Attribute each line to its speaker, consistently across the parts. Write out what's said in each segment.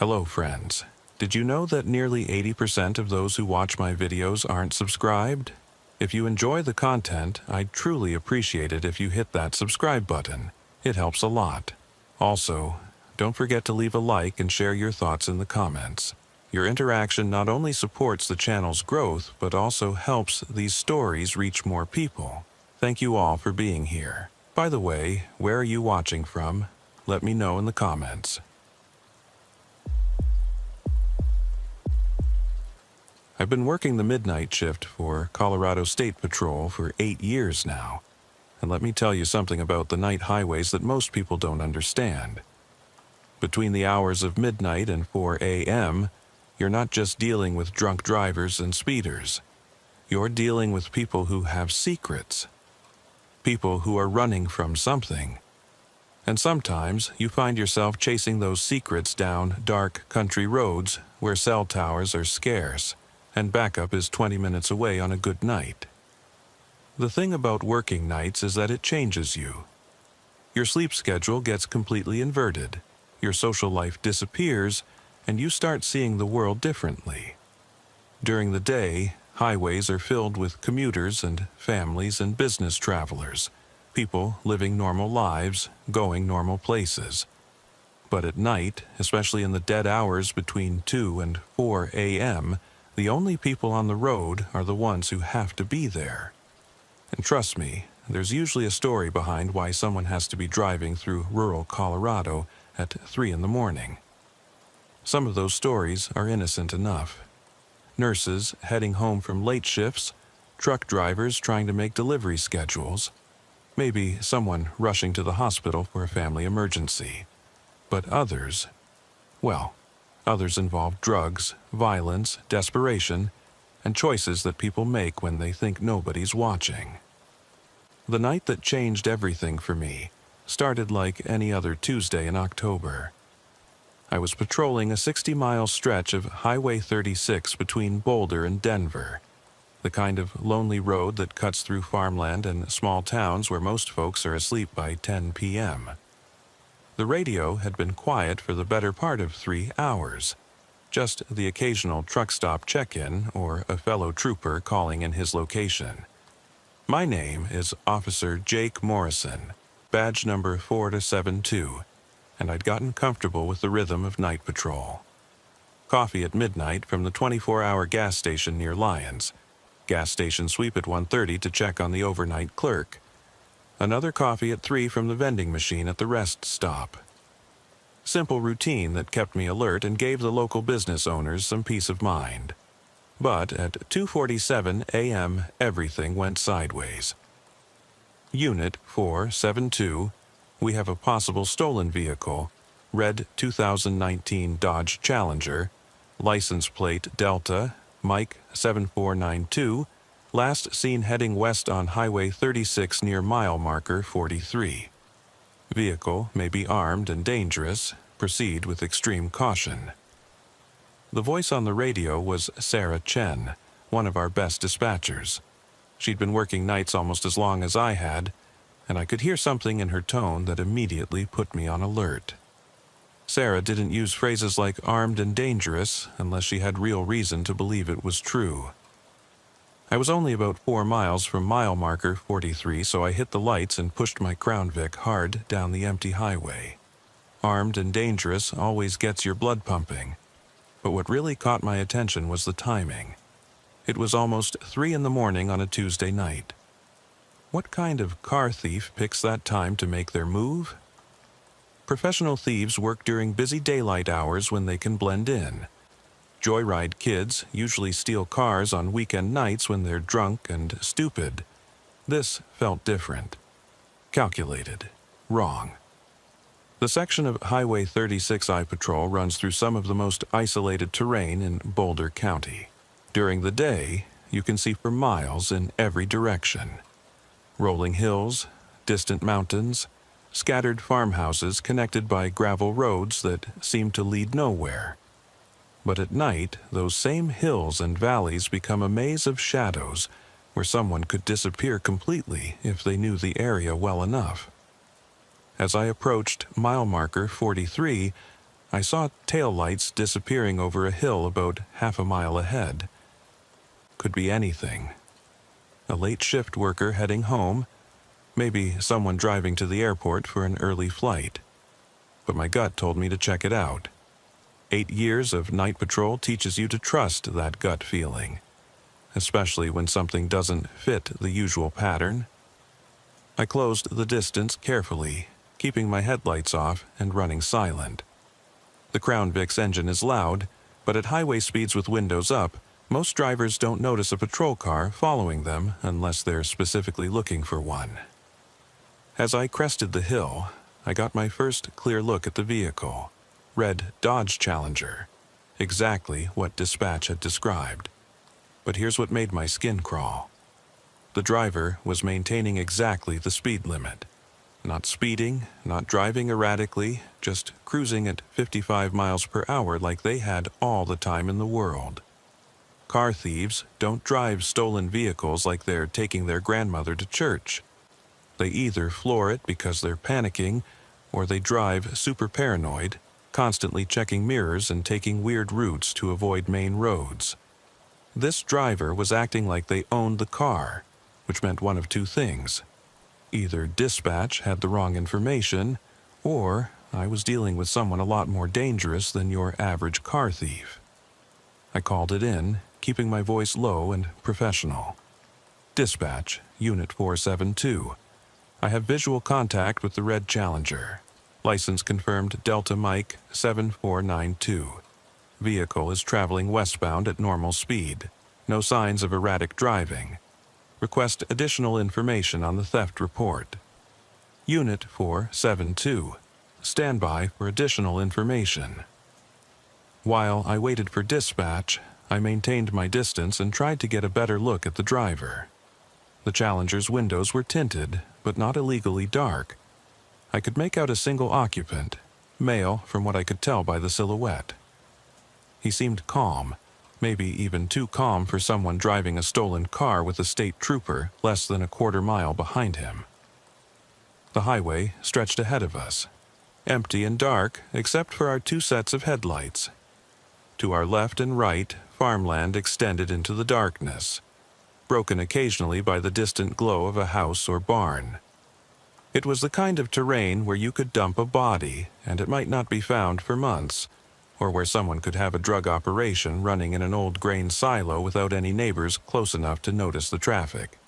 Speaker 1: Hello friends. Did you know that nearly 80% of those who watch my videos aren't subscribed? If you enjoy the content, I'd truly appreciate it if you hit that subscribe button. It helps a lot. Also, don't forget to leave a like and share your thoughts in the comments. Your interaction not only supports the channel's growth, but also helps these stories reach more people. Thank you all for being here. By the way, where are you watching from? Let me know in the comments. I've been working the midnight shift for Colorado State Patrol for 8 years now. And let me tell you something about the night highways that most people don't understand. Between the hours of midnight and 4 a.m., you're not just dealing with drunk drivers and speeders. You're dealing with people who have secrets. People who are running from something. And sometimes you find yourself chasing those secrets down dark country roads where cell towers are scarce, and backup is 20 minutes away on a good night. The thing about working nights is that it changes you. Your sleep schedule gets completely inverted, your social life disappears, and you start seeing the world differently. During the day, highways are filled with commuters and families and business travelers, people living normal lives, going normal places. But at night, especially in the dead hours between 2 and 4 a.m., the only people on the road are the ones who have to be there. And trust me, there's usually a story behind why someone has to be driving through rural Colorado at 3 in the morning. Some of those stories are innocent enough. Nurses heading home from late shifts, truck drivers trying to make delivery schedules, maybe someone rushing to the hospital for a family emergency. But others, well, others involve drugs, violence, desperation, and choices that people make when they think nobody's watching. The night that changed everything for me started like any other Tuesday in October. I was patrolling a 60-mile stretch of Highway 36 between Boulder and Denver, the kind of lonely road that cuts through farmland and small towns where most folks are asleep by 10 p.m. The radio had been quiet for the better part of 3 hours. Just the occasional truck stop check-in or a fellow trooper calling in his location. My name is Officer Jake Morrison, badge number 4272, and I'd gotten comfortable with the rhythm of night patrol. Coffee at midnight from the 24-hour gas station near Lyons. Gas station sweep at 1:30 to check on the overnight clerk. Another coffee at 3 from the vending machine at the rest stop. Simple routine that kept me alert and gave the local business owners some peace of mind. But at 2:47 a.m., everything went sideways. Unit 472, we have a possible stolen vehicle, red 2019 Dodge Challenger, license plate Delta, Mike 7492, last seen heading west on Highway 36 near mile marker 43. Vehicle may be armed and dangerous. Proceed with extreme caution. The voice on the radio was Sarah Chen, one of our best dispatchers. She'd been working nights almost as long as I had, and I could hear something in her tone that immediately put me on alert. Sarah didn't use phrases like armed and dangerous unless she had real reason to believe it was true. I was only about 4 miles from mile marker 43, so I hit the lights and pushed my Crown Vic hard down the empty highway. Armed and dangerous always gets your blood pumping. But what really caught my attention was the timing. It was almost 3 in the morning on a Tuesday night. What kind of car thief picks that time to make their move? Professional thieves work during busy daylight hours when they can blend in. Joyride kids usually steal cars on weekend nights when they're drunk and stupid. This felt different. Calculated. Wrong. The section of Highway 36 I patrol runs through some of the most isolated terrain in Boulder County. During the day, you can see for miles in every direction. Rolling hills, distant mountains, scattered farmhouses connected by gravel roads that seem to lead nowhere. But at night, those same hills and valleys become a maze of shadows where someone could disappear completely if they knew the area well enough. As I approached mile marker 43, I saw tail lights disappearing over a hill about half a mile ahead. Could be anything. A late shift worker heading home, maybe someone driving to the airport for an early flight. But my gut told me to check it out. 8 years of night patrol teaches you to trust that gut feeling, especially when something doesn't fit the usual pattern. I closed the distance carefully, keeping my headlights off and running silent. The Crown Vic's engine is loud, but at highway speeds with windows up, most drivers don't notice a patrol car following them unless they're specifically looking for one. As I crested the hill, I got my first clear look at the vehicle. Red Dodge Challenger. Exactly what dispatch had described. But here's what made my skin crawl. The driver was maintaining exactly the speed limit. Not speeding, not driving erratically, just cruising at 55 miles per hour like they had all the time in the world. Car thieves don't drive stolen vehicles like they're taking their grandmother to church. They either floor it because they're panicking, or they drive super paranoid, constantly checking mirrors and taking weird routes to avoid main roads. This driver was acting like they owned the car, which meant one of two things. Either dispatch had the wrong information, or I was dealing with someone a lot more dangerous than your average car thief. I called it in, keeping my voice low and professional. Dispatch, Unit 472. I have visual contact with the Red Challenger. License confirmed Delta Mike 7492. Vehicle is traveling westbound at normal speed. No signs of erratic driving. Request additional information on the theft report. Unit 472. Stand by for additional information. While I waited for dispatch, I maintained my distance and tried to get a better look at the driver. The Challenger's windows were tinted, but not illegally dark. I could make out a single occupant, male from what I could tell by the silhouette. He seemed calm, maybe even too calm for someone driving a stolen car with a state trooper less than a quarter mile behind him. The highway stretched ahead of us, empty and dark except for our 2 sets of headlights. To our left and right, farmland extended into the darkness, broken occasionally by the distant glow of a house or barn. It was the kind of terrain where you could dump a body and it might not be found for months, or where someone could have a drug operation running in an old grain silo without any neighbors close enough to notice the traffic.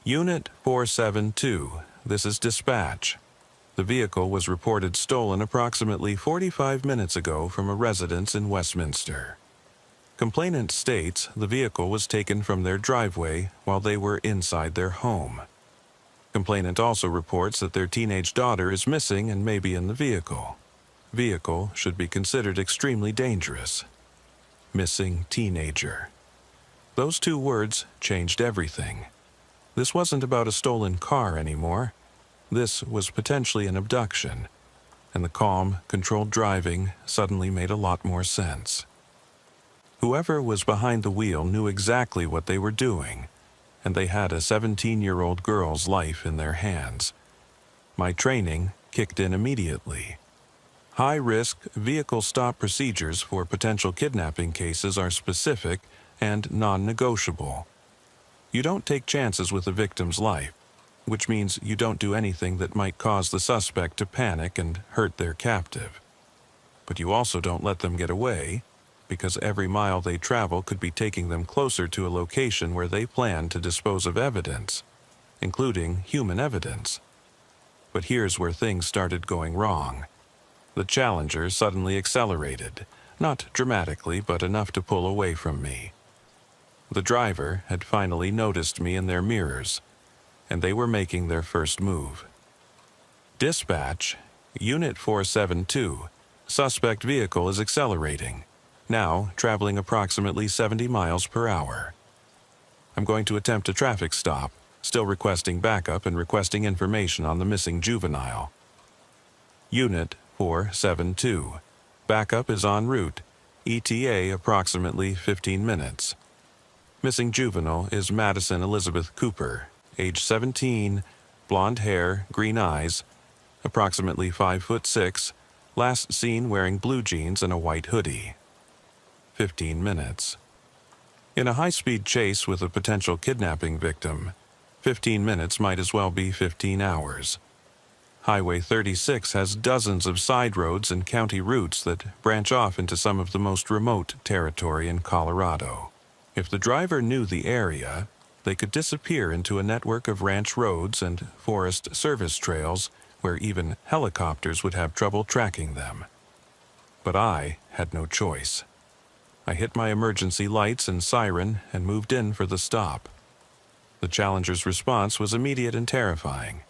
Speaker 1: Unit 472, this is dispatch. The vehicle was reported stolen approximately 45 minutes ago from a residence in Westminster. Complainant states the vehicle was taken from their driveway while they were inside their home. Complainant also reports that their teenage daughter is missing and may be in the vehicle. Vehicle should be considered extremely dangerous. Missing teenager. Those 2 words changed everything. This wasn't about a stolen car anymore. This was potentially an abduction, and the calm, controlled driving suddenly made a lot more sense. Whoever was behind the wheel knew exactly what they were doing, and they had a 17-year-old girl's life in their hands. My training kicked in immediately. High-risk vehicle stop procedures for potential kidnapping cases are specific and non-negotiable. You don't take chances with a victim's life, which means you don't do anything that might cause the suspect to panic and hurt their captive. But you also don't let them get away, because every mile they travel could be taking them closer to a location where they plan to dispose of evidence, including human evidence. But here's where things started going wrong. The Challenger suddenly accelerated, not dramatically, but enough to pull away from me. The driver had finally noticed me in their mirrors, and they were making their first move. Dispatch, Unit 472, suspect vehicle is accelerating, now traveling approximately 70 miles per hour. I'm going to attempt a traffic stop, still requesting backup and requesting information on the missing juvenile. Unit 472, backup is en route, ETA approximately 15 minutes. Missing juvenile is Madison Elizabeth Cooper, age 17, blonde hair, green eyes, approximately 5'6", Last seen wearing blue jeans and a white hoodie. 15 minutes. In a high-speed chase with a potential kidnapping victim, 15 minutes might as well be 15 hours. Highway 36 has dozens of side roads and county routes that branch off into some of the most remote territory in Colorado. If the driver knew the area, they could disappear into a network of ranch roads and forest service trails where even helicopters would have trouble tracking them. But I had no choice. I hit my emergency lights and siren and moved in for the stop. The Challenger's response was immediate and terrifying.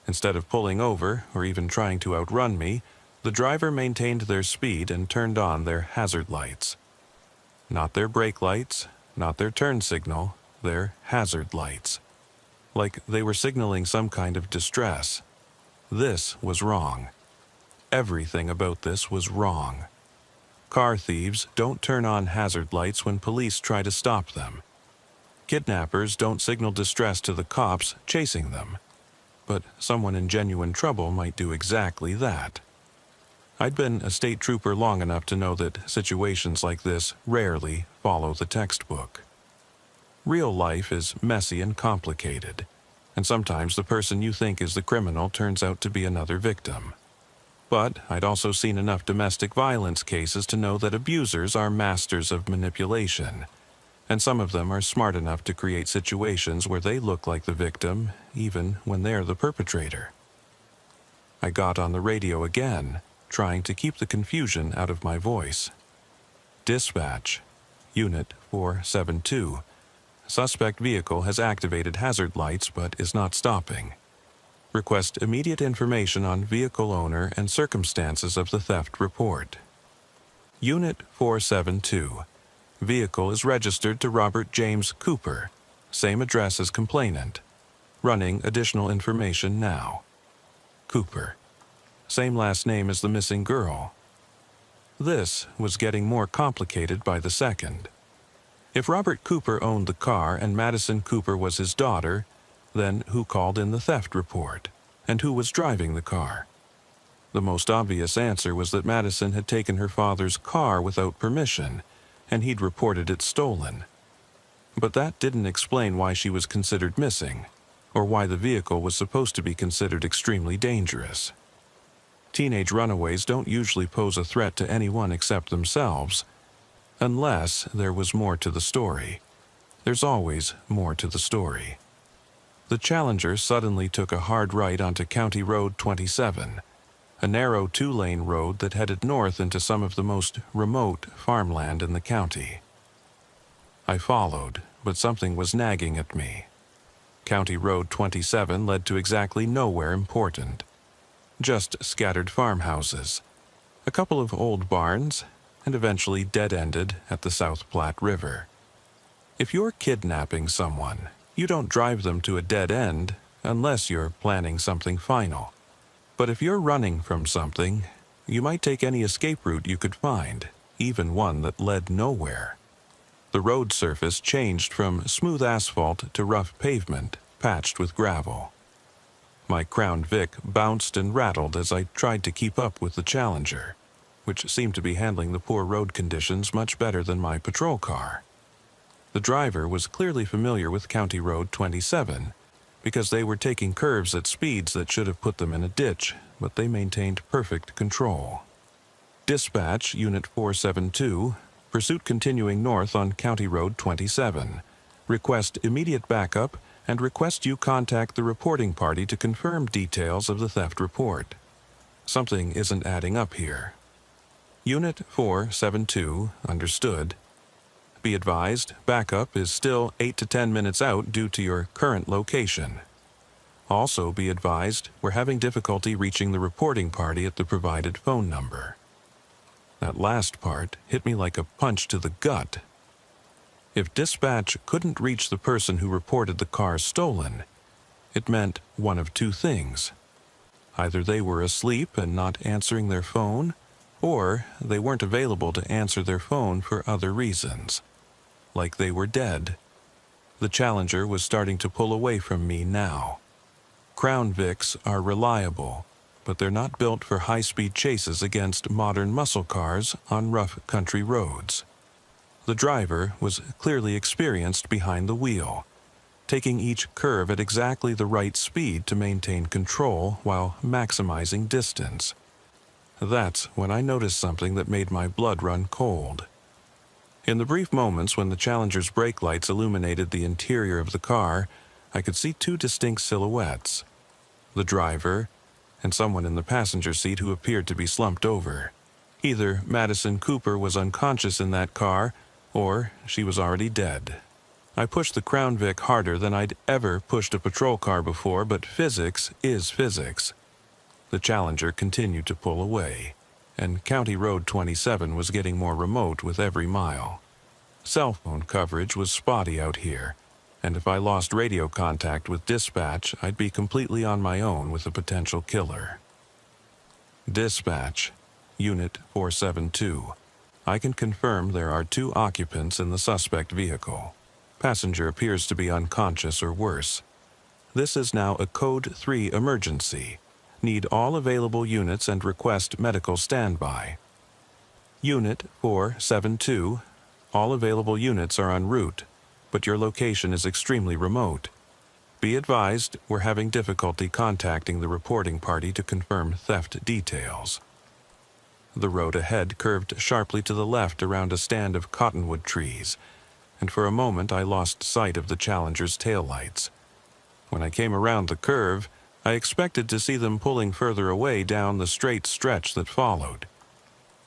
Speaker 1: Instead of pulling over or even trying to outrun me, the driver maintained their speed and turned on their hazard lights. Not their brake lights, not their turn signal, their hazard lights. Like they were signaling some kind of distress. This was wrong. Everything about this was wrong. Car thieves don't turn on hazard lights when police try to stop them. Kidnappers don't signal distress to the cops chasing them. But someone in genuine trouble might do exactly that. I'd been a state trooper long enough to know that situations like this rarely follow the textbook. Real life is messy and complicated, and sometimes the person you think is the criminal turns out to be another victim. But I'd also seen enough domestic violence cases to know that abusers are masters of manipulation, and some of them are smart enough to create situations where they look like the victim, even when they're the perpetrator. I got on the radio again, trying to keep the confusion out of my voice. Dispatch, Unit 472. Suspect vehicle has activated hazard lights but is not stopping. Request immediate information on vehicle owner and circumstances of the theft report. Unit 472. Vehicle is registered to Robert James Cooper, same address as complainant. Running additional information now. Cooper. Same last name as the missing girl. This was getting more complicated by the second. If Robert Cooper owned the car and Madison Cooper was his daughter, then who called in the theft report? And who was driving the car? The most obvious answer was that Madison had taken her father's car without permission, and he'd reported it stolen. But that didn't explain why she was considered missing, or why the vehicle was supposed to be considered extremely dangerous. Teenage runaways don't usually pose a threat to anyone except themselves, unless there was more to the story. There's always more to the story. The Challenger suddenly took a hard right onto County Road 27, a narrow two-lane road that headed north into some of the most remote farmland in the county. I followed, but something was nagging at me. County Road 27 led to exactly nowhere important. Just scattered farmhouses, a couple of old barns, and eventually dead-ended at the South Platte River. If you're kidnapping someone, you don't drive them to a dead end unless you're planning something final. But if you're running from something, you might take any escape route you could find, even one that led nowhere. The road surface changed from smooth asphalt to rough pavement, patched with gravel. My Crown Vic bounced and rattled as I tried to keep up with the Challenger, which seemed to be handling the poor road conditions much better than my patrol car. The driver was clearly familiar with County Road 27, because they were taking curves at speeds that should have put them in a ditch, but they maintained perfect control. Dispatch, Unit 472, pursuit continuing north on County Road 27. Request immediate backup and request you contact the reporting party to confirm details of the theft report. Something isn't adding up here. Unit 472, understood. Be advised, backup is still 8 to 10 minutes out due to your current location. Also be advised, we're having difficulty reaching the reporting party at the provided phone number. That last part hit me like a punch to the gut. If dispatch couldn't reach the person who reported the car stolen, it meant one of two things. Either they were asleep and not answering their phone, or they weren't available to answer their phone for other reasons. Like they were dead. The Challenger was starting to pull away from me now. Crown Vics are reliable, but they're not built for high-speed chases against modern muscle cars on rough country roads. The driver was clearly experienced behind the wheel, taking each curve at exactly the right speed to maintain control while maximizing distance. That's when I noticed something that made my blood run cold. In the brief moments when the Challenger's brake lights illuminated the interior of the car, I could see two distinct silhouettes: the driver and someone in the passenger seat who appeared to be slumped over. Either Madison Cooper was unconscious in that car, or she was already dead. I pushed the Crown Vic harder than I'd ever pushed a patrol car before, but physics is physics. The Challenger continued to pull away, and County Road 27 was getting more remote with every mile. Cell phone coverage was spotty out here, and if I lost radio contact with dispatch, I'd be completely on my own with a potential killer. Dispatch, Unit 472. I can confirm there are 2 occupants in the suspect vehicle. Passenger appears to be unconscious or worse. This is now a Code 3 emergency. Need all available units and request medical standby. Unit 472. All available units are en route, but your location is extremely remote. Be advised, we're having difficulty contacting the reporting party to confirm theft details. The road ahead curved sharply to the left around a stand of cottonwood trees, and for a moment I lost sight of the Challenger's taillights. When I came around the curve, I expected to see them pulling further away down the straight stretch that followed.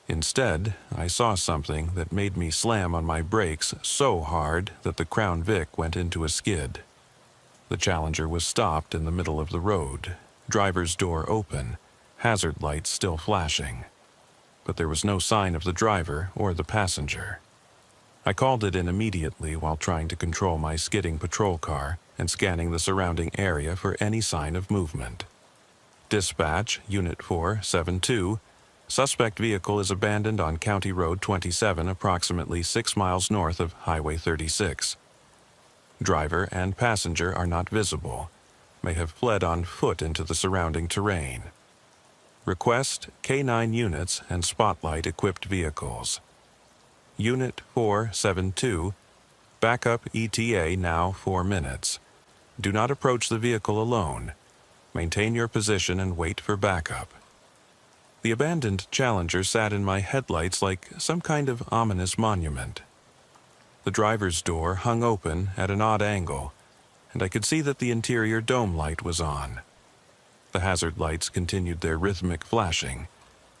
Speaker 1: Instead, I saw something that made me slam on my brakes so hard that the Crown Vic went into a skid. The Challenger was stopped in the middle of the road, driver's door open, hazard lights still flashing. But there was no sign of the driver or the passenger. I called it in immediately while trying to control my skidding patrol car and scanning the surrounding area for any sign of movement. Dispatch, Unit 472. Suspect vehicle is abandoned on County Road 27, approximately 6 miles north of Highway 36. Driver and passenger are not visible. May have fled on foot into the surrounding terrain. Request K9 units and spotlight-equipped vehicles. Unit 472. Backup ETA now 4 minutes. Do not approach the vehicle alone. Maintain your position and wait for backup. The abandoned Challenger sat in my headlights like some kind of ominous monument. The driver's door hung open at an odd angle, and I could see that the interior dome light was on. The hazard lights continued their rhythmic flashing,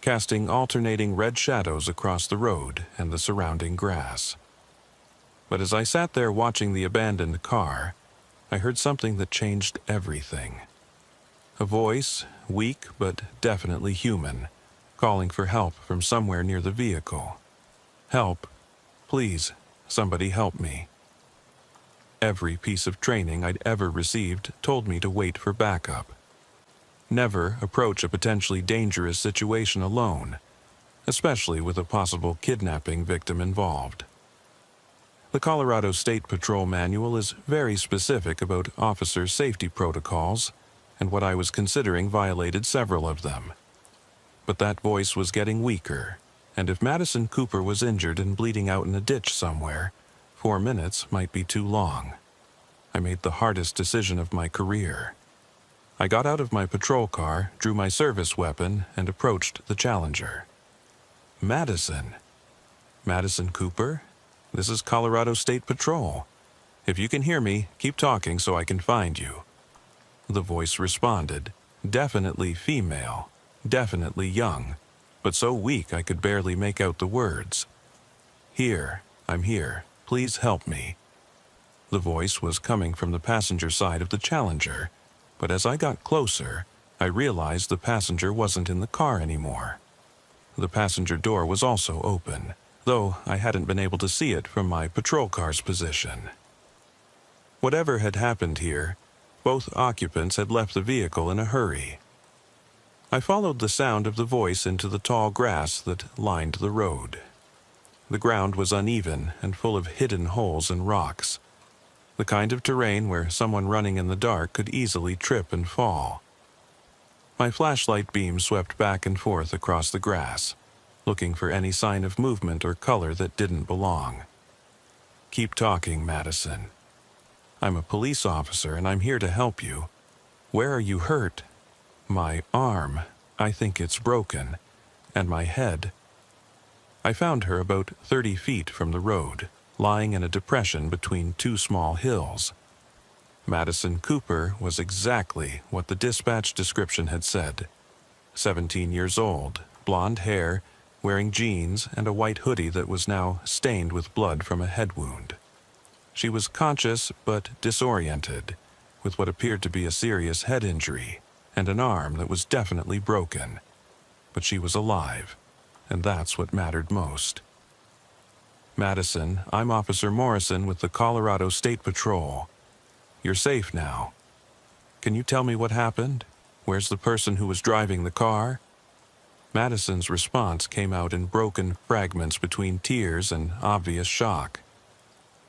Speaker 1: casting alternating red shadows across the road and the surrounding grass. But as I sat there watching the abandoned car, I heard something that changed everything. A voice, weak but definitely human, calling for help from somewhere near the vehicle. Help. Please, somebody help me. Every piece of training I'd ever received told me to wait for backup. Never approach a potentially dangerous situation alone, especially with a possible kidnapping victim involved. The Colorado State Patrol Manual is very specific about officer safety protocols, and what I was considering violated several of them. But that voice was getting weaker, and if Madison Cooper was injured and bleeding out in a ditch somewhere, 4 minutes might be too long. I made the hardest decision of my career. I got out of my patrol car, drew my service weapon, and approached the Challenger. Madison. Madison Cooper? This is Colorado State Patrol. If you can hear me, keep talking so I can find you. The voice responded, definitely female, definitely young, but so weak I could barely make out the words. Here, I'm here. Please help me. The voice was coming from the passenger side of the Challenger, but as I got closer, I realized the passenger wasn't in the car anymore. The passenger door was also open, though I hadn't been able to see it from my patrol car's position. Whatever had happened here, both occupants had left the vehicle in a hurry. I followed the sound of the voice into the tall grass that lined the road. The ground was uneven and full of hidden holes and rocks, the kind of terrain where someone running in the dark could easily trip and fall. My flashlight beam swept back and forth across the grass, looking for any sign of movement or color that didn't belong. Keep talking, Madison. I'm a police officer and I'm here to help you. Where are you hurt? My arm. I think it's broken. And my head. I found her about 30 feet from the road, lying in a depression between two small hills. Madison Cooper was exactly what the dispatch description had said. 17 years old, blonde hair, wearing jeans and a white hoodie that was now stained with blood from a head wound. She was conscious but disoriented, with what appeared to be a serious head injury and an arm that was definitely broken. But she was alive, and that's what mattered most. Madison, I'm Officer Morrison with the Colorado State Patrol. You're safe now. Can you tell me what happened? Where's the person who was driving the car? Madison's response came out in broken fragments between tears and obvious shock.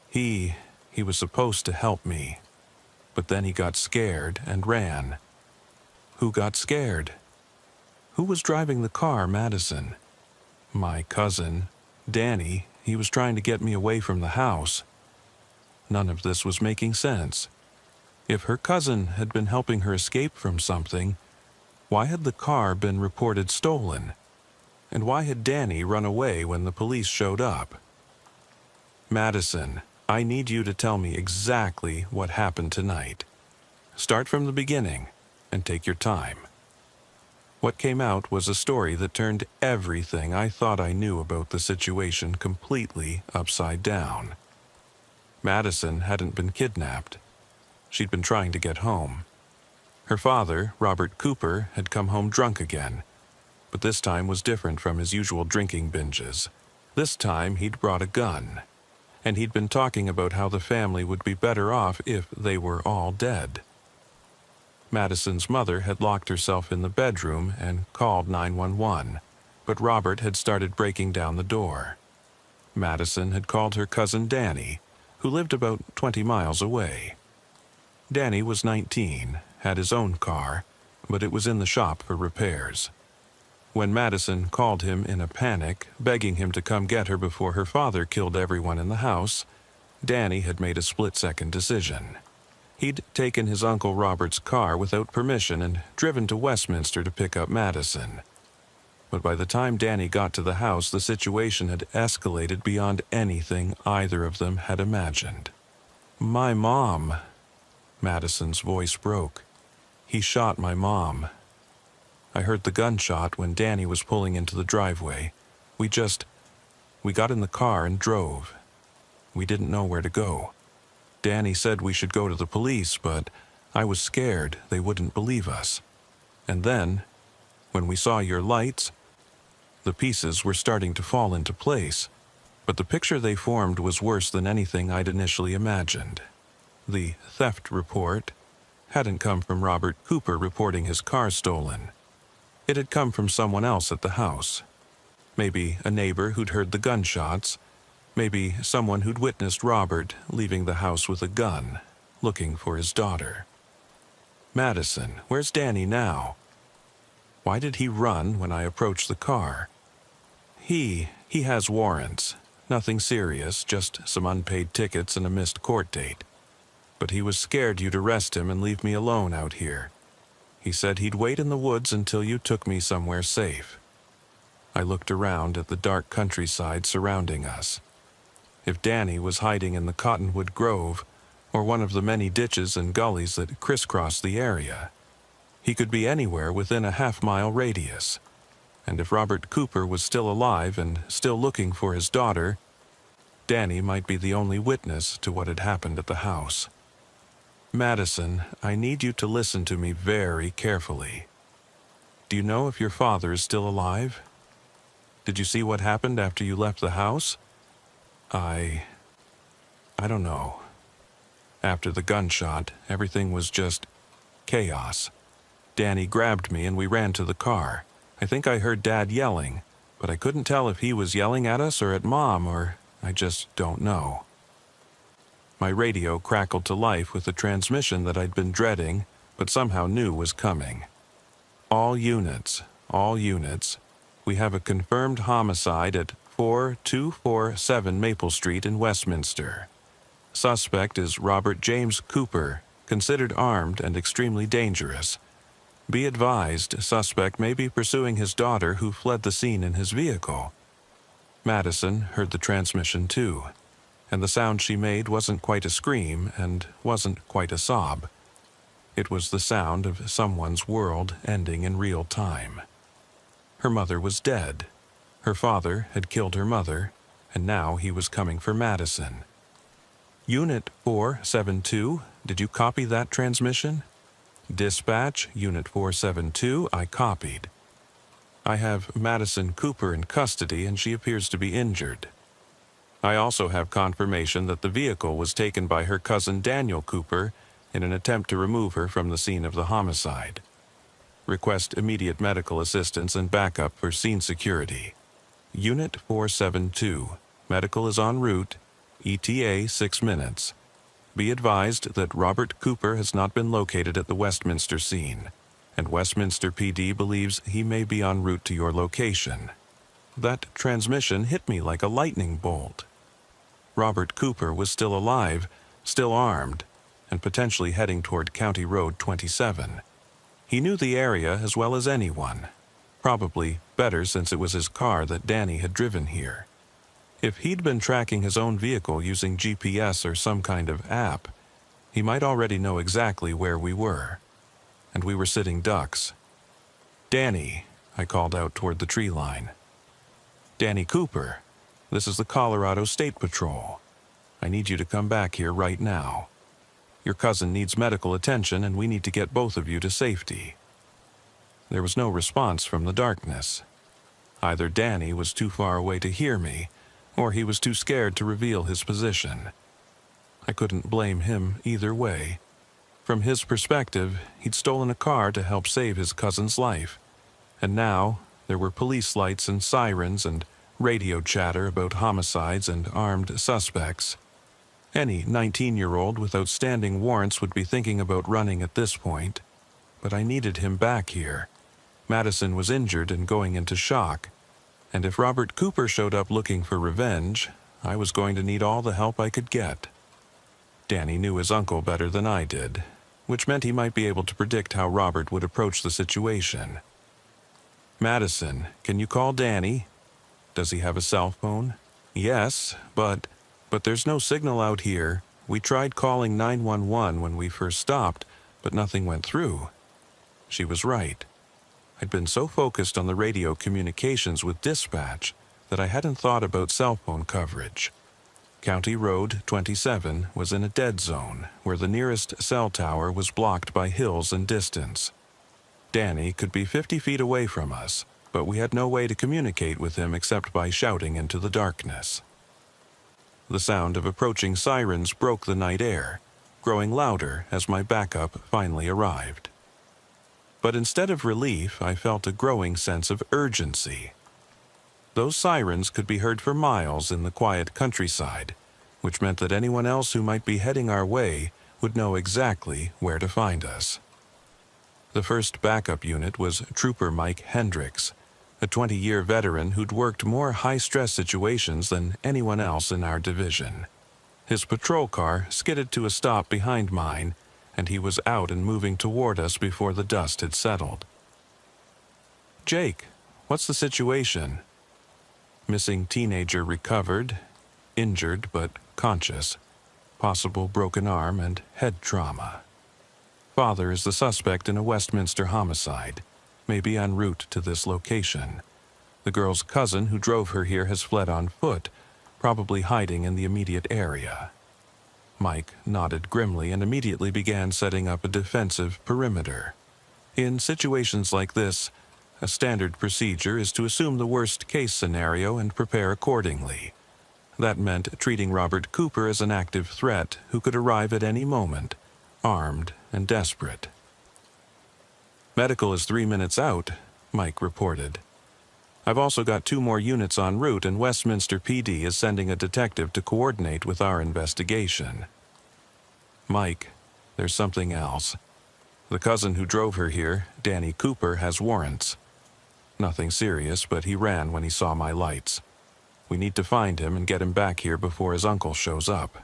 Speaker 1: He was supposed to help me, but then he got scared and ran. Who got scared? Who was driving the car, Madison? My cousin, Danny. He was trying to get me away from the house. None of this was making sense. If her cousin had been helping her escape from something, why had the car been reported stolen? And why had Danny run away when the police showed up? Madison, I need you to tell me exactly what happened tonight. Start from the beginning and take your time. What came out was a story that turned everything I thought I knew about the situation completely upside down. Madison hadn't been kidnapped. She'd been trying to get home. Her father, Robert Cooper, had come home drunk again, but this time was different from his usual drinking binges. This time he'd brought a gun, and he'd been talking about how the family would be better off if they were all dead. Madison's mother had locked herself in the bedroom and called 911, but Robert had started breaking down the door. Madison had called her cousin Danny, who lived about 20 miles away. Danny was 19, had his own car, but it was in the shop for repairs. When Madison called him in a panic, begging him to come get her before her father killed everyone in the house, Danny had made a split-second decision. He'd taken his Uncle Robert's car without permission and driven to Westminster to pick up Madison. But by the time Danny got to the house, the situation had escalated beyond anything either of them had imagined. My mom. Madison's voice broke. He shot my mom. I heard the gunshot when Danny was pulling into the driveway. We got in the car and drove. We didn't know where to go. Danny said we should go to the police, but I was scared they wouldn't believe us. And then, when we saw your lights, the pieces were starting to fall into place, but the picture they formed was worse than anything I'd initially imagined. The theft report hadn't come from Robert Cooper reporting his car stolen. It had come from someone else at the house. Maybe a neighbor who'd heard the gunshots, maybe someone who'd witnessed Robert leaving the house with a gun, looking for his daughter. Madison, where's Danny now? Why did he run when I approached the car? He has warrants. Nothing serious, just some unpaid tickets and a missed court date. But he was scared you'd arrest him and leave me alone out here. He said he'd wait in the woods until you took me somewhere safe. I looked around at the dark countryside surrounding us. If Danny was hiding in the Cottonwood Grove, or one of the many ditches and gullies that crisscross the area, he could be anywhere within a half-mile radius. And if Robert Cooper was still alive and still looking for his daughter, Danny might be the only witness to what had happened at the house. Madison, I need you to listen to me very carefully. Do you know if your father is still alive? Did you see what happened after you left the house? I don't know. After the gunshot, everything was just chaos. Danny grabbed me and we ran to the car. I think I heard Dad yelling, but I couldn't tell if he was yelling at us or at Mom, or I just don't know. My radio crackled to life with a transmission that I'd been dreading, but somehow knew was coming. All units, all units. We have a confirmed homicide at 4247 Maple Street in Westminster. Suspect is Robert James Cooper, considered armed and extremely dangerous. Be advised, suspect may be pursuing his daughter who fled the scene in his vehicle. Madison heard the transmission too, and the sound she made wasn't quite a scream and wasn't quite a sob. It was the sound of someone's world ending in real time. Her mother was dead. Her father had killed her mother, and now he was coming for Madison. Unit 472, did you copy that transmission? Dispatch, Unit 472, I copied. I have Madison Cooper in custody and she appears to be injured. I also have confirmation that the vehicle was taken by her cousin Daniel Cooper in an attempt to remove her from the scene of the homicide. Request immediate medical assistance and backup for scene security. Unit 472, medical is en route, ETA 6 minutes. Be advised that Robert Cooper has not been located at the Westminster scene, and Westminster PD believes he may be en route to your location. That transmission hit me like a lightning bolt. Robert Cooper was still alive, still armed, and potentially heading toward County Road 27. He knew the area as well as anyone, probably better since it was his car that Danny had driven here. If he'd been tracking his own vehicle using GPS or some kind of app, he might already know exactly where we were. And we were sitting ducks. "Danny," I called out toward the tree line. "Danny Cooper, this is the Colorado State Patrol. I need you to come back here right now. Your cousin needs medical attention and we need to get both of you to safety." There was no response from the darkness. Either Danny was too far away to hear me, or he was too scared to reveal his position. I couldn't blame him either way. From his perspective, he'd stolen a car to help save his cousin's life, and now there were police lights and sirens and radio chatter about homicides and armed suspects. Any 19-year-old with outstanding warrants would be thinking about running at this point, but I needed him back here. Madison was injured and going into shock, and if Robert Cooper showed up looking for revenge, I was going to need all the help I could get. Danny knew his uncle better than I did, which meant he might be able to predict how Robert would approach the situation. "Madison, can you call Danny? Does he have a cell phone?" "Yes, but there's no signal out here. We tried calling 911 when we first stopped, but nothing went through." She was right. I'd been so focused on the radio communications with dispatch that I hadn't thought about cell phone coverage. County Road 27 was in a dead zone where the nearest cell tower was blocked by hills and distance. Danny could be 50 feet away from us, but we had no way to communicate with him except by shouting into the darkness. The sound of approaching sirens broke the night air, growing louder as my backup finally arrived. But instead of relief, I felt a growing sense of urgency. Those sirens could be heard for miles in the quiet countryside, which meant that anyone else who might be heading our way would know exactly where to find us. The first backup unit was Trooper Mike Hendricks, a 20-year veteran who'd worked more high-stress situations than anyone else in our division. His patrol car skidded to a stop behind mine, and he was out and moving toward us before the dust had settled. "Jake, what's the situation?" "Missing teenager recovered, injured but conscious, possible broken arm and head trauma. Father is the suspect in a Westminster homicide, may be en route to this location. The girl's cousin who drove her here has fled on foot, probably hiding in the immediate area." Mike nodded grimly and immediately began setting up a defensive perimeter. In situations like this, a standard procedure is to assume the worst-case scenario and prepare accordingly. That meant treating Robert Cooper as an active threat who could arrive at any moment, armed and desperate. "Medical is 3 minutes out," Mike reported. "I've also got 2 more units en route and Westminster PD is sending a detective to coordinate with our investigation." "Mike, there's something else. The cousin who drove her here, Danny Cooper, has warrants. Nothing serious, but he ran when he saw my lights. We need to find him and get him back here before his uncle shows up.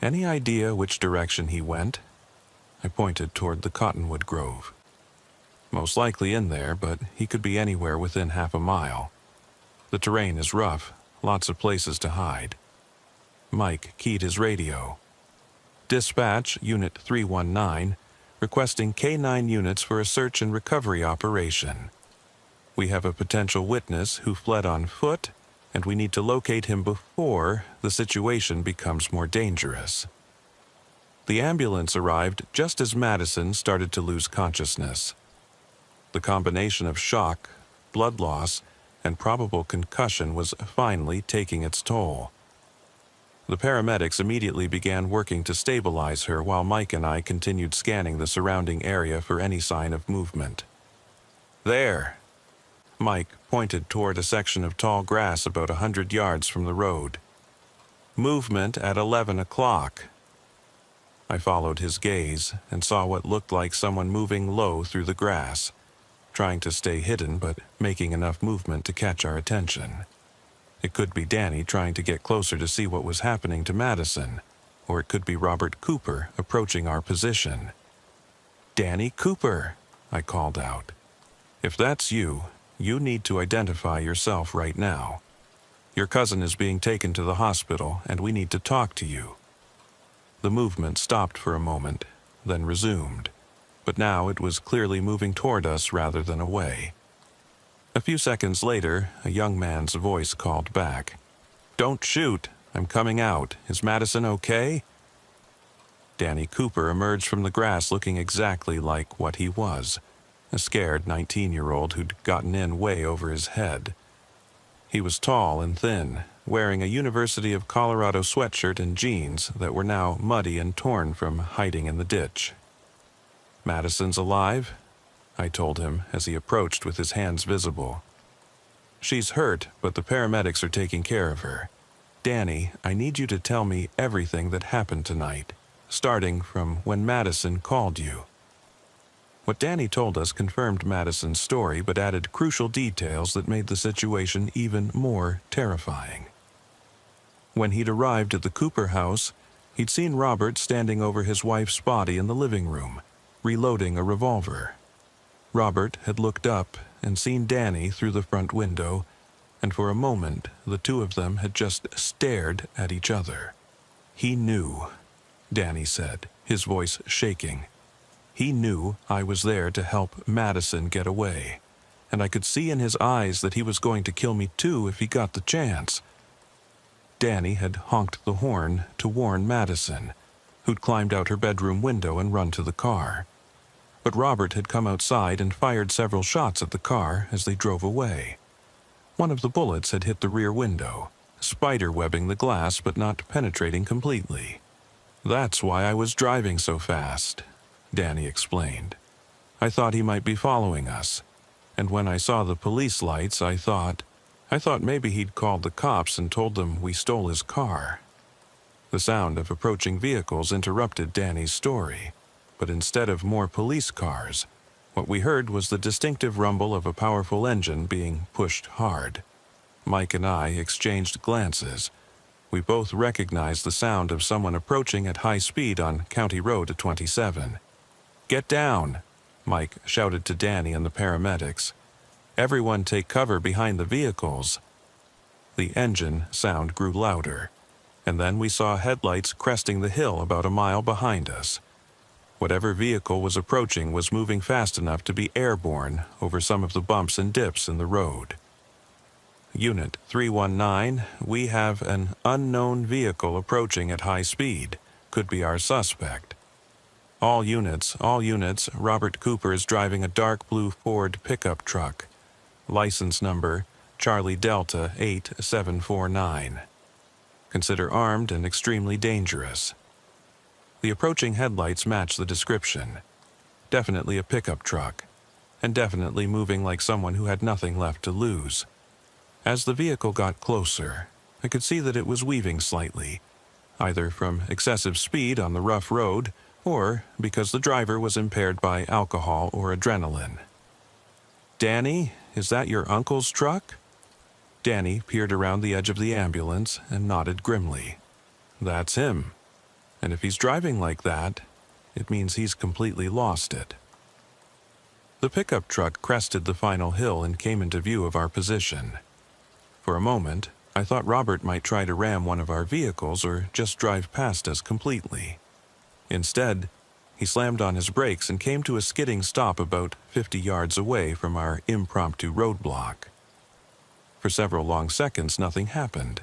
Speaker 1: Any idea which direction he went? I pointed toward the cottonwood grove. Most likely in there, but he could be anywhere within half a mile. The terrain is rough, lots of places to hide. Mike keyed his radio. Dispatch, Unit 319, requesting K-9 units for a search and recovery operation. We have a potential witness who fled on foot, and we need to locate him before the situation becomes more dangerous. The ambulance arrived just as Madison started to lose consciousness. The combination of shock, blood loss, and probable concussion was finally taking its toll. The paramedics immediately began working to stabilize her while Mike and I continued scanning the surrounding area for any sign of movement. There! Mike pointed toward a section of tall grass about 100 yards from the road. Movement at 11 o'clock. I followed his gaze and saw what looked like someone moving low through the grass, trying to stay hidden but making enough movement to catch our attention. It could be Danny trying to get closer to see what was happening to Madison, or it could be Robert Cooper approaching our position. "Danny Cooper," I called out. "If that's you, you need to identify yourself right now. Your cousin is being taken to the hospital, and we need to talk to you." The movement stopped for a moment, then resumed, but now it was clearly moving toward us rather than away. A few seconds later, a young man's voice called back, "Don't shoot, I'm coming out. Is Madison okay?" Danny Cooper emerged from the grass looking exactly like what he was, a scared 19-year-old who'd gotten in way over his head. He was tall and thin, wearing a University of Colorado sweatshirt and jeans that were now muddy and torn from hiding in the ditch. "Madison's alive?" I told him as he approached with his hands visible. "She's hurt, but the paramedics are taking care of her. Danny, I need you to tell me everything that happened tonight, starting from when Madison called you." What Danny told us confirmed Madison's story but added crucial details that made the situation even more terrifying. When he'd arrived at the Cooper house, he'd seen Robert standing over his wife's body in the living room, reloading a revolver. Robert had looked up and seen Danny through the front window, and for a moment the two of them had just stared at each other. "He knew," Danny said, his voice shaking. "He knew I was there to help Madison get away, and I could see in his eyes that he was going to kill me too if he got the chance." Danny had honked the horn to warn Madison, who'd climbed out her bedroom window and run to the car. But Robert had come outside and fired several shots at the car as they drove away. One of the bullets had hit the rear window, spider-webbing the glass but not penetrating completely. "That's why I was driving so fast," Danny explained. "I thought he might be following us, and when I saw the police lights, I thought maybe he'd called the cops and told them we stole his car." The sound of approaching vehicles interrupted Danny's story, but instead of more police cars, what we heard was the distinctive rumble of a powerful engine being pushed hard. Mike and I exchanged glances. We both recognized the sound of someone approaching at high speed on County Road 27. "Get down!" Mike shouted to Danny and the paramedics. "Everyone take cover behind the vehicles." The engine sound grew louder, and then we saw headlights cresting the hill about a mile behind us. Whatever vehicle was approaching was moving fast enough to be airborne over some of the bumps and dips in the road. "Unit 319, we have an unknown vehicle approaching at high speed. Could be our suspect." All units, Robert Cooper is driving a dark blue Ford pickup truck. License number, Charlie Delta 8749. Consider armed and extremely dangerous." The approaching headlights match the description. Definitely a pickup truck, and definitely moving like someone who had nothing left to lose. As the vehicle got closer, I could see that it was weaving slightly, either from excessive speed on the rough road or because the driver was impaired by alcohol or adrenaline. "Danny, is that your uncle's truck?" Danny peered around the edge of the ambulance and nodded grimly. "That's him. And if he's driving like that, it means he's completely lost it." The pickup truck crested the final hill and came into view of our position. For a moment, I thought Robert might try to ram one of our vehicles or just drive past us completely. Instead, he slammed on his brakes and came to a skidding stop about 50 yards away from our impromptu roadblock. For several long seconds, nothing happened.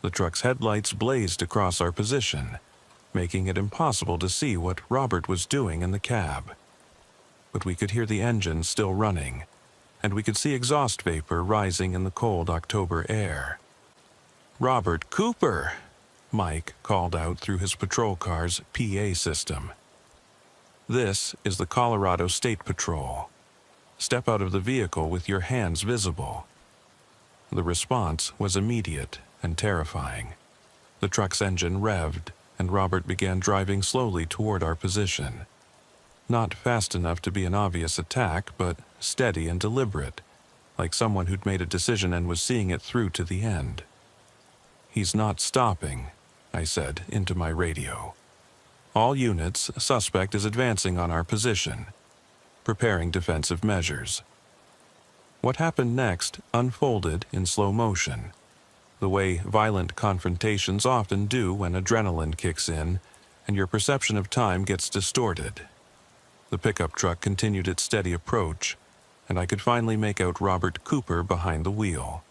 Speaker 1: The truck's headlights blazed across our position, making it impossible to see what Robert was doing in the cab. But we could hear the engine still running, and we could see exhaust vapor rising in the cold October air. "Robert Cooper!" Mike called out through his patrol car's PA system. "This is the Colorado State Patrol. Step out of the vehicle with your hands visible." The response was immediate and terrifying. The truck's engine revved, and Robert began driving slowly toward our position. Not fast enough to be an obvious attack, but steady and deliberate, like someone who'd made a decision and was seeing it through to the end. "He's not stopping," I said into my radio. "All units, suspect is advancing on our position, preparing defensive measures." What happened next unfolded in slow motion, the way violent confrontations often do when adrenaline kicks in and your perception of time gets distorted. The pickup truck continued its steady approach, and I could finally make out Robert Cooper behind the wheel.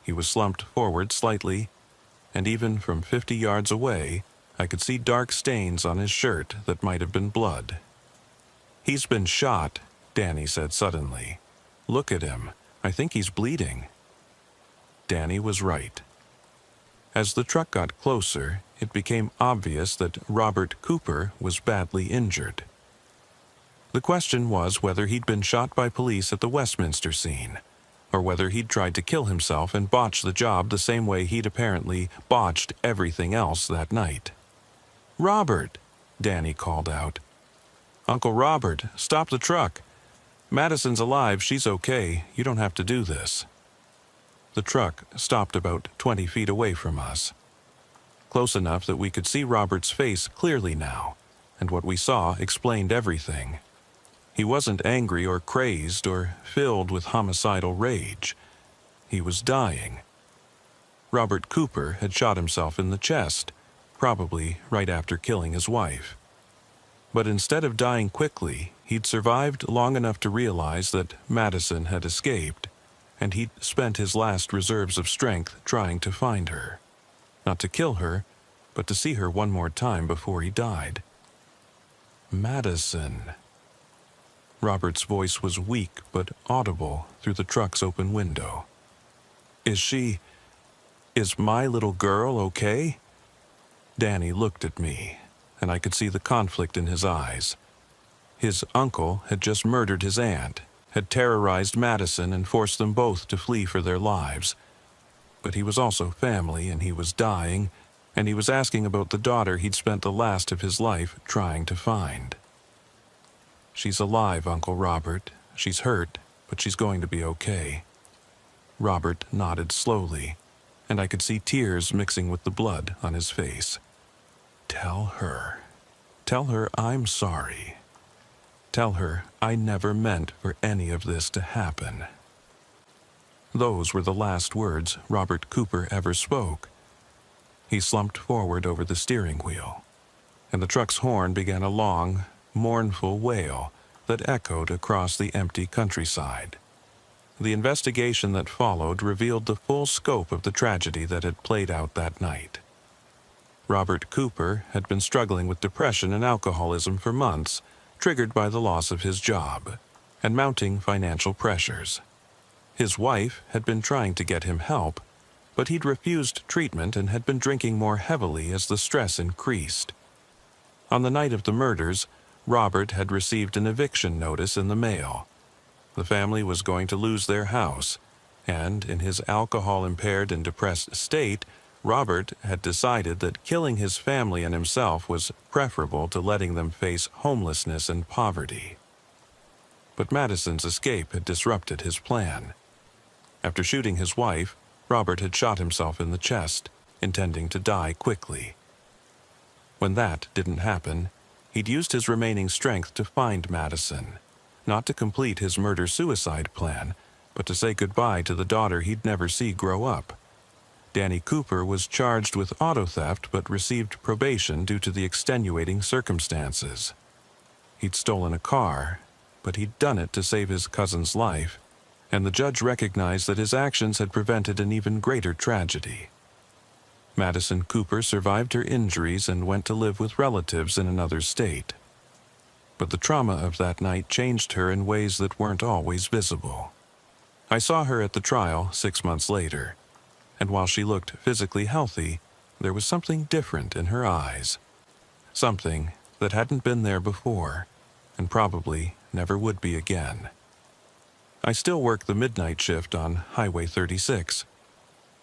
Speaker 1: He was slumped forward slightly, and even from 50 yards away, I could see dark stains on his shirt that might have been blood. "He's been shot," Danny said suddenly. "Look at him. I think he's bleeding." Danny was right. As the truck got closer, it became obvious that Robert Cooper was badly injured. The question was whether he'd been shot by police at the Westminster scene, or whether he'd tried to kill himself and botch the job the same way he'd apparently botched everything else that night. "Robert!" Danny called out. "Uncle Robert, stop the truck. Madison's alive, she's okay, you don't have to do this." The truck stopped about 20 feet away from us. Close enough that we could see Robert's face clearly now, and what we saw explained everything. He wasn't angry or crazed or filled with homicidal rage. He was dying. Robert Cooper had shot himself in the chest, probably right after killing his wife. But instead of dying quickly, he'd survived long enough to realize that Madison had escaped, and he'd spent his last reserves of strength trying to find her. Not to kill her, but to see her one more time before he died. Madison. Robert's voice was weak but audible through the truck's open window. Is my little girl okay?" Danny looked at me, and I could see the conflict in his eyes. His uncle had just murdered his aunt, had terrorized Madison and forced them both to flee for their lives. But he was also family, and he was dying, and he was asking about the daughter he'd spent the last of his life trying to find. "She's alive, Uncle Robert. She's hurt, but she's going to be okay." Robert nodded slowly, and I could see tears mixing with the blood on his face. Tell her I'm sorry. Tell her I never meant for any of this to happen." Those were the last words Robert Cooper ever spoke. He slumped forward over the steering wheel, and the truck's horn began a long, mournful wail that echoed across the empty countryside. The investigation that followed revealed the full scope of the tragedy that had played out that night. Robert Cooper had been struggling with depression and alcoholism for months, triggered by the loss of his job and mounting financial pressures. His wife had been trying to get him help, but he'd refused treatment and had been drinking more heavily as the stress increased. On the night of the murders, Robert had received an eviction notice in the mail. The family was going to lose their house, and in his alcohol-impaired and depressed state, Robert had decided that killing his family and himself was preferable to letting them face homelessness and poverty. But Madison's escape had disrupted his plan. After shooting his wife, Robert had shot himself in the chest, intending to die quickly. When that didn't happen, he'd used his remaining strength to find Madison, not to complete his murder-suicide plan, but to say goodbye to the daughter he'd never see grow up. Danny Cooper was charged with auto theft but received probation due to the extenuating circumstances. He'd stolen a car, but he'd done it to save his cousin's life, and the judge recognized that his actions had prevented an even greater tragedy. Madison Cooper survived her injuries and went to live with relatives in another state. But the trauma of that night changed her in ways that weren't always visible. I saw her at the trial 6 months later, and while she looked physically healthy, there was something different in her eyes. Something that hadn't been there before, and probably never would be again. I still work the midnight shift on Highway 36.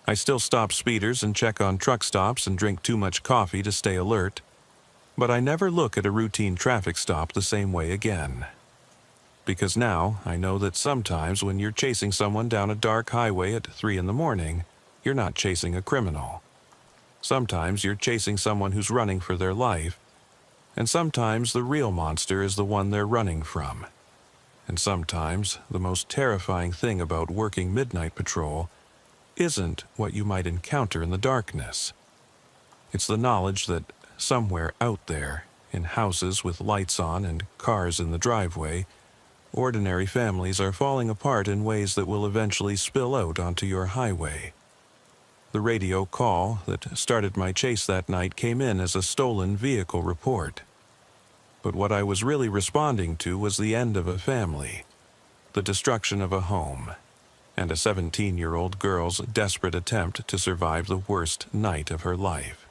Speaker 1: I still stop speeders and check on truck stops and drink too much coffee to stay alert. But I never look at a routine traffic stop the same way again. Because now I know that sometimes when you're chasing someone down a dark highway at 3 in the morning, you're not chasing a criminal. Sometimes you're chasing someone who's running for their life, and sometimes the real monster is the one they're running from. And sometimes the most terrifying thing about working midnight patrol isn't what you might encounter in the darkness. It's the knowledge that somewhere out there, in houses with lights on and cars in the driveway, ordinary families are falling apart in ways that will eventually spill out onto your highway. The radio call that started my chase that night came in as a stolen vehicle report. But what I was really responding to was the end of a family, the destruction of a home, and a 17-year-old girl's desperate attempt to survive the worst night of her life.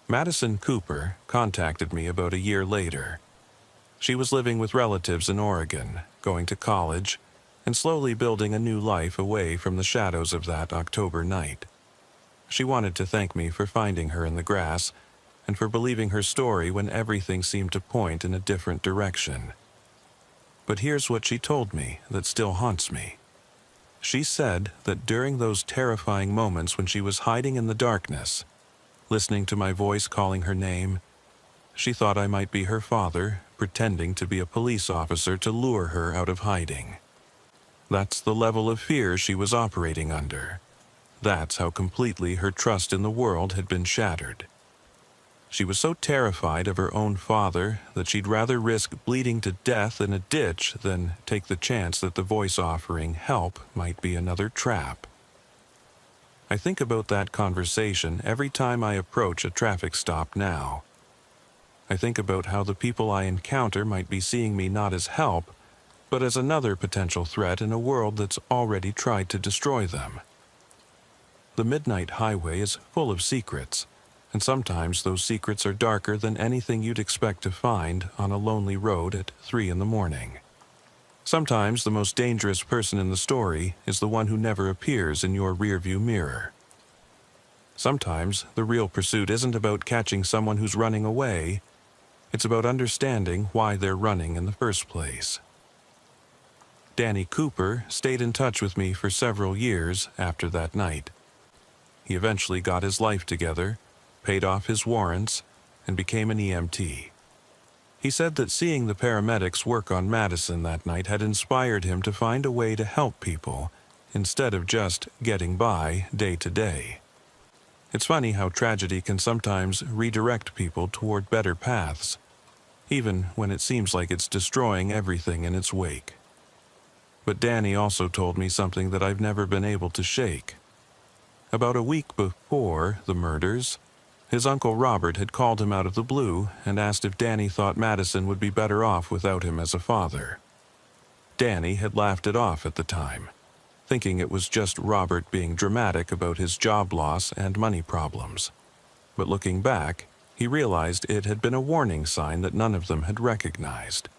Speaker 1: Madison Cooper contacted me about a year later. She was living with relatives in Oregon, going to college, and slowly building a new life away from the shadows of that October night. She wanted to thank me for finding her in the grass and for believing her story when everything seemed to point in a different direction. But here's what she told me that still haunts me. She said that during those terrifying moments when she was hiding in the darkness, listening to my voice calling her name, she thought I might be her father, pretending to be a police officer to lure her out of hiding. That's the level of fear she was operating under. That's how completely her trust in the world had been shattered. She was so terrified of her own father that she'd rather risk bleeding to death in a ditch than take the chance that the voice offering help might be another trap. I think about that conversation every time I approach a traffic stop now. I think about how the people I encounter might be seeing me not as help, but as another potential threat in a world that's already tried to destroy them. The midnight highway is full of secrets, and sometimes those secrets are darker than anything you'd expect to find on a lonely road at 3 in the morning. Sometimes the most dangerous person in the story is the one who never appears in your rearview mirror. Sometimes the real pursuit isn't about catching someone who's running away. It's about understanding why they're running in the first place. Danny Cooper stayed in touch with me for several years after that night. He eventually got his life together, paid off his warrants, and became an EMT. He said that seeing the paramedics work on Madison that night had inspired him to find a way to help people instead of just getting by day to day. It's funny how tragedy can sometimes redirect people toward better paths, even when it seems like it's destroying everything in its wake. But Danny also told me something that I've never been able to shake. About a week before the murders, his uncle Robert had called him out of the blue and asked if Danny thought Madison would be better off without him as a father. Danny had laughed it off at the time, thinking it was just Robert being dramatic about his job loss and money problems. But looking back, he realized it had been a warning sign that none of them had recognized.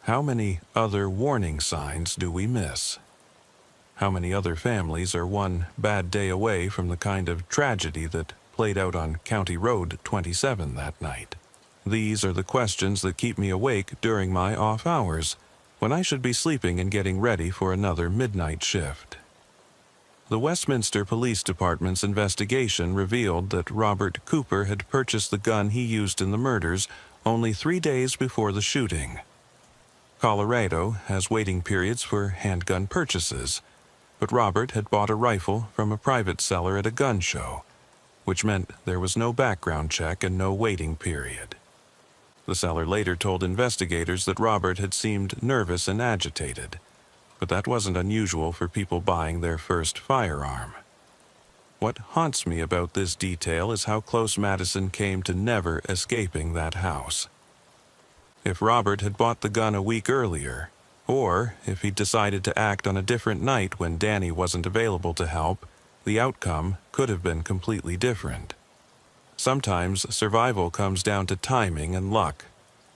Speaker 1: How many other warning signs do we miss? How many other families are one bad day away from the kind of tragedy that played out on County Road 27 that night? These are the questions that keep me awake during my off hours, when I should be sleeping and getting ready for another midnight shift. The Westminster Police Department's investigation revealed that Robert Cooper had purchased the gun he used in the murders only 3 days before the shooting. Colorado has waiting periods for handgun purchases, but Robert had bought a rifle from a private seller at a gun show, which meant there was no background check and no waiting period. The seller later told investigators that Robert had seemed nervous and agitated, but that wasn't unusual for people buying their first firearm. What haunts me about this detail is how close Madison came to never escaping that house. If Robert had bought the gun a week earlier, or if he decided to act on a different night when Danny wasn't available to help, the outcome could have been completely different. Sometimes survival comes down to timing and luck,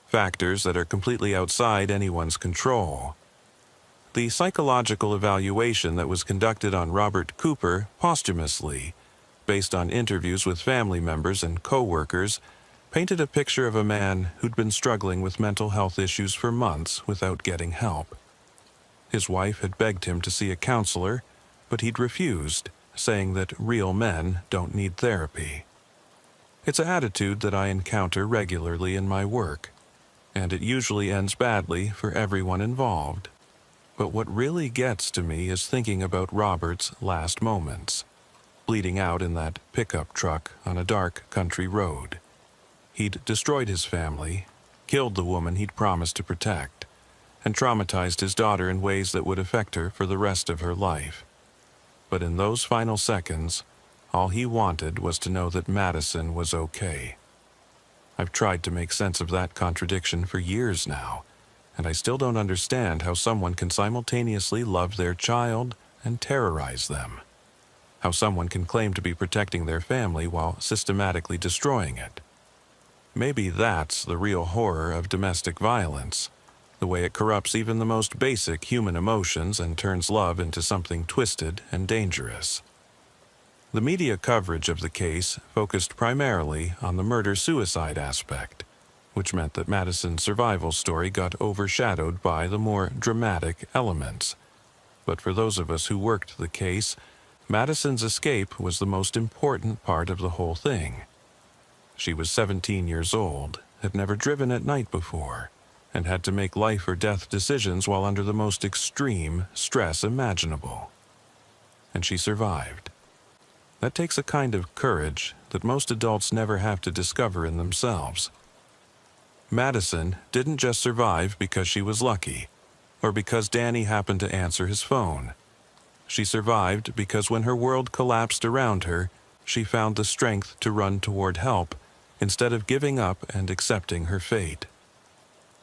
Speaker 1: factors that are completely outside anyone's control. The psychological evaluation that was conducted on Robert Cooper posthumously, based on interviews with family members and co-workers, painted a picture of a man who'd been struggling with mental health issues for months without getting help. His wife had begged him to see a counselor, but he'd refused, saying that real men don't need therapy. It's an attitude that I encounter regularly in my work, and it usually ends badly for everyone involved. But what really gets to me is thinking about Robert's last moments, bleeding out in that pickup truck on a dark country road. He'd destroyed his family, killed the woman he'd promised to protect, and traumatized his daughter in ways that would affect her for the rest of her life. But in those final seconds, all he wanted was to know that Madison was okay. I've tried to make sense of that contradiction for years now, and I still don't understand how someone can simultaneously love their child and terrorize them. How someone can claim to be protecting their family while systematically destroying it. Maybe that's the real horror of domestic violence, the way it corrupts even the most basic human emotions and turns love into something twisted and dangerous. The media coverage of the case focused primarily on the murder-suicide aspect, which meant that Madison's survival story got overshadowed by the more dramatic elements. But for those of us who worked the case, Madison's escape was the most important part of the whole thing. She was 17 years old, had never driven at night before, and had to make life or death decisions while under the most extreme stress imaginable. And she survived. That takes a kind of courage that most adults never have to discover in themselves. Madison didn't just survive because she was lucky, or because Danny happened to answer his phone. She survived because when her world collapsed around her, she found the strength to run toward help instead of giving up and accepting her fate.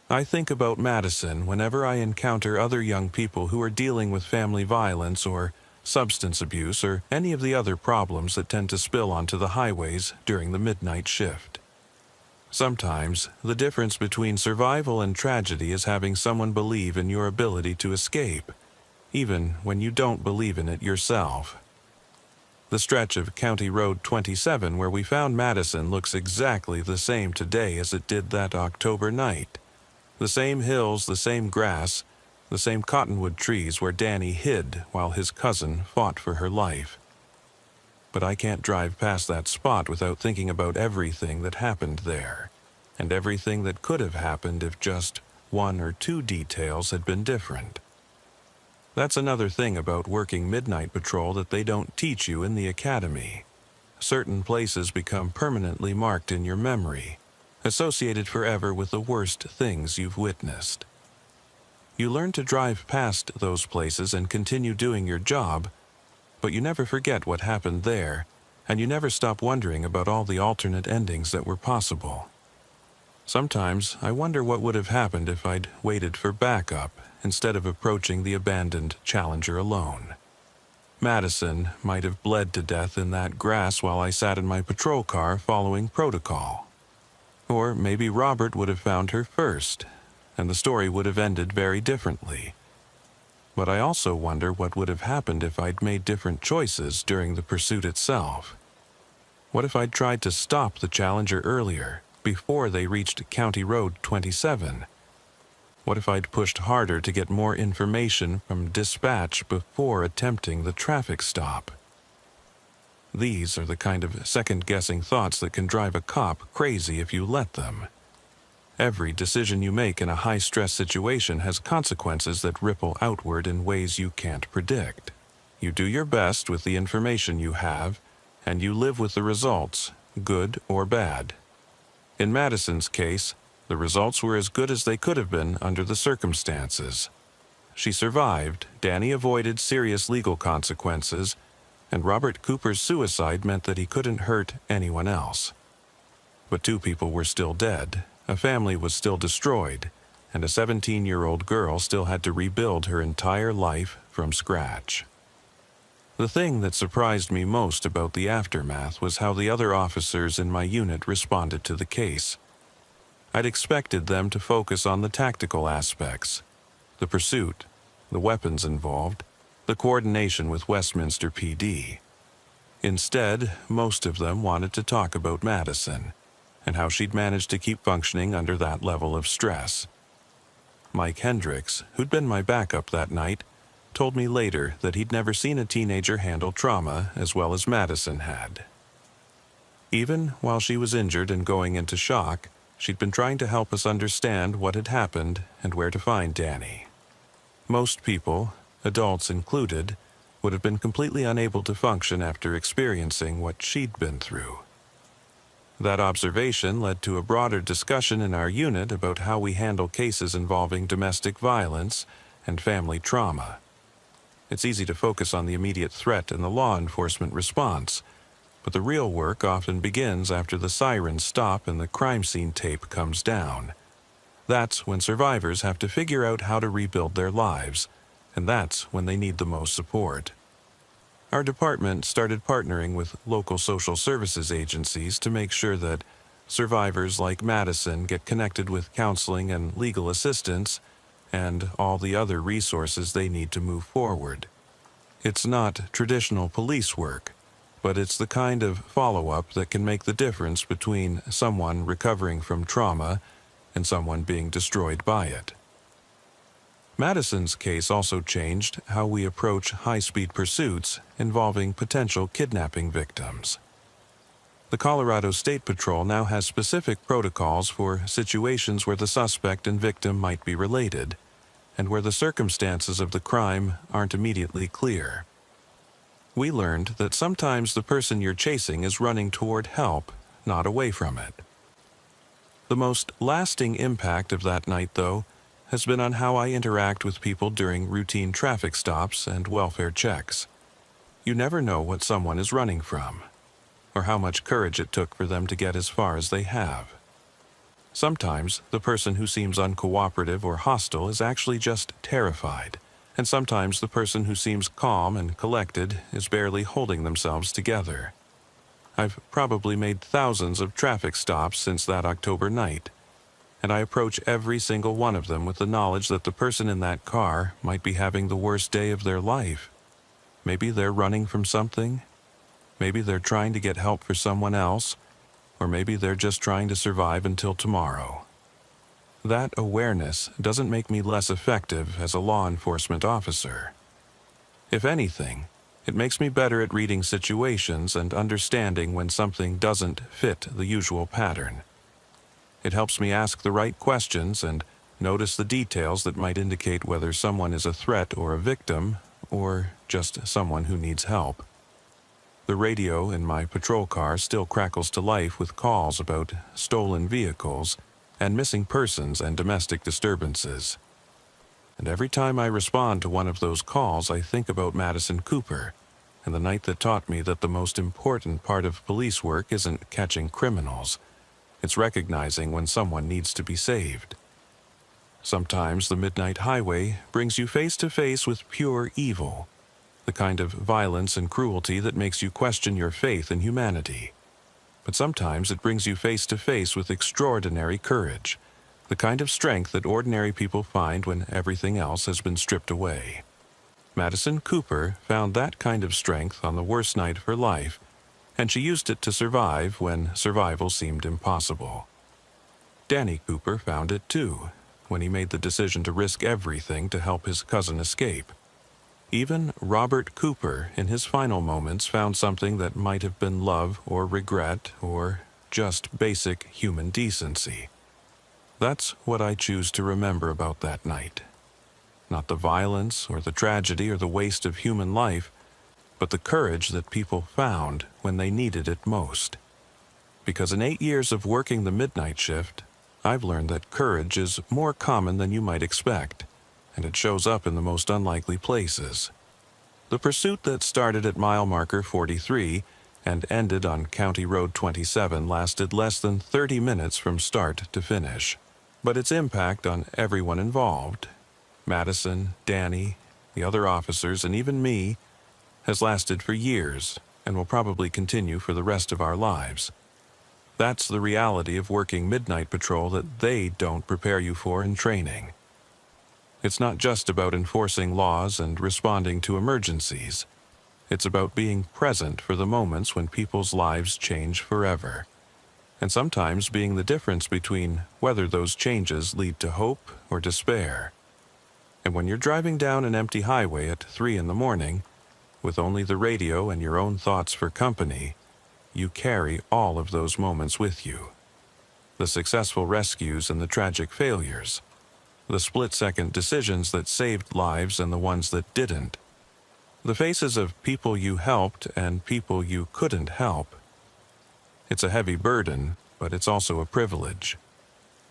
Speaker 1: I think about Madison whenever I encounter other young people who are dealing with family violence or substance abuse or any of the other problems that tend to spill onto the highways during the midnight shift. Sometimes, the difference between survival and tragedy is having someone believe in your ability to escape, even when you don't believe in it yourself. The stretch of County Road 27 where we found Madison looks exactly the same today as it did that October night. The same hills, the same grass, the same cottonwood trees where Danny hid while his cousin fought for her life. But I can't drive past that spot without thinking about everything that happened there, and everything that could have happened if just one or two details had been different. That's another thing about working midnight patrol that they don't teach you in the academy. Certain places become permanently marked in your memory, associated forever with the worst things you've witnessed. You learn to drive past those places and continue doing your job, but you never forget what happened there, and you never stop wondering about all the alternate endings that were possible. Sometimes I wonder what would have happened if I'd waited for backup instead of approaching the abandoned Challenger alone. Madison might have bled to death in that grass while I sat in my patrol car following protocol. Or maybe Robert would have found her first, and the story would have ended very differently. But I also wonder what would have happened if I'd made different choices during the pursuit itself. What if I'd tried to stop the Challenger earlier, before they reached County Road 27? What if I'd pushed harder to get more information from dispatch before attempting the traffic stop? These are the kind of second-guessing thoughts that can drive a cop crazy if you let them. Every decision you make in a high-stress situation has consequences that ripple outward in ways you can't predict. You do your best with the information you have, and you live with the results, good or bad. In Madison's case, the results were as good as they could have been under the circumstances. She survived, Danny avoided serious legal consequences, and Robert Cooper's suicide meant that he couldn't hurt anyone else. But 2 people were still dead, a family was still destroyed, and a 17-year-old girl still had to rebuild her entire life from scratch. The thing that surprised me most about the aftermath was how the other officers in my unit responded to the case. I'd expected them to focus on the tactical aspects, the pursuit, the weapons involved, the coordination with Westminster PD. Instead, most of them wanted to talk about Madison and how she'd managed to keep functioning under that level of stress. Mike Hendricks, who'd been my backup that night, told me later that he'd never seen a teenager handle trauma as well as Madison had. Even while she was injured and going into shock, she'd been trying to help us understand what had happened and where to find Danny. Most people, adults included, would have been completely unable to function after experiencing what she'd been through. That observation led to a broader discussion in our unit about how we handle cases involving domestic violence and family trauma. It's easy to focus on the immediate threat and the law enforcement response, but the real work often begins after the sirens stop and the crime scene tape comes down. That's when survivors have to figure out how to rebuild their lives, and that's when they need the most support. Our department started partnering with local social services agencies to make sure that survivors like Madison get connected with counseling and legal assistance and all the other resources they need to move forward. It's not traditional police work, but it's the kind of follow-up that can make the difference between someone recovering from trauma and someone being destroyed by it. Madison's case also changed how we approach high-speed pursuits involving potential kidnapping victims. The Colorado State Patrol now has specific protocols for situations where the suspect and victim might be related, and where the circumstances of the crime aren't immediately clear. We learned that sometimes the person you're chasing is running toward help, not away from it. The most lasting impact of that night, though, has been on how I interact with people during routine traffic stops and welfare checks. You never know what someone is running from, or how much courage it took for them to get as far as they have. Sometimes the person who seems uncooperative or hostile is actually just terrified, and sometimes the person who seems calm and collected is barely holding themselves together. I've probably made thousands of traffic stops since that October night, and I approach every single one of them with the knowledge that the person in that car might be having the worst day of their life. Maybe they're running from something. Maybe they're trying to get help for someone else, or maybe they're just trying to survive until tomorrow. That awareness doesn't make me less effective as a law enforcement officer. If anything, it makes me better at reading situations and understanding when something doesn't fit the usual pattern. It helps me ask the right questions and notice the details that might indicate whether someone is a threat or a victim, or just someone who needs help. The radio in my patrol car still crackles to life with calls about stolen vehicles and missing persons and domestic disturbances. And every time I respond to one of those calls, I think about Madison Cooper and the night that taught me that the most important part of police work isn't catching criminals. It's recognizing when someone needs to be saved. Sometimes the midnight highway brings you face to face with pure evil, the kind of violence and cruelty that makes you question your faith in humanity. But sometimes it brings you face to face with extraordinary courage, the kind of strength that ordinary people find when everything else has been stripped away. Madison Cooper found that kind of strength on the worst night of her life, and she used it to survive when survival seemed impossible. Danny Cooper found it too, when he made the decision to risk everything to help his cousin escape. Even Robert Cooper, in his final moments, found something that might have been love or regret or just basic human decency. That's what I choose to remember about that night. Not the violence or the tragedy or the waste of human life, but the courage that people found when they needed it most. Because in 8 years of working the midnight shift, I've learned that courage is more common than you might expect, and it shows up in the most unlikely places. The pursuit that started at mile marker 43 and ended on County Road 27 lasted less than 30 minutes from start to finish. But its impact on everyone involved, Madison, Danny, the other officers, and even me, has lasted for years and will probably continue for the rest of our lives. That's the reality of working midnight patrol that they don't prepare you for in training. It's not just about enforcing laws and responding to emergencies. It's about being present for the moments when people's lives change forever, and sometimes being the difference between whether those changes lead to hope or despair. And when you're driving down an empty highway at 3 a.m, with only the radio and your own thoughts for company, you carry all of those moments with you. The successful rescues and the tragic failures. The split-second decisions that saved lives and the ones that didn't. The faces of people you helped and people you couldn't help. It's a heavy burden, but it's also a privilege.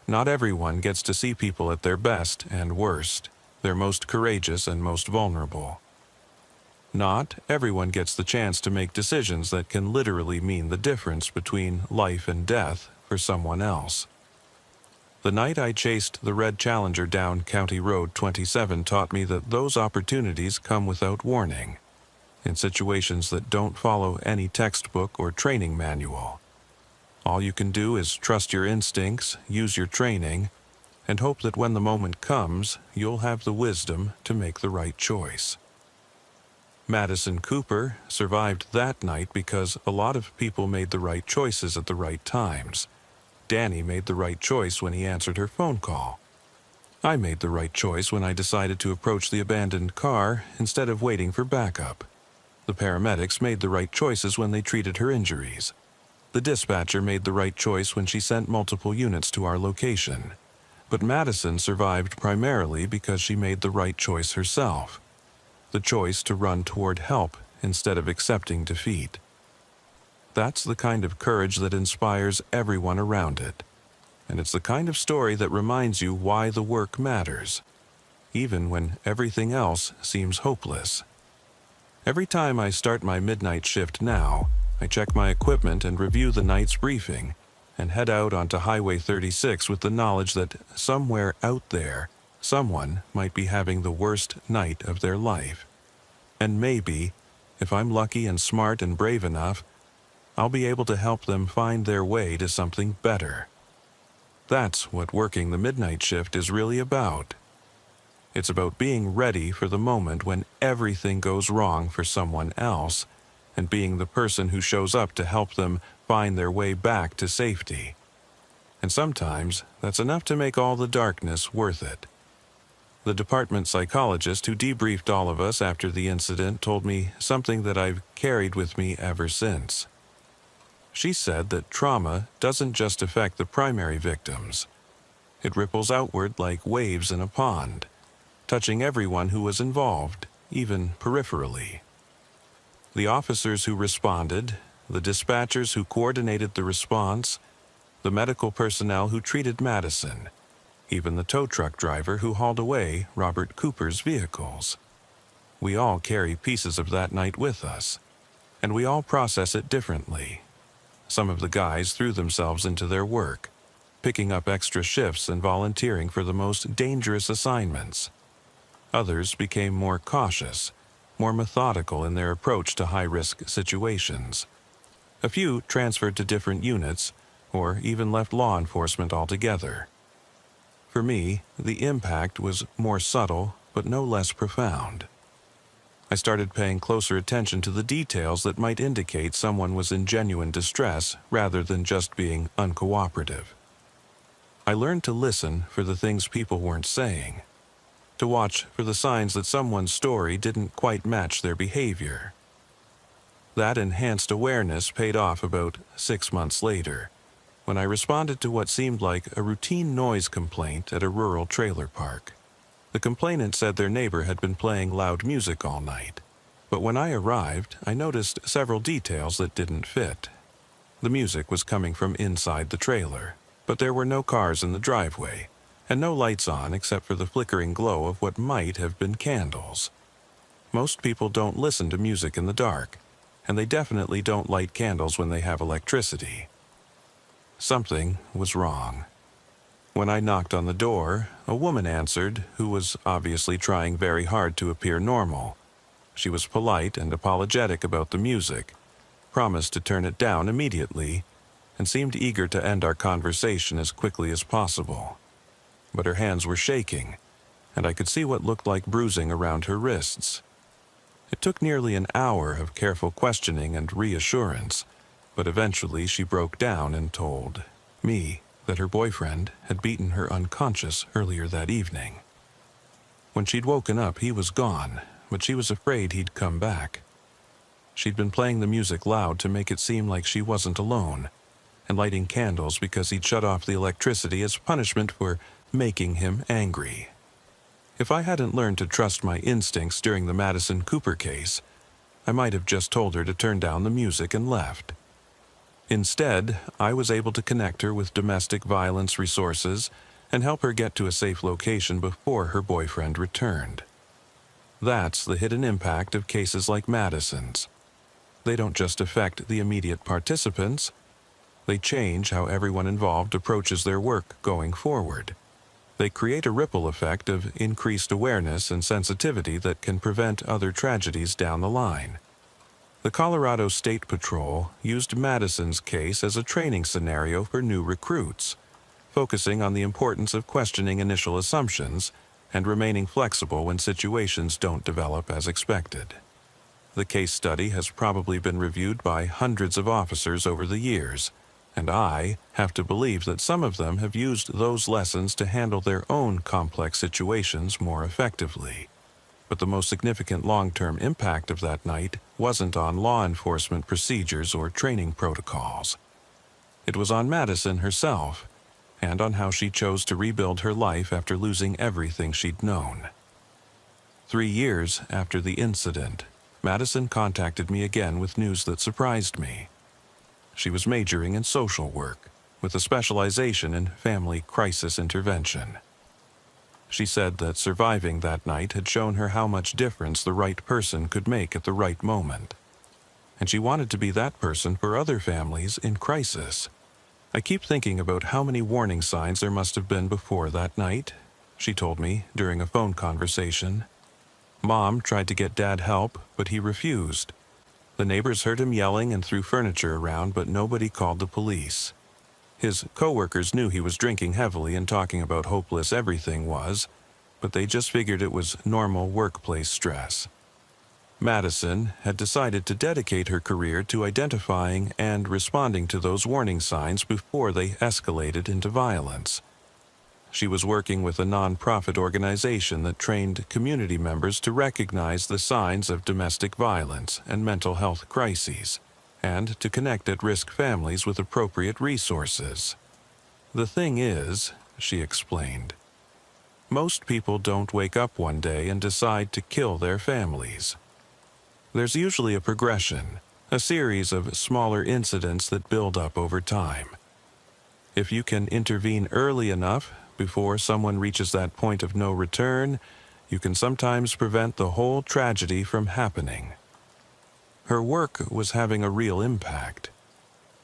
Speaker 1: Not everyone gets to see people at their best and worst, their most courageous and most vulnerable. Not everyone gets the chance to make decisions that can literally mean the difference between life and death for someone else. The night I chased the red Challenger down County Road 27 taught me that those opportunities come without warning, in situations that don't follow any textbook or training manual. All you can do is trust your instincts, use your training, and hope that when the moment comes, you'll have the wisdom to make the right choice. Madison Cooper survived that night because a lot of people made the right choices at the right times. Danny made the right choice when he answered her phone call. I made the right choice when I decided to approach the abandoned car instead of waiting for backup. The paramedics made the right choices when they treated her injuries. The dispatcher made the right choice when she sent multiple units to our location. But Madison survived primarily because she made the right choice herself. The choice to run toward help instead of accepting defeat. That's the kind of courage that inspires everyone around it. And it's the kind of story that reminds you why the work matters, even when everything else seems hopeless. Every time I start my midnight shift now, I check my equipment and review the night's briefing, and head out onto Highway 36 with the knowledge that somewhere out there, someone might be having the worst night of their life. And maybe, if I'm lucky and smart and brave enough, I'll be able to help them find their way to something better. That's what working the midnight shift is really about. It's about being ready for the moment when everything goes wrong for someone else, and being the person who shows up to help them find their way back to safety. And sometimes that's enough to make all the darkness worth it. The department psychologist who debriefed all of us after the incident told me something that I've carried with me ever since. She said that trauma doesn't just affect the primary victims. It ripples outward like waves in a pond, touching everyone who was involved, even peripherally. The officers who responded, the dispatchers who coordinated the response, the medical personnel who treated Madison, even the tow truck driver who hauled away Robert Cooper's vehicles. We all carry pieces of that night with us, and we all process it differently. Some of the guys threw themselves into their work, picking up extra shifts and volunteering for the most dangerous assignments. Others became more cautious, more methodical in their approach to high-risk situations. A few transferred to different units, or even left law enforcement altogether. For me, the impact was more subtle, but no less profound. I started paying closer attention to the details that might indicate someone was in genuine distress rather than just being uncooperative. I learned to listen for the things people weren't saying, to watch for the signs that someone's story didn't quite match their behavior. That enhanced awareness paid off about 6 months later, when I responded to what seemed like a routine noise complaint at a rural trailer park. The complainant said their neighbor had been playing loud music all night, but when I arrived, I noticed several details that didn't fit. The music was coming from inside the trailer, but there were no cars in the driveway, and no lights on except for the flickering glow of what might have been candles. Most people don't listen to music in the dark, and they definitely don't light candles when they have electricity. Something was wrong. When I knocked on the door, a woman answered who was obviously trying very hard to appear normal. She was polite and apologetic about the music, promised to turn it down immediately, and seemed eager to end our conversation as quickly as possible. But her hands were shaking, and I could see what looked like bruising around her wrists. It took nearly an hour of careful questioning and reassurance, but eventually she broke down and told me that her boyfriend had beaten her unconscious earlier that evening. When she'd woken up, he was gone, but she was afraid he'd come back. She'd been playing the music loud to make it seem like she wasn't alone, and lighting candles because he'd shut off the electricity as punishment for making him angry. If I hadn't learned to trust my instincts during the Madison Cooper case, I might have just told her to turn down the music and left. Instead, I was able to connect her with domestic violence resources and help her get to a safe location before her boyfriend returned. That's the hidden impact of cases like Madison's. They don't just affect the immediate participants, they change how everyone involved approaches their work going forward. They create a ripple effect of increased awareness and sensitivity that can prevent other tragedies down the line. The Colorado State Patrol used Madison's case as a training scenario for new recruits, focusing on the importance of questioning initial assumptions and remaining flexible when situations don't develop as expected. The case study has probably been reviewed by hundreds of officers over the years, and I have to believe that some of them have used those lessons to handle their own complex situations more effectively. But the most significant long-term impact of that night wasn't on law enforcement procedures or training protocols. It was on Madison herself, and on how she chose to rebuild her life after losing everything she'd known. 3 years after the incident, Madison contacted me again with news that surprised me. She was majoring in social work, with a specialization in family crisis intervention. She said that surviving that night had shown her how much difference the right person could make at the right moment. And she wanted to be that person for other families in crisis. I keep thinking about how many warning signs there must have been before that night, she told me during a phone conversation. Mom tried to get Dad help, but he refused. The neighbors heard him yelling and threw furniture around, but nobody called the police. His coworkers knew he was drinking heavily and talking about hopeless everything was, but they just figured it was normal workplace stress. Madison had decided to dedicate her career to identifying and responding to those warning signs before they escalated into violence. She was working with a nonprofit organization that trained community members to recognize the signs of domestic violence and mental health crises, and to connect at-risk families with appropriate resources. The thing is, she explained, most people don't wake up one day and decide to kill their families. There's usually a progression, a series of smaller incidents that build up over time. If you can intervene early enough, before someone reaches that point of no return, you can sometimes prevent the whole tragedy from happening. Her work was having a real impact.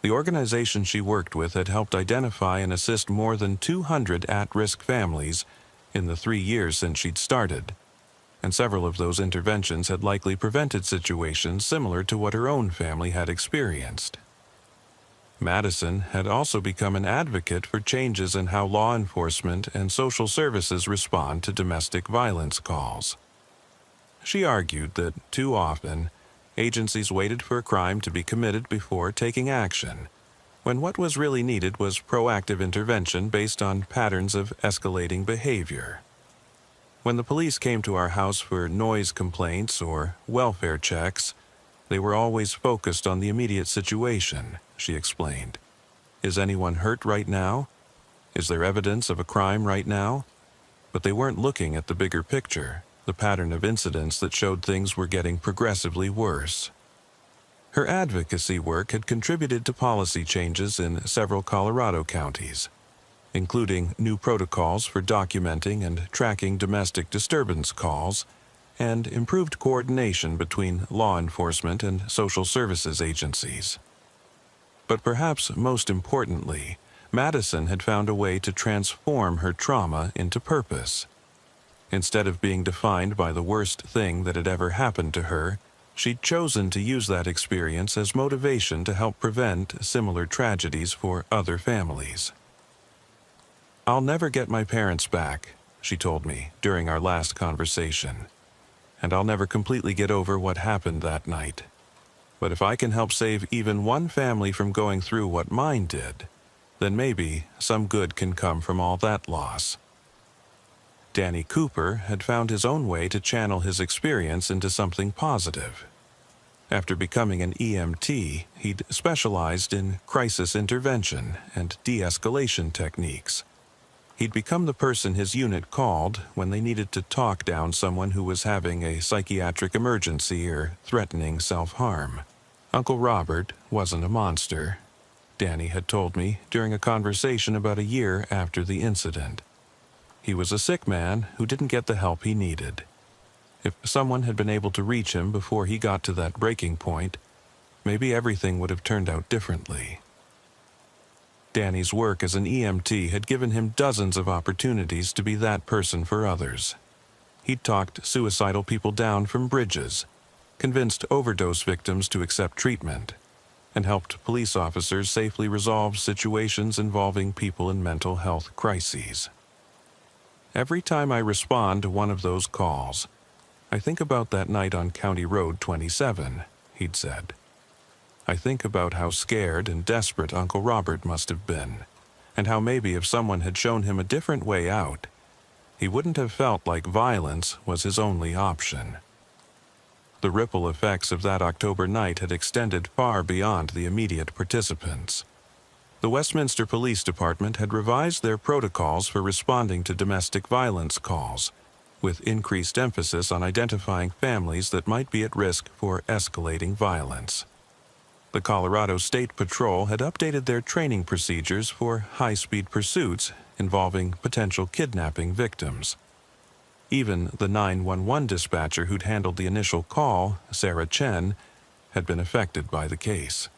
Speaker 1: The organization she worked with had helped identify and assist more than 200 at-risk families in the 3 years since she'd started, and several of those interventions had likely prevented situations similar to what her own family had experienced. Madison had also become an advocate for changes in how law enforcement and social services respond to domestic violence calls. She argued that, too often, agencies waited for a crime to be committed before taking action, when what was really needed was proactive intervention based on patterns of escalating behavior. When the police came to our house for noise complaints or welfare checks, they were always focused on the immediate situation, she explained. Is anyone hurt right now? Is there evidence of a crime right now? But they weren't looking at the bigger picture, the pattern of incidents that showed things were getting progressively worse. Her advocacy work had contributed to policy changes in several Colorado counties, including new protocols for documenting and tracking domestic disturbance calls, and improved coordination between law enforcement and social services agencies. But perhaps most importantly, Madison had found a way to transform her trauma into purpose. Instead of being defined by the worst thing that had ever happened to her, she'd chosen to use that experience as motivation to help prevent similar tragedies for other families. "I'll never get my parents back," she told me during our last conversation, "and I'll never completely get over what happened that night. But if I can help save even one family from going through what mine did, then maybe some good can come from all that loss." Danny Cooper had found his own way to channel his experience into something positive. After becoming an EMT, he'd specialized in crisis intervention and de-escalation techniques. He'd become the person his unit called when they needed to talk down someone who was having a psychiatric emergency or threatening self-harm. Uncle Robert wasn't a monster, Danny had told me during a conversation about a year after the incident. He was a sick man who didn't get the help he needed. If someone had been able to reach him before he got to that breaking point, maybe everything would have turned out differently. Danny's work as an EMT had given him dozens of opportunities to be that person for others. He'd talked suicidal people down from bridges, convinced overdose victims to accept treatment, and helped police officers safely resolve situations involving people in mental health crises. Every time I respond to one of those calls, I think about that night on County Road 27, he'd said. I think about how scared and desperate Uncle Robert must have been, and how maybe if someone had shown him a different way out, he wouldn't have felt like violence was his only option. The ripple effects of that October night had extended far beyond the immediate participants. The Westminster Police Department had revised their protocols for responding to domestic violence calls, with increased emphasis on identifying families that might be at risk for escalating violence. The Colorado State Patrol had updated their training procedures for high-speed pursuits involving potential kidnapping victims. Even the 911 dispatcher who'd handled the initial call, Sarah Chen, had been affected by the case.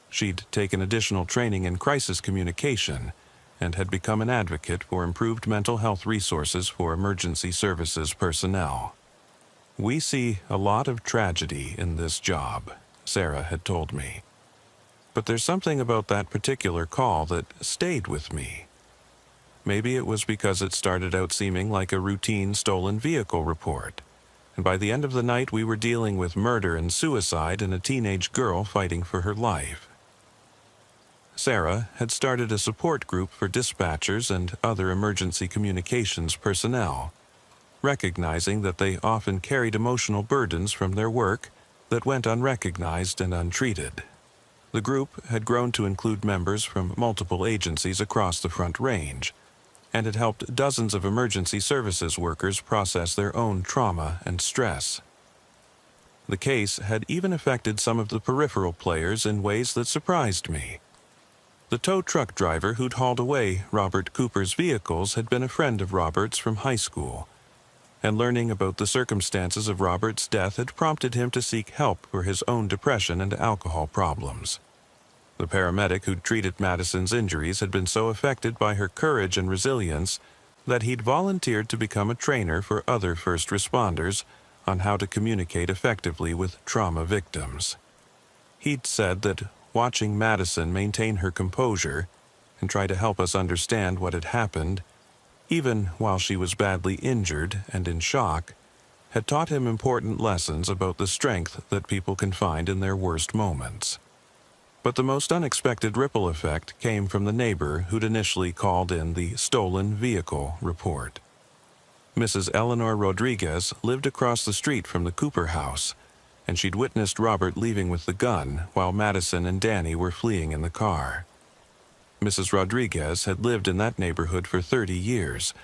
Speaker 1: She'd taken additional training in crisis communication and had become an advocate for improved mental health resources for emergency services personnel. "We see a lot of tragedy in this job," Sarah had told me. "But there's something about that particular call that stayed with me. Maybe it was because it started out seeming like a routine stolen vehicle report, and by the end of the night we were dealing with murder and suicide and a teenage girl fighting for her life." Sarah had started a support group for dispatchers and other emergency communications personnel, recognizing that they often carried emotional burdens from their work that went unrecognized and untreated. The group had grown to include members from multiple agencies across the Front Range, and had helped dozens of emergency services workers process their own trauma and stress. The case had even affected some of the peripheral players in ways that surprised me. The tow truck driver who'd hauled away Robert Cooper's vehicles had been a friend of Robert's from high school, and learning about the circumstances of Robert's death had prompted him to seek help for his own depression and alcohol problems. The paramedic who'd treated Madison's injuries had been so affected by her courage and resilience that he'd volunteered to become a trainer for other first responders on how to communicate effectively with trauma victims. He'd said that watching Madison maintain her composure and try to help us understand what had happened, even while she was badly injured and in shock, had taught him important lessons about the strength that people can find in their worst moments. But the most unexpected ripple effect came from the neighbor who'd initially called in the stolen vehicle report. Mrs. Eleanor Rodriguez lived across the street from the Cooper house, and she'd witnessed Robert leaving with the gun while Madison and Danny were fleeing in the car. Mrs. Rodriguez had lived in that neighborhood for 30 years,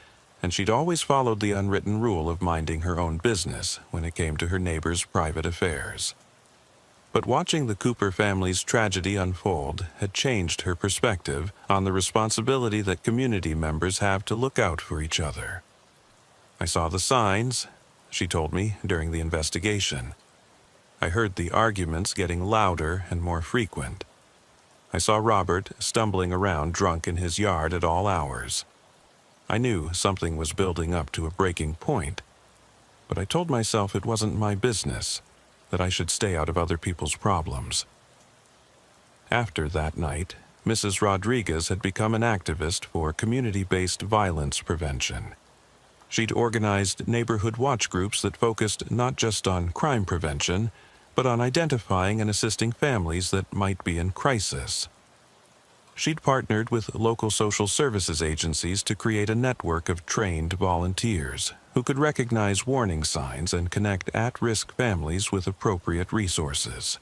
Speaker 1: and she'd always followed the unwritten rule of minding her own business when it came to her neighbors' private affairs. But watching the Cooper family's tragedy unfold had changed her perspective on the responsibility that community members have to look out for each other. "I saw the signs," she told me during the investigation. "I heard the arguments getting louder and more frequent. I saw Robert stumbling around drunk in his yard at all hours. I knew something was building up to a breaking point, but I told myself it wasn't my business, that I should stay out of other people's problems." After that night, Mrs. Rodriguez had become an activist for community-based violence prevention. She'd organized neighborhood watch groups that focused not just on crime prevention, but on identifying and assisting families that might be in crisis. She'd partnered with local social services agencies to create a network of trained volunteers who could recognize warning signs and connect at-risk families with appropriate resources.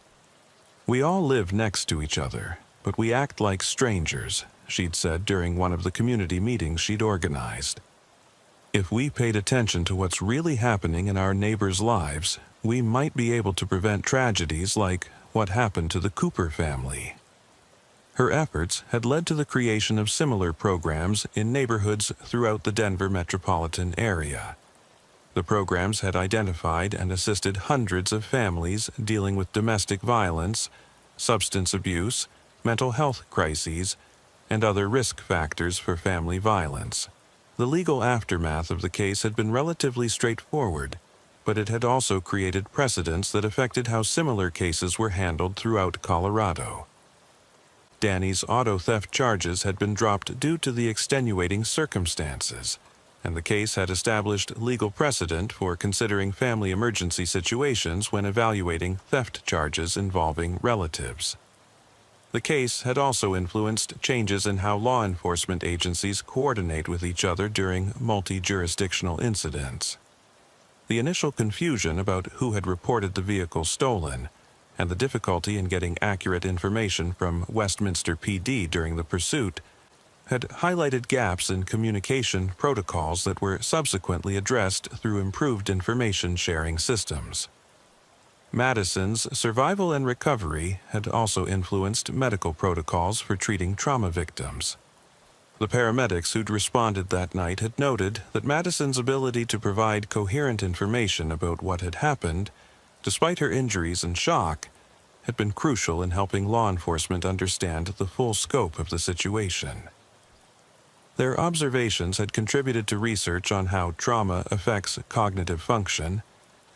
Speaker 1: "We all live next to each other, but we act like strangers," she'd said during one of the community meetings she'd organized. "If we paid attention to what's really happening in our neighbors' lives, we might be able to prevent tragedies like what happened to the Cooper family." Her efforts had led to the creation of similar programs in neighborhoods throughout the Denver metropolitan area. The programs had identified and assisted hundreds of families dealing with domestic violence, substance abuse, mental health crises, and other risk factors for family violence. The legal aftermath of the case had been relatively straightforward, but it had also created precedents that affected how similar cases were handled throughout Colorado. Danny's auto theft charges had been dropped due to the extenuating circumstances, and the case had established legal precedent for considering family emergency situations when evaluating theft charges involving relatives. The case had also influenced changes in how law enforcement agencies coordinate with each other during multi-jurisdictional incidents. The initial confusion about who had reported the vehicle stolen, and the difficulty in getting accurate information from Westminster PD during the pursuit, had highlighted gaps in communication protocols that were subsequently addressed through improved information sharing systems. Madison's survival and recovery had also influenced medical protocols for treating trauma victims. The paramedics who'd responded that night had noted that Madison's ability to provide coherent information about what had happened, despite her injuries and shock, had been crucial in helping law enforcement understand the full scope of the situation. Their observations had contributed to research on how trauma affects cognitive function,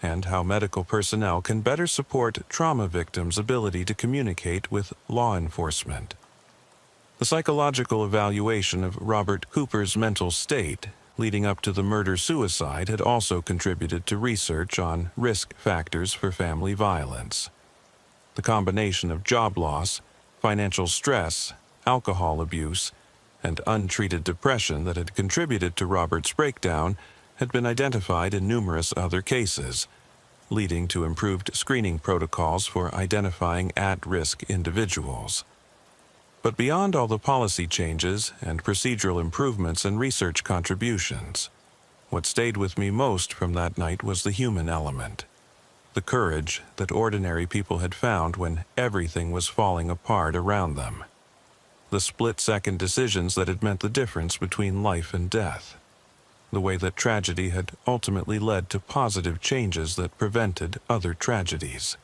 Speaker 1: and how medical personnel can better support trauma victims' ability to communicate with law enforcement. The psychological evaluation of Robert Cooper's mental state leading up to the murder-suicide had also contributed to research on risk factors for family violence. The combination of job loss, financial stress, alcohol abuse, and untreated depression that had contributed to Robert's breakdown had been identified in numerous other cases, leading to improved screening protocols for identifying at-risk individuals. But beyond all the policy changes and procedural improvements and research contributions, what stayed with me most from that night was the human element, the courage that ordinary people had found when everything was falling apart around them, the split-second decisions that had meant the difference between life and death, the way that tragedy had ultimately led to positive changes that prevented other tragedies.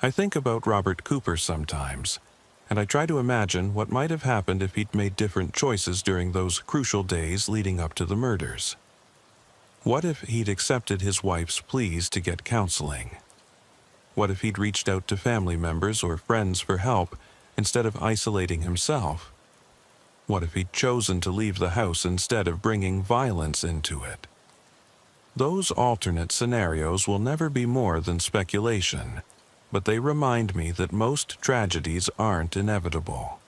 Speaker 1: I think about Robert Cooper sometimes, and I try to imagine what might have happened if he'd made different choices during those crucial days leading up to the murders. What if he'd accepted his wife's pleas to get counseling? What if he'd reached out to family members or friends for help instead of isolating himself? What if he'd chosen to leave the house instead of bringing violence into it? Those alternate scenarios will never be more than speculation, but they remind me that most tragedies aren't inevitable.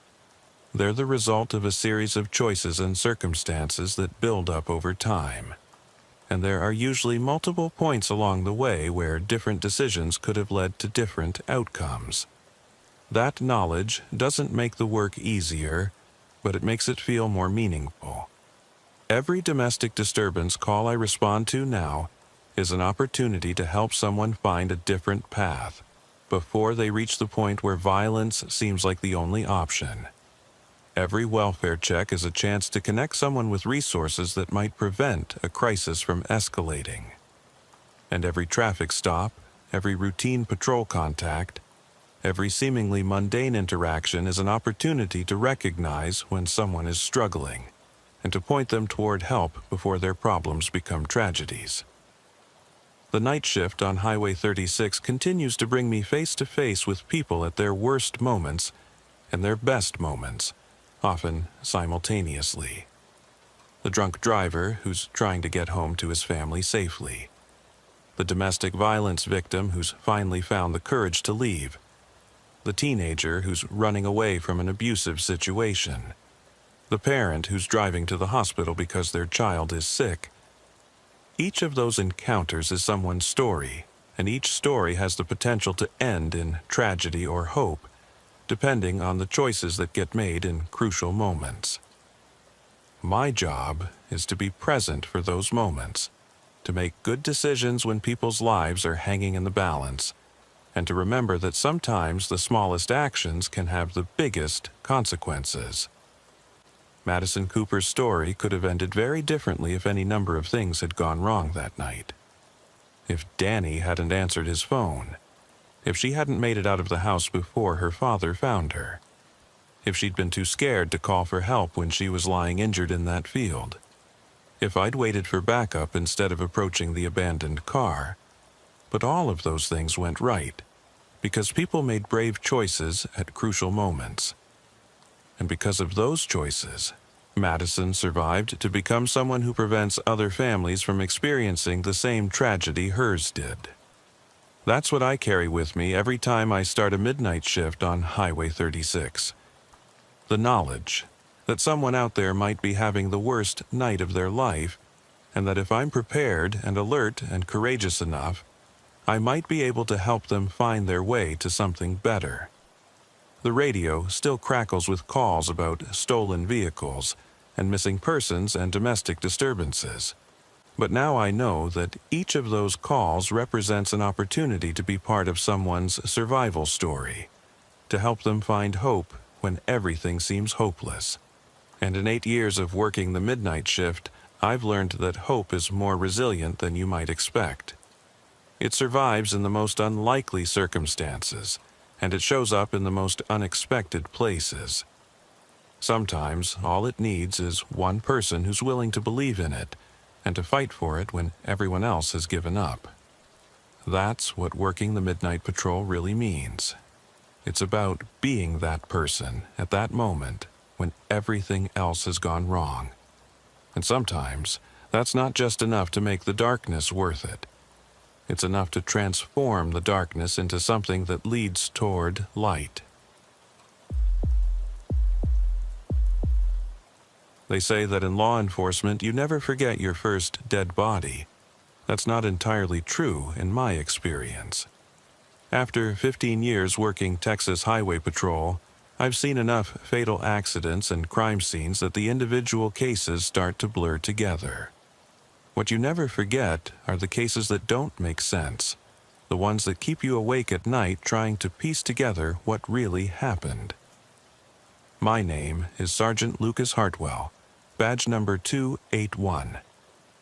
Speaker 1: They're the result of a series of choices and circumstances that build up over time. And there are usually multiple points along the way where different decisions could have led to different outcomes. That knowledge doesn't make the work easier, but it makes it feel more meaningful. Every domestic disturbance call I respond to now is an opportunity to help someone find a different path before they reach the point where violence seems like the only option. Every welfare check is a chance to connect someone with resources that might prevent a crisis from escalating. And every traffic stop, every routine patrol contact, every seemingly mundane interaction is an opportunity to recognize when someone is struggling and to point them toward help before their problems become tragedies. The night shift on Highway 36 continues to bring me face to face with people at their worst moments and their best moments, often simultaneously. The drunk driver who's trying to get home to his family safely. The domestic violence victim who's finally found the courage to leave. The teenager who's running away from an abusive situation. The parent who's driving to the hospital because their child is sick. Each of those encounters is someone's story, and each story has the potential to end in tragedy or hope, depending on the choices that get made in crucial moments. My job is to be present for those moments, to make good decisions when people's lives are hanging in the balance, and to remember that sometimes the smallest actions can have the biggest consequences. Madison Cooper's story could have ended very differently if any number of things had gone wrong that night. If Danny hadn't answered his phone, if she hadn't made it out of the house before her father found her, if she'd been too scared to call for help when she was lying injured in that field, if I'd waited for backup instead of approaching the abandoned car. But all of those things went right, because people made brave choices at crucial moments. And because of those choices, Madison survived to become someone who prevents other families from experiencing the same tragedy hers did. That's what I carry with me every time I start a midnight shift on Highway 36. The knowledge that someone out there might be having the worst night of their life, and that if I'm prepared and alert and courageous enough, I might be able to help them find their way to something better. The radio still crackles with calls about stolen vehicles and missing persons and domestic disturbances. But now I know that each of those calls represents an opportunity to be part of someone's survival story, to help them find hope when everything seems hopeless. And in 8 years of working the midnight shift, I've learned that hope is more resilient than you might expect. It survives in the most unlikely circumstances, and it shows up in the most unexpected places. Sometimes all it needs is one person who's willing to believe in it, and to fight for it when everyone else has given up. That's what working the Midnight Patrol really means. It's about being that person at that moment when everything else has gone wrong. And sometimes that's not just enough to make the darkness worth it. It's enough to transform the darkness into something that leads toward light. They say that in law enforcement, you never forget your first dead body. That's not entirely true in my experience. After 15 years working Texas Highway Patrol, I've seen enough fatal accidents and crime scenes that the individual cases start to blur together. What you never forget are the cases that don't make sense, the ones that keep you awake at night trying to piece together what really happened. My name is Sergeant Lucas Hartwell, badge number 281,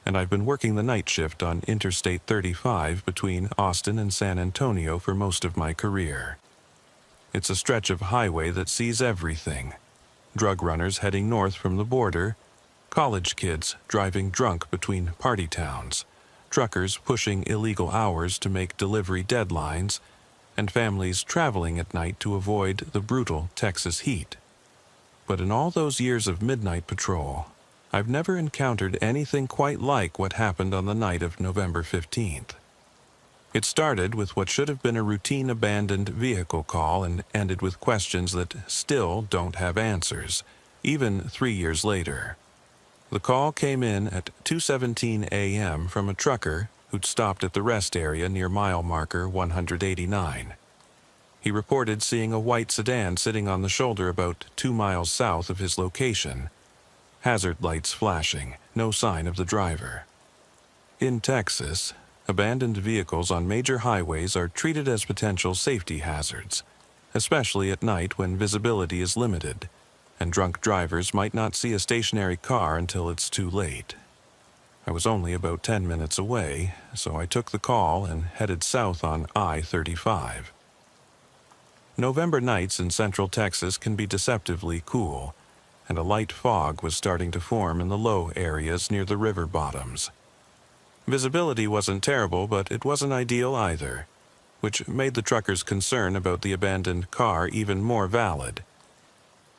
Speaker 1: and I've been working the night shift on Interstate 35 between Austin and San Antonio for most of my career. It's a stretch of highway that sees everything: drug runners heading north from the border, college kids driving drunk between party towns, truckers pushing illegal hours to make delivery deadlines, and families traveling at night to avoid the brutal Texas heat. But in all those years of midnight patrol, I've never encountered anything quite like what happened on the night of November 15th. It started with what should have been a routine abandoned vehicle call and ended with questions that still don't have answers, even 3 years later. The call came in at 2:17 a.m. from a trucker who'd stopped at the rest area near mile marker 189. He reported seeing a white sedan sitting on the shoulder about 2 miles south of his location. Hazard lights flashing, no sign of the driver. In Texas, abandoned vehicles on major highways are treated as potential safety hazards, especially at night when visibility is limited, and drunk drivers might not see a stationary car until it's too late. I was only about 10 minutes away, so I took the call and headed south on I-35. November nights in central Texas can be deceptively cool, and a light fog was starting to form in the low areas near the river bottoms. Visibility wasn't terrible, but it wasn't ideal either, which made the trucker's concern about the abandoned car even more valid.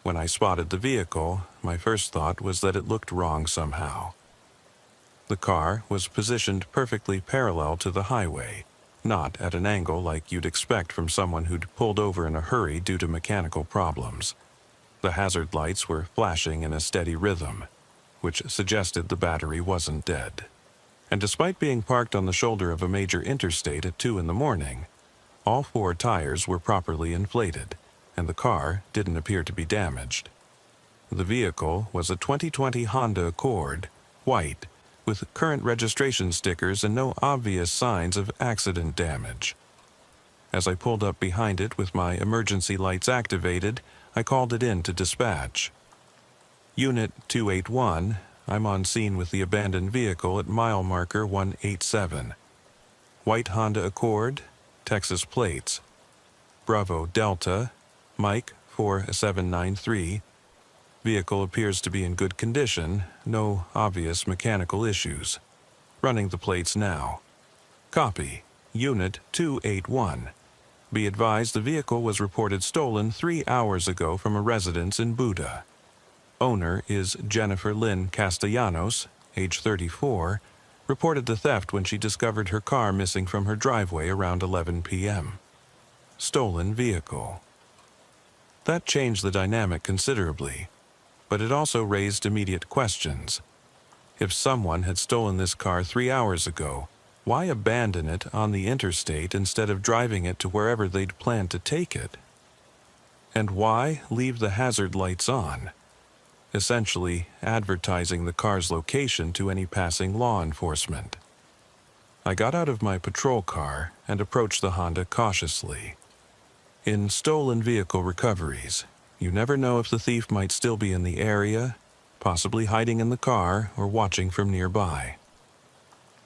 Speaker 1: When I spotted the vehicle, my first thought was that it looked wrong somehow. The car was positioned perfectly parallel to the highway, not at an angle like you'd expect from someone who'd pulled over in a hurry due to mechanical problems. The hazard lights were flashing in a steady rhythm, which suggested the battery wasn't dead. And despite being parked on the shoulder of a major interstate at 2 in the morning, all 4 tires were properly inflated, and the car didn't appear to be damaged. The vehicle was a 2020 Honda Accord, white, with current registration stickers and no obvious signs of accident damage. As I pulled up behind it with my emergency lights activated, I called it in to dispatch. Unit 281, I'm on scene with the abandoned vehicle at mile marker 187. White Honda Accord, Texas plates. Bravo Delta, Mike 4793. Vehicle appears to be in good condition, no obvious mechanical issues. Running the plates now. Copy, Unit 281. Be advised the vehicle was reported stolen 3 hours ago from a residence in Buda. Owner is Jennifer Lynn Castellanos, age 34, reported the theft when she discovered her car missing from her driveway around 11 p.m. Stolen vehicle. That changed the dynamic considerably, but it also raised immediate questions. If someone had stolen this car 3 hours ago, why abandon it on the interstate instead of driving it to wherever they'd planned to take it? And why leave the hazard lights on, essentially advertising the car's location to any passing law enforcement? I got out of my patrol car and approached the Honda cautiously. In stolen vehicle recoveries, you never know if the thief might still be in the area, possibly hiding in the car or watching from nearby.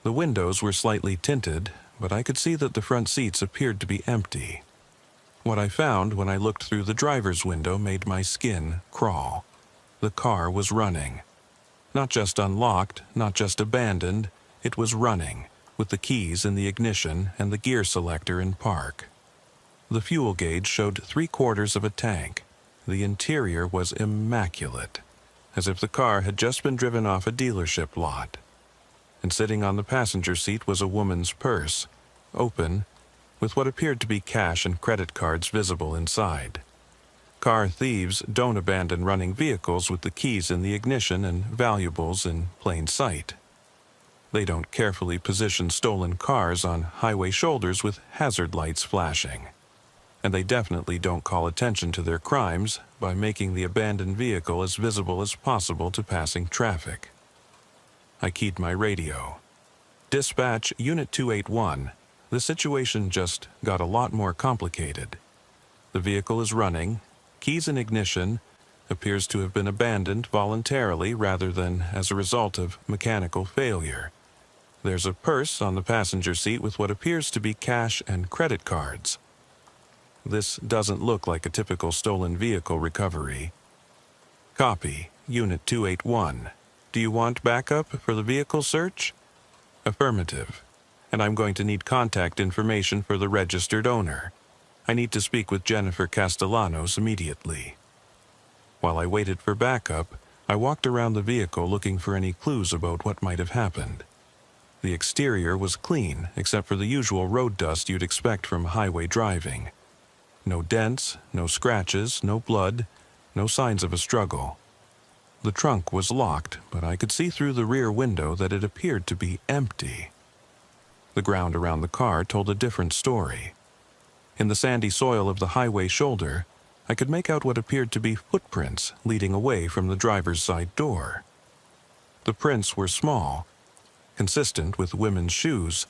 Speaker 1: The windows were slightly tinted, but I could see that the front seats appeared to be empty. What I found when I looked through the driver's window made my skin crawl. The car was running. Not just unlocked, not just abandoned, it was running, with the keys in the ignition and the gear selector in park. The fuel gauge showed 3/4 of a tank. The interior was immaculate, as if the car had just been driven off a dealership lot. And sitting on the passenger seat was a woman's purse, open, with what appeared to be cash and credit cards visible inside. Car thieves don't abandon running vehicles with the keys in the ignition and valuables in plain sight. They don't carefully position stolen cars on highway shoulders with hazard lights flashing. And they definitely don't call attention to their crimes by making the abandoned vehicle as visible as possible to passing traffic. I keyed my radio. Dispatch Unit 281. The situation just got a lot more complicated. The vehicle is running, keys in ignition, appears to have been abandoned voluntarily rather than as a result of mechanical failure. There's a purse on the passenger seat with what appears to be cash and credit cards. This doesn't look like a typical stolen vehicle recovery. Copy, Unit 281. Do you want backup for the vehicle search? Affirmative. And I'm going to need contact information for the registered owner. I need to speak with Jennifer Castellanos immediately. While I waited for backup, I walked around the vehicle looking for any clues about what might have happened. The exterior was clean, except for the usual road dust you'd expect from highway driving. No dents, no scratches, no blood, no signs of a struggle. The trunk was locked, but I could see through the rear window that it appeared to be empty. The ground around the car told a different story. In the sandy soil of the highway shoulder, I could make out what appeared to be footprints leading away from the driver's side door. The prints were small, consistent with women's shoes,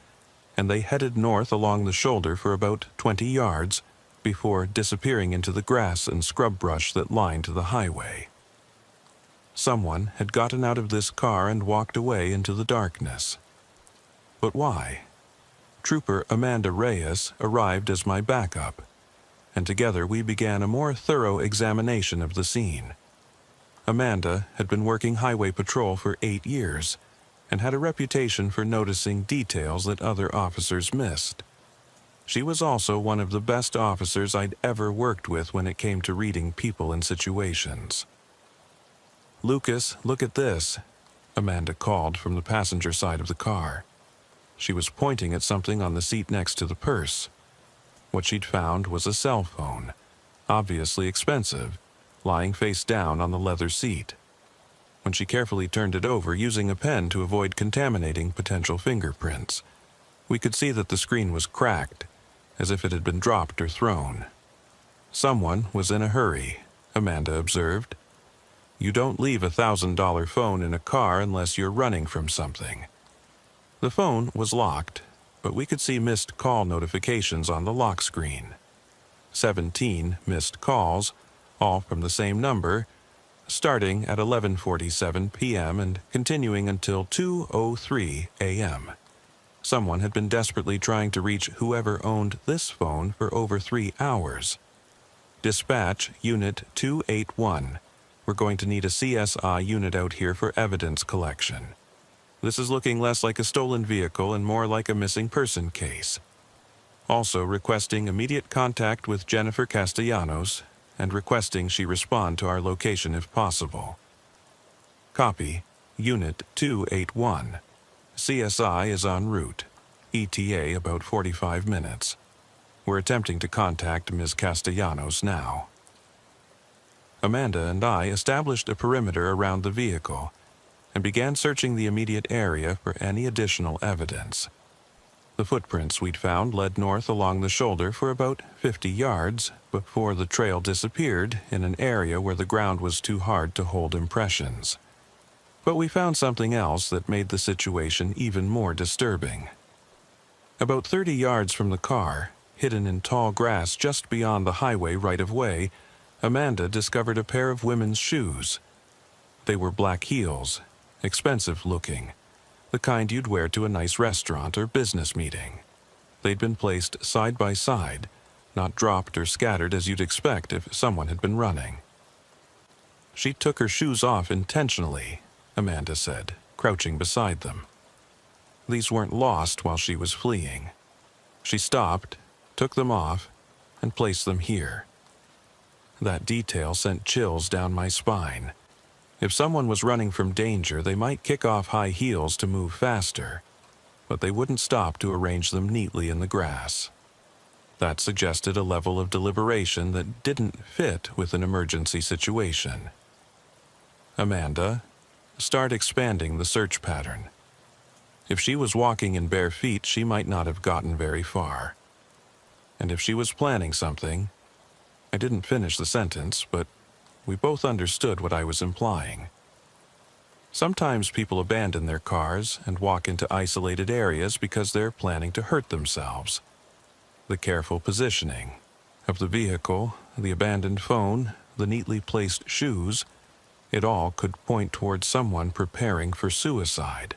Speaker 1: and they headed north along the shoulder for about 20 yards before disappearing into the grass and scrub brush that lined the highway. Someone had gotten out of this car and walked away into the darkness. But why? Trooper Amanda Reyes arrived as my backup, and together we began a more thorough examination of the scene. Amanda had been working highway patrol for 8 years and had a reputation for noticing details that other officers missed. She was also one of the best officers I'd ever worked with when it came to reading people and situations. "Lucas, look at this," Amanda called from the passenger side of the car. She was pointing at something on the seat next to the purse. What she'd found was a cell phone, obviously expensive, lying face down on the leather seat. When she carefully turned it over, using a pen to avoid contaminating potential fingerprints, we could see that the screen was cracked, as if it had been dropped or thrown. Someone was in a hurry, Amanda observed. You don't leave a $1,000 phone in a car unless you're running from something. The phone was locked, but we could see missed call notifications on the lock screen. 17 missed calls, all from the same number, starting at 11:47 p.m. and continuing until 2:03 a.m. Someone had been desperately trying to reach whoever owned this phone for over 3 hours. Dispatch Unit 281. We're going to need a CSI unit out here for evidence collection. This is looking less like a stolen vehicle and more like a missing person case. Also requesting immediate contact with Jennifer Castellanos and requesting she respond to our location if possible. Copy, Unit 281. CSI is en route. ETA about 45 minutes. We're attempting to contact Ms. Castellanos now. Amanda and I established a perimeter around the vehicle and began searching the immediate area for any additional evidence. The footprints we'd found led north along the shoulder for about 50 yards before the trail disappeared in an area where the ground was too hard to hold impressions. But we found something else that made the situation even more disturbing. About 30 yards from the car, hidden in tall grass just beyond the highway right-of-way, Amanda discovered a pair of women's shoes. They were black heels, expensive looking, the kind you'd wear to a nice restaurant or business meeting. They'd been placed side by side, not dropped or scattered as you'd expect if someone had been running. She took her shoes off intentionally, Amanda said, crouching beside them. These weren't lost while she was fleeing. She stopped, took them off, and placed them here. That detail sent chills down my spine. If someone was running from danger, they might kick off high heels to move faster, but they wouldn't stop to arrange them neatly in the grass. That suggested a level of deliberation that didn't fit with an emergency situation. Amanda, start expanding the search pattern. If she was walking in bare feet, she might not have gotten very far. And if she was planning something, I didn't finish the sentence, but we both understood what I was implying. Sometimes people abandon their cars and walk into isolated areas because they're planning to hurt themselves. The careful positioning of the vehicle, the abandoned phone, the neatly placed shoes, it all could point towards someone preparing for suicide.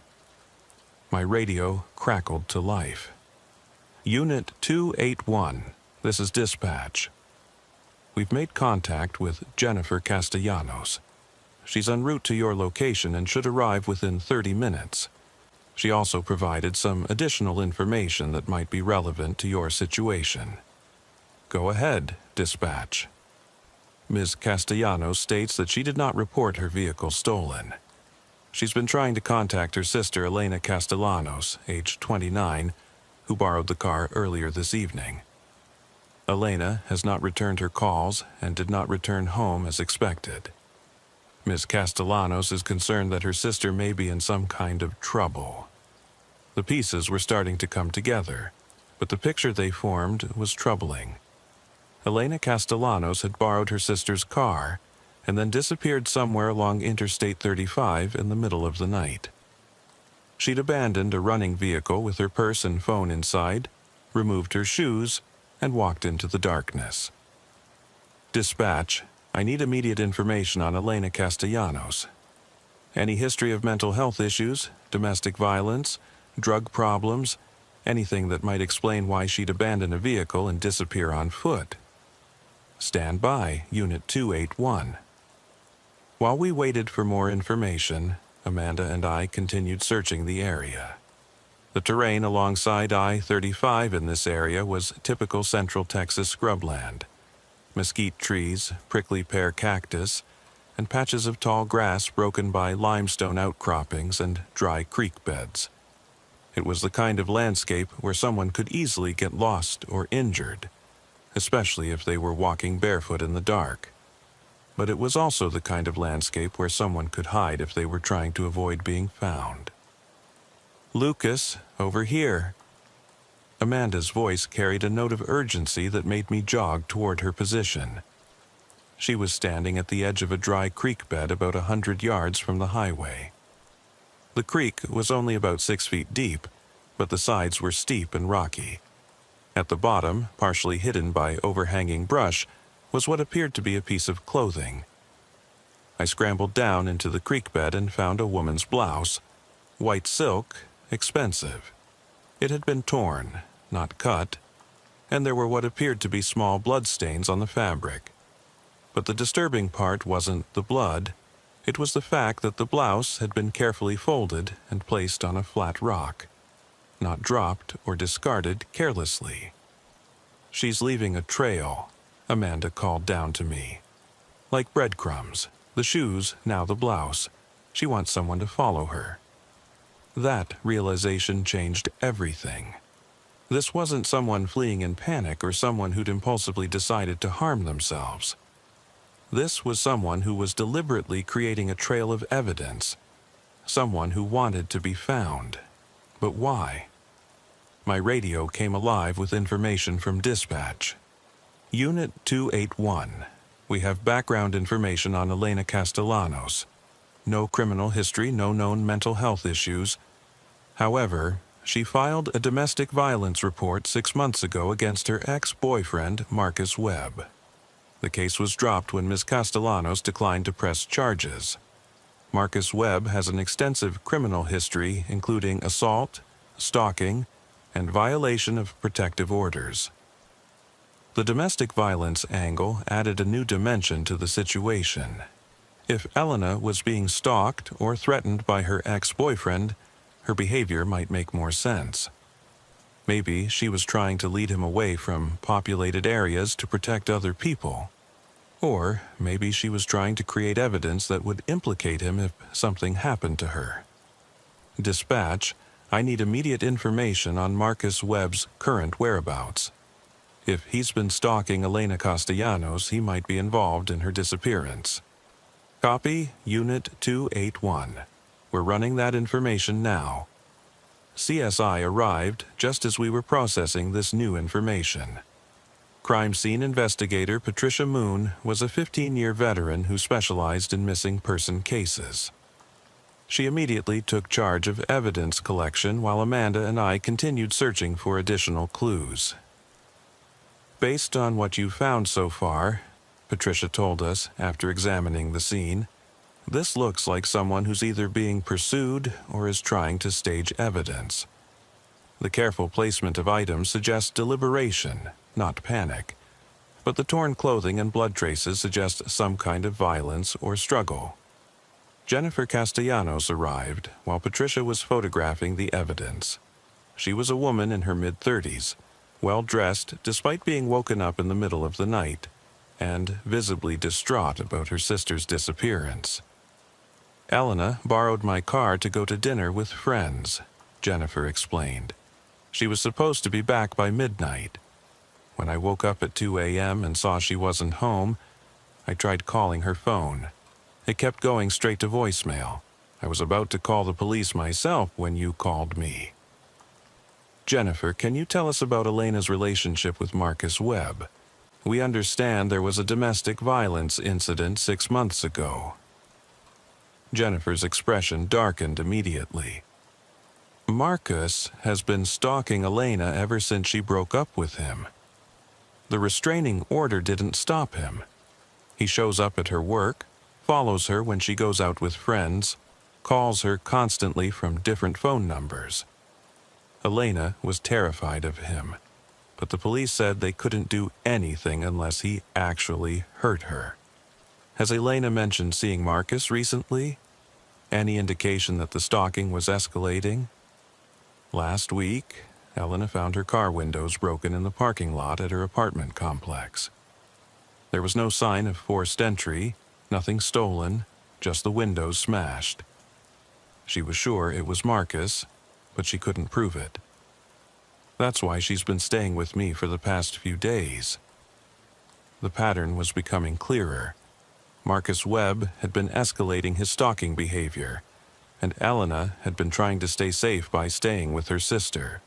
Speaker 1: My radio crackled to life. Unit 281, this is dispatch. We've made contact with Jennifer Castellanos. She's en route to your location and should arrive within 30 minutes. She also provided some additional information that might be relevant to your situation. Go ahead, dispatch. Ms. Castellanos states that she did not report her vehicle stolen. She's been trying to contact her sister Elena Castellanos, age 29, who borrowed the car earlier this evening. Elena has not returned her calls and did not return home as expected. Ms. Castellanos is concerned that her sister may be in some kind of trouble. The pieces were starting to come together, but the picture they formed was troubling. Elena Castellanos had borrowed her sister's car and then disappeared somewhere along Interstate 35 in the middle of the night. She'd abandoned a running vehicle with her purse and phone inside, removed her shoes, and walked into the darkness. Dispatch, I need immediate information on Elena Castellanos. Any history of mental health issues, domestic violence, drug problems, anything that might explain why she'd abandon a vehicle and disappear on foot. Stand by, Unit 281. While we waited for more information, Amanda and I continued searching the area. The terrain alongside I-35 in this area was typical Central Texas scrubland. Mesquite trees, prickly pear cactus, and patches of tall grass broken by limestone outcroppings and dry creek beds. It was the kind of landscape where someone could easily get lost or injured, especially if they were walking barefoot in the dark. But it was also the kind of landscape where someone could hide if they were trying to avoid being found. "Lucas, over here." Amanda's voice carried a note of urgency that made me jog toward her position. She was standing at the edge of a dry creek bed about 100 yards from the highway. The creek was only about 6 feet deep, but the sides were steep and rocky. At the bottom, partially hidden by overhanging brush, was what appeared to be a piece of clothing. I scrambled down into the creek bed and found a woman's blouse. White silk, expensive. It had been torn, not cut, and there were what appeared to be small bloodstains on the fabric. But the disturbing part wasn't the blood. It was the fact that the blouse had been carefully folded and placed on a flat rock, not dropped or discarded carelessly. "She's leaving a trail," Amanda called down to me. "Like breadcrumbs, the shoes, now the blouse. She wants someone to follow her." That realization changed everything. This wasn't someone fleeing in panic or someone who'd impulsively decided to harm themselves. This was someone who was deliberately creating a trail of evidence, someone who wanted to be found. But why? My radio came alive with information from dispatch. "Unit 281. We have background information on Elena Castellanos. No criminal history, no known mental health issues. However, she filed a domestic violence report 6 months ago against her ex-boyfriend, Marcus Webb. The case was dropped when Ms. Castellanos declined to press charges. Marcus Webb has an extensive criminal history, including assault, stalking, and violation of protective orders." The domestic violence angle added a new dimension to the situation. If Elena was being stalked or threatened by her ex-boyfriend, her behavior might make more sense. Maybe she was trying to lead him away from populated areas to protect other people. Or maybe she was trying to create evidence that would implicate him if something happened to her. Dispatch, I need immediate information on Marcus Webb's current whereabouts. If he's been stalking Elena Castellanos, he might be involved in her disappearance. Copy, Unit 281. We're running that information now. CSI arrived just as we were processing this new information. Crime scene investigator Patricia Moon was a 15-year veteran who specialized in missing person cases. She immediately took charge of evidence collection while Amanda and I continued searching for additional clues. "Based on what you've found so far," Patricia told us after examining the scene, "this looks like someone who's either being pursued or is trying to stage evidence. The careful placement of items suggests deliberation, not panic, but the torn clothing and blood traces suggest some kind of violence or struggle." Jennifer Castellanos arrived while Patricia was photographing the evidence. She was a woman in her mid-30s, well-dressed despite being woken up in the middle of the night, and visibly distraught about her sister's disappearance. Elena borrowed my car to go to dinner with friends, Jennifer explained. She was supposed to be back by midnight. When I woke up at 2 a.m. and saw she wasn't home, I tried calling her phone. It kept going straight to voicemail. I was about to call the police myself when you called me. Jennifer, can you tell us about Elena's relationship with Marcus Webb? We understand there was a domestic violence incident 6 months ago. Jennifer's expression darkened immediately. Marcus has been stalking Elena ever since she broke up with him. The restraining order didn't stop him. He shows up at her work, follows her when she goes out with friends, calls her constantly from different phone numbers. Elena was terrified of him, but the police said they couldn't do anything unless he actually hurt her. Has Elena mentioned seeing Marcus recently? Any indication that the stalking was escalating? Last week, Elena found her car windows broken in the parking lot at her apartment complex. There was no sign of forced entry, nothing stolen, just the windows smashed. She was sure it was Marcus, but she couldn't prove it. That's why she's been staying with me for the past few days. The pattern was becoming clearer. Marcus Webb had been escalating his stalking behavior, and Elena had been trying to stay safe by staying with her sister.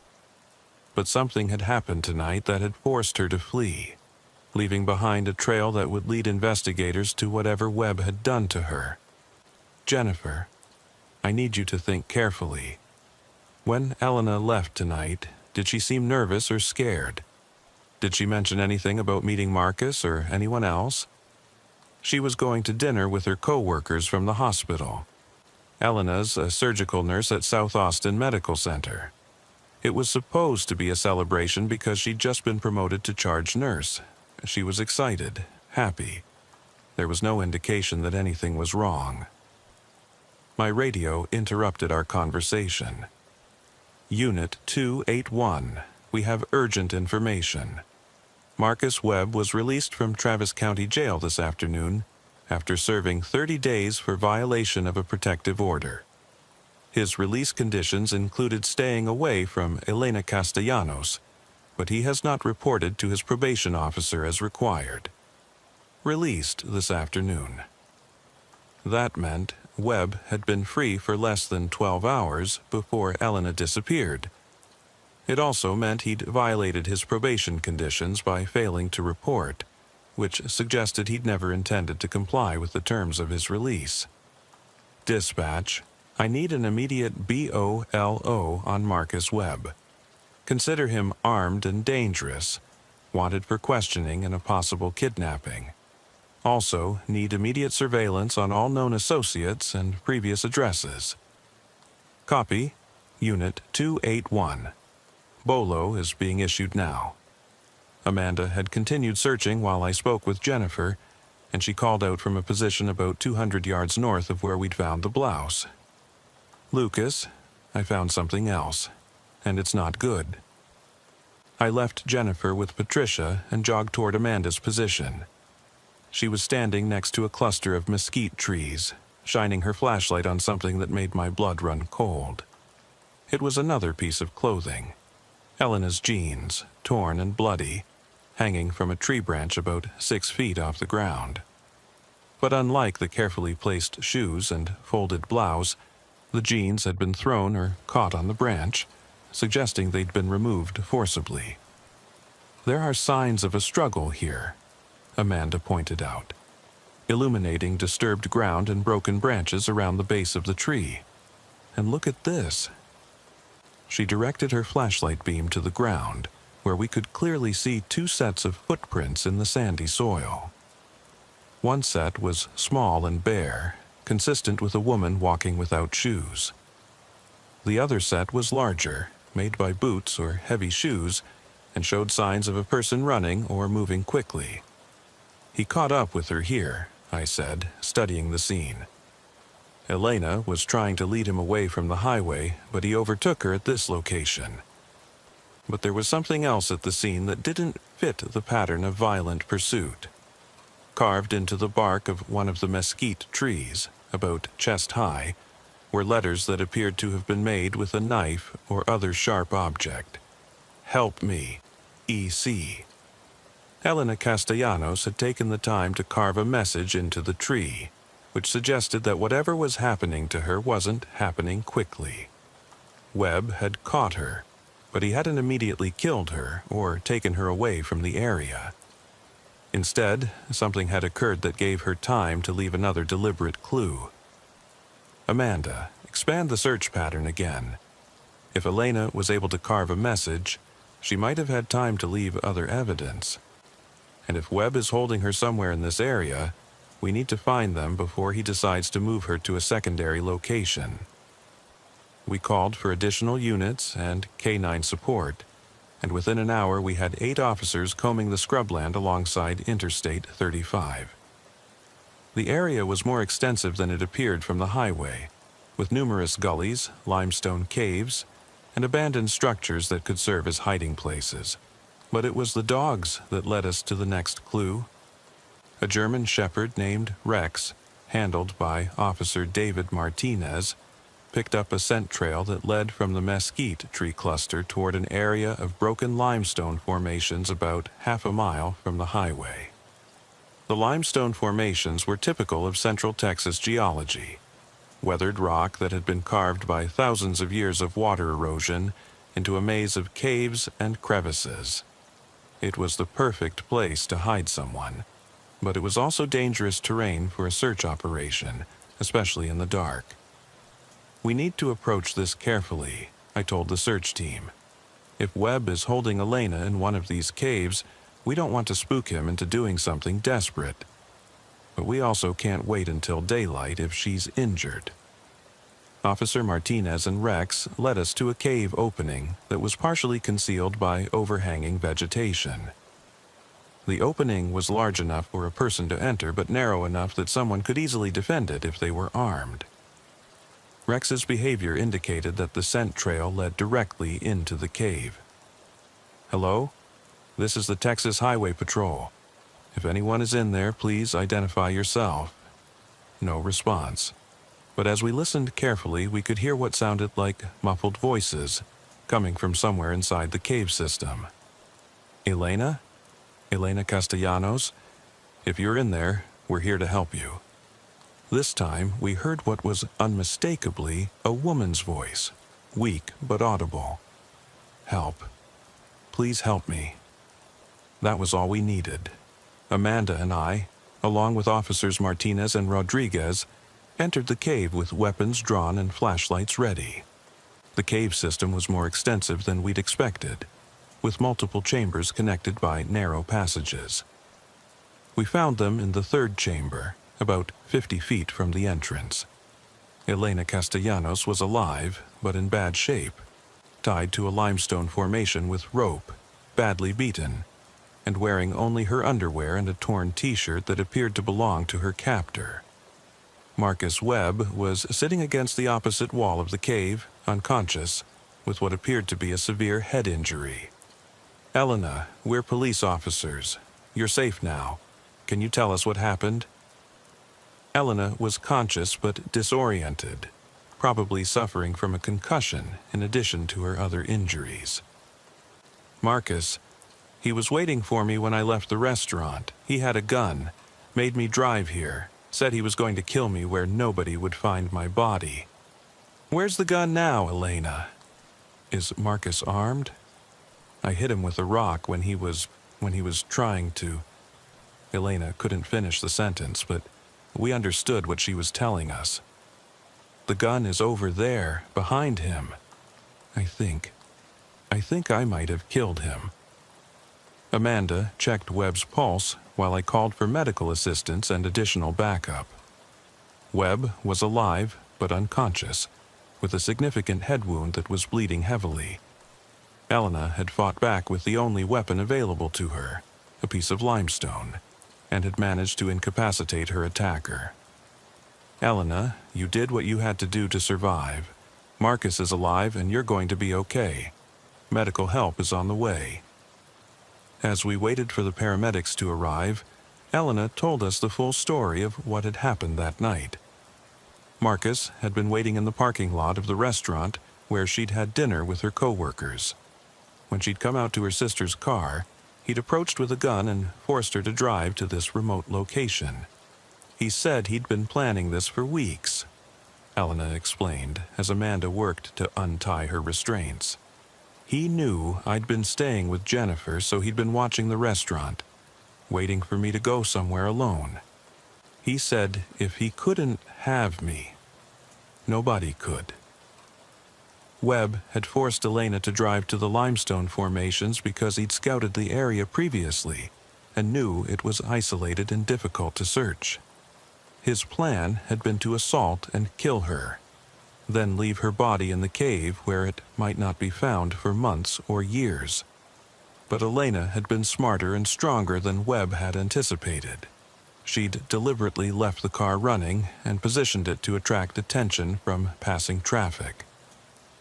Speaker 1: But something had happened tonight that had forced her to flee, leaving behind a trail that would lead investigators to whatever Webb had done to her. Jennifer, I need you to think carefully. When Elena left tonight, did she seem nervous or scared? Did she mention anything about meeting Marcus or anyone else? She was going to dinner with her co-workers from the hospital. Elena's a surgical nurse at South Austin Medical Center. It was supposed to be a celebration because she'd just been promoted to charge nurse. She was excited, happy. There was no indication that anything was wrong. My radio interrupted our conversation. Unit 281, we have urgent information. Marcus Webb was released from Travis County Jail this afternoon after serving 30 days for violation of a protective order. His release conditions included staying away from Elena Castellanos, but he has not reported to his probation officer as required. Released this afternoon. That meant Webb had been free for less than 12 hours before Elena disappeared. It also meant he'd violated his probation conditions by failing to report, which suggested he'd never intended to comply with the terms of his release. Dispatch, I need an immediate BOLO on Marcus Webb. Consider him armed and dangerous, wanted for questioning and a possible kidnapping. Also, need immediate surveillance on all known associates and previous addresses. Copy, Unit 281. BOLO is being issued now. Amanda had continued searching while I spoke with Jennifer, and she called out from a position about 200 yards north of where we'd found the blouse. Lucas, I found something else, and it's not good. I left Jennifer with Patricia and jogged toward Amanda's position. She was standing next to a cluster of mesquite trees, shining her flashlight on something that made my blood run cold. It was another piece of clothing. Elena's jeans, torn and bloody, hanging from a tree branch about 6 feet off the ground. But unlike the carefully placed shoes and folded blouse, the jeans had been thrown or caught on the branch, suggesting they'd been removed forcibly. There are signs of a struggle here, Amanda pointed out, illuminating disturbed ground and broken branches around the base of the tree. And look at this. She directed her flashlight beam to the ground, where we could clearly see 2 sets of footprints in the sandy soil. One set was small and bare, consistent with a woman walking without shoes. The other set was larger, made by boots or heavy shoes, and showed signs of a person running or moving quickly. He caught up with her here, I said, studying the scene. Elena was trying to lead him away from the highway, but he overtook her at this location. But there was something else at the scene that didn't fit the pattern of violent pursuit. Carved into the bark of one of the mesquite trees, about chest high, were letters that appeared to have been made with a knife or other sharp object. Help me, E.C. Elena Castellanos had taken the time to carve a message into the tree, which suggested that whatever was happening to her wasn't happening quickly. Webb had caught her, but he hadn't immediately killed her or taken her away from the area. Instead, something had occurred that gave her time to leave another deliberate clue. Amanda, expand the search pattern again. If Elena was able to carve a message, she might have had time to leave other evidence. And if Webb is holding her somewhere in this area, we need to find them before he decides to move her to a secondary location. We called for additional units and K-9 support, and within an hour we had 8 officers combing the scrubland alongside Interstate 35. The area was more extensive than it appeared from the highway, with numerous gullies, limestone caves, and abandoned structures that could serve as hiding places. But it was the dogs that led us to the next clue. A German shepherd named Rex, handled by Officer David Martinez, picked up a scent trail that led from the mesquite tree cluster toward an area of broken limestone formations about half a mile from the highway. The limestone formations were typical of Central Texas geology, weathered rock that had been carved by thousands of years of water erosion into a maze of caves and crevices. It was the perfect place to hide someone, but it was also dangerous terrain for a search operation, especially in the dark. We need to approach this carefully, I told the search team. If Webb is holding Elena in one of these caves, we don't want to spook him into doing something desperate. But we also can't wait until daylight if she's injured. Officer Martinez and Rex led us to a cave opening that was partially concealed by overhanging vegetation. The opening was large enough for a person to enter, but narrow enough that someone could easily defend it if they were armed. Rex's behavior indicated that the scent trail led directly into the cave. Hello? This is the Texas Highway Patrol. If anyone is in there, please identify yourself. No response. But as we listened carefully, we could hear what sounded like muffled voices coming from somewhere inside the cave system. Elena? Elena Castellanos? If you're in there, we're here to help you. This time, we heard what was unmistakably a woman's voice, weak but audible. Help. Please help me. That was all we needed. Amanda and I, along with Officers Martinez and Rodriguez, entered the cave with weapons drawn and flashlights ready. The cave system was more extensive than we'd expected, with multiple chambers connected by narrow passages. We found them in the 3rd chamber, about 50 feet from the entrance. Elena Castellanos was alive, but in bad shape, tied to a limestone formation with rope, badly beaten, and wearing only her underwear and a torn t-shirt that appeared to belong to her captor. Marcus Webb was sitting against the opposite wall of the cave, unconscious, with what appeared to be a severe head injury. Elena, we're police officers. You're safe now. Can you tell us what happened? Elena was conscious but disoriented, probably suffering from a concussion in addition to her other injuries. Marcus, he was waiting for me when I left the restaurant. He had a gun, made me drive here, said he was going to kill me where nobody would find my body. Where's the gun now, Elena? Is Marcus armed? I hit him with a rock when he was trying to... Elena couldn't finish the sentence, but we understood what she was telling us. The gun is over there, behind him. I think I might have killed him. Amanda checked Webb's pulse while I called for medical assistance and additional backup. Webb was alive but unconscious, with a significant head wound that was bleeding heavily. Elena had fought back with the only weapon available to her, a piece of limestone, and had managed to incapacitate her attacker. Elena, you did what you had to do to survive. Marcus is alive and you're going to be okay. Medical help is on the way. As we waited for the paramedics to arrive, Elena told us the full story of what had happened that night. Marcus had been waiting in the parking lot of the restaurant where she'd had dinner with her co-workers. When she'd come out to her sister's car, he'd approached with a gun and forced her to drive to this remote location. He said he'd been planning this for weeks, Elena explained as Amanda worked to untie her restraints. He knew I'd been staying with Jennifer, so he'd been watching the restaurant, waiting for me to go somewhere alone. He said if he couldn't have me, nobody could. Webb had forced Elena to drive to the limestone formations because he'd scouted the area previously and knew it was isolated and difficult to search. His plan had been to assault and kill her, then leave her body in the cave where it might not be found for months or years. But Elena had been smarter and stronger than Webb had anticipated. She'd deliberately left the car running and positioned it to attract attention from passing traffic.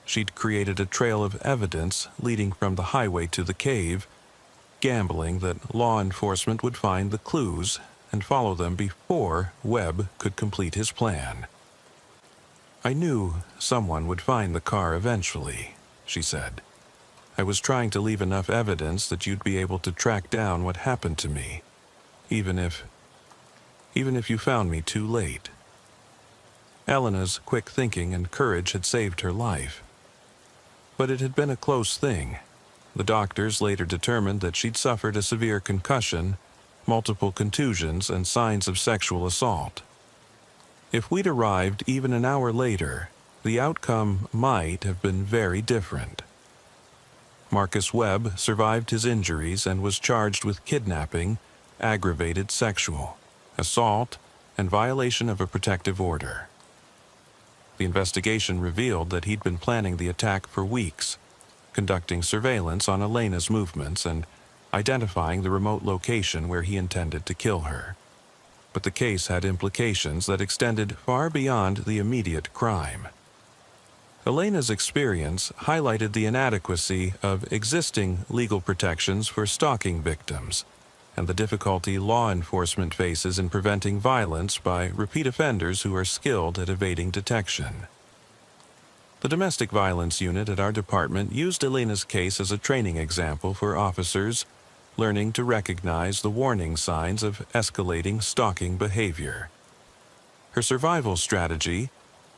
Speaker 1: She'd created a trail of evidence leading from the highway to the cave, gambling that law enforcement would find the clues and follow them before Webb could complete his plan. I knew someone would find the car eventually, she said. I was trying to leave enough evidence that you'd be able to track down what happened to me, even if you found me too late. Elena's quick thinking and courage had saved her life. But it had been a close thing. The doctors later determined that she'd suffered a severe concussion, multiple contusions, and signs of sexual assault. If we'd arrived even an hour later, the outcome might have been very different. Marcus Webb survived his injuries and was charged with kidnapping, aggravated sexual assault, and violation of a protective order. The investigation revealed that he'd been planning the attack for weeks, conducting surveillance on Elena's movements and identifying the remote location where he intended to kill her. But the case had implications that extended far beyond the immediate crime. Elena's experience highlighted the inadequacy of existing legal protections for stalking victims and the difficulty law enforcement faces in preventing violence by repeat offenders who are skilled at evading detection. The domestic violence unit at our department used Elena's case as a training example for officers learning to recognize the warning signs of escalating stalking behavior. Her survival strategy,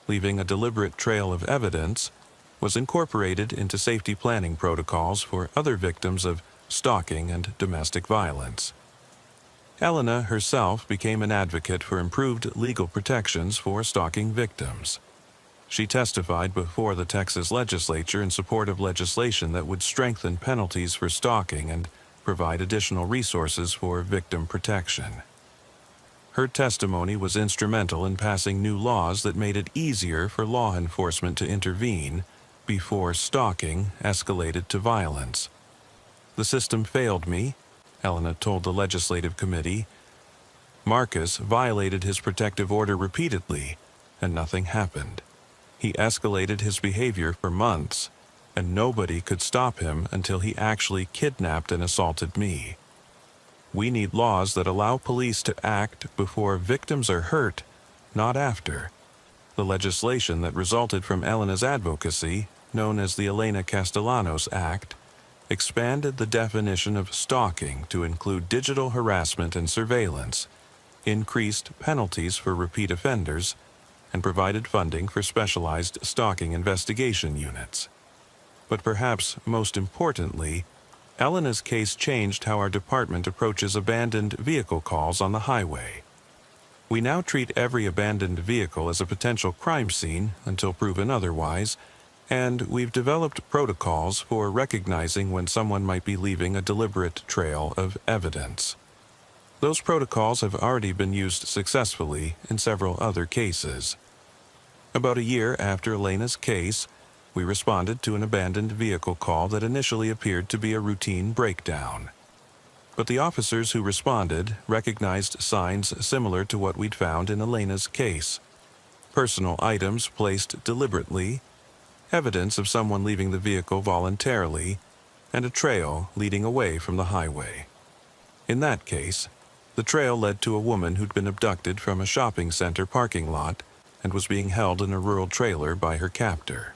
Speaker 1: leaving a deliberate trail of evidence, was incorporated into safety planning protocols for other victims of stalking and domestic violence. Elena herself became an advocate for improved legal protections for stalking victims. She testified before the Texas legislature in support of legislation that would strengthen penalties for stalking and provide additional resources for victim protection. Her testimony was instrumental in passing new laws that made it easier for law enforcement to intervene before stalking escalated to violence. The system failed me, Elena told the legislative committee. Marcus violated his protective order repeatedly, and nothing happened. He escalated his behavior for months, and nobody could stop him until he actually kidnapped and assaulted me. We need laws that allow police to act before victims are hurt, not after. The legislation that resulted from Elena's advocacy, known as the Elena Castellanos Act, expanded the definition of stalking to include digital harassment and surveillance, increased penalties for repeat offenders, and provided funding for specialized stalking investigation units. But perhaps most importantly, Elena's case changed how our department approaches abandoned vehicle calls on the highway. We now treat every abandoned vehicle as a potential crime scene until proven otherwise, and we've developed protocols for recognizing when someone might be leaving a deliberate trail of evidence. Those protocols have already been used successfully in several other cases. About a year after Elena's case, we responded to an abandoned vehicle call that initially appeared to be a routine breakdown. But the officers who responded recognized signs similar to what we'd found in Elena's case. Personal items placed deliberately, evidence of someone leaving the vehicle voluntarily, and a trail leading away from the highway. In that case, The trail led to a woman who'd been abducted from a shopping center parking lot and was being held in a rural trailer by her captor.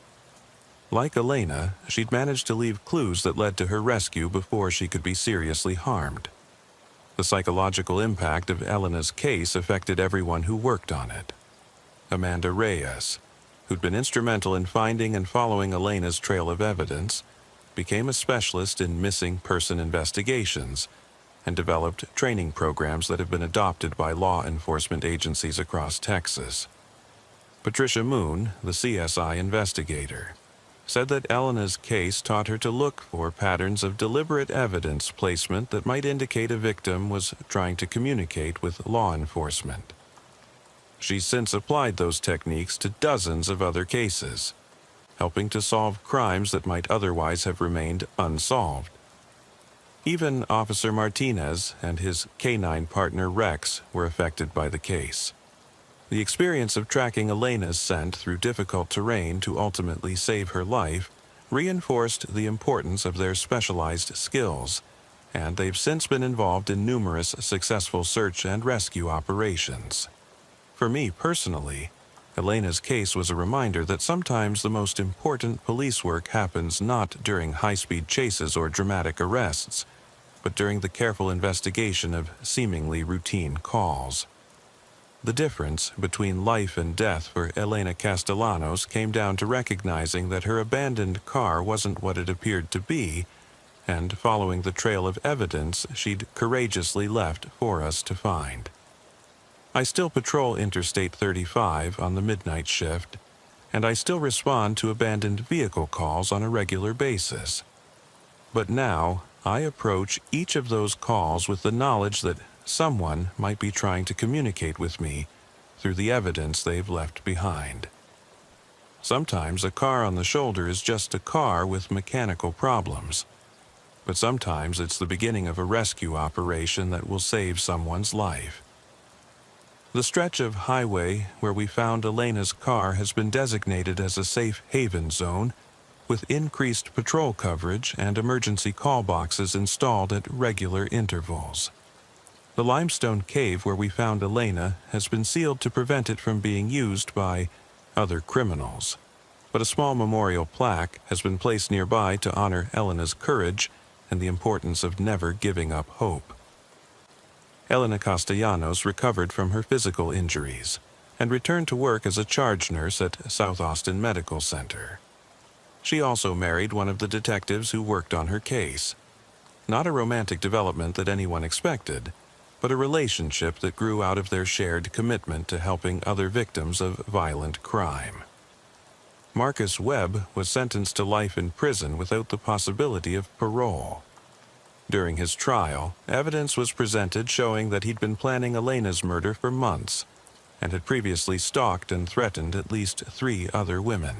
Speaker 1: Like Elena, she'd managed to leave clues that led to her rescue before she could be seriously harmed. The psychological impact of Elena's case affected everyone who worked on it. Amanda Reyes, who'd been instrumental in finding and following Elena's trail of evidence, became a specialist in missing person investigations and developed training programs that have been adopted by law enforcement agencies across Texas. Patricia Moon, the CSI investigator, said that Elena's case taught her to look for patterns of deliberate evidence placement that might indicate a victim was trying to communicate with law enforcement. She's since applied those techniques to dozens of other cases, helping to solve crimes that might otherwise have remained unsolved. Even Officer Martinez and his canine partner Rex were affected by the case. The experience of tracking Elena's scent through difficult terrain to ultimately save her life reinforced the importance of their specialized skills, and they've since been involved in numerous successful search and rescue operations. For me personally, Elena's case was a reminder that sometimes the most important police work happens not during high-speed chases or dramatic arrests, but during the careful investigation of seemingly routine calls. The difference between life and death for Elena Castellanos came down to recognizing that her abandoned car wasn't what it appeared to be, and following the trail of evidence she'd courageously left for us to find. I still patrol Interstate 35 on the midnight shift, and I still respond to abandoned vehicle calls on a regular basis. But now, I approach each of those calls with the knowledge that someone might be trying to communicate with me through the evidence they've left behind. Sometimes a car on the shoulder is just a car with mechanical problems, but sometimes it's the beginning of a rescue operation that will save someone's life. The stretch of highway where we found Elena's car has been designated as a safe haven zone, with increased patrol coverage and emergency call boxes installed at regular intervals. The limestone cave where we found Elena has been sealed to prevent it from being used by other criminals, but a small memorial plaque has been placed nearby to honor Elena's courage and the importance of never giving up hope. Elena Castellanos recovered from her physical injuries and returned to work as a charge nurse at South Austin Medical Center. She also married one of the detectives who worked on her case. Not a romantic development that anyone expected, but a relationship that grew out of their shared commitment to helping other victims of violent crime. Marcus Webb was sentenced to life in prison without the possibility of parole. During his trial, evidence was presented showing that he'd been planning Elena's murder for months and had previously stalked and threatened at least 3 other women.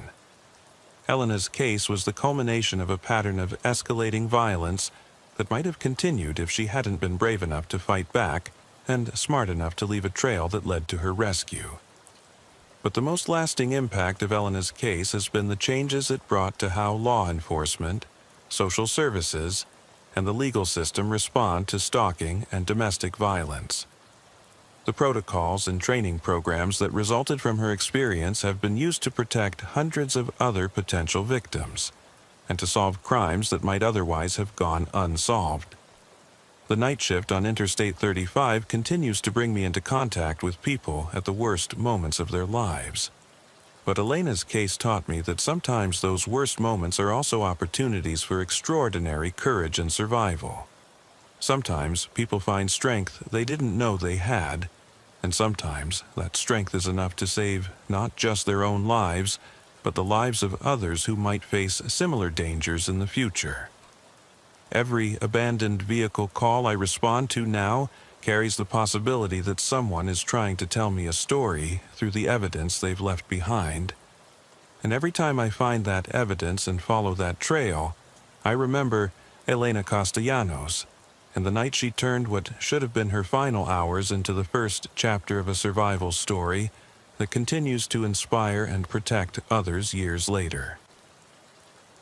Speaker 1: Elena's case was the culmination of a pattern of escalating violence that might have continued if she hadn't been brave enough to fight back and smart enough to leave a trail that led to her rescue. But the most lasting impact of Elena's case has been the changes it brought to how law enforcement, social services, and the legal system respond to stalking and domestic violence. The protocols and training programs that resulted from her experience have been used to protect hundreds of other potential victims and to solve crimes that might otherwise have gone unsolved. The night shift on Interstate 35 continues to bring me into contact with people at the worst moments of their lives. But Elena's case taught me that sometimes those worst moments are also opportunities for extraordinary courage and survival. Sometimes people find strength they didn't know they had, and sometimes that strength is enough to save not just their own lives, but the lives of others who might face similar dangers in the future. Every abandoned vehicle call I respond to now carries the possibility that someone is trying to tell me a story through the evidence they've left behind. And every time I find that evidence and follow that trail, I remember Elena Castellanos and the night she turned what should have been her final hours into the first chapter of a survival story that continues to inspire and protect others years later.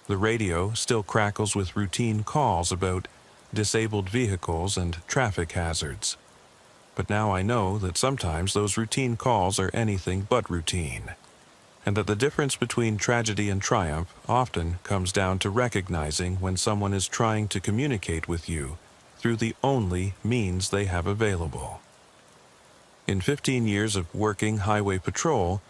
Speaker 1: The radio still crackles with routine calls about disabled vehicles and traffic hazards. But now I know that sometimes those routine calls are anything but routine, and that the difference between tragedy and triumph often comes down to recognizing when someone is trying to communicate with you through the only means they have available. In 15 years of working highway patrol,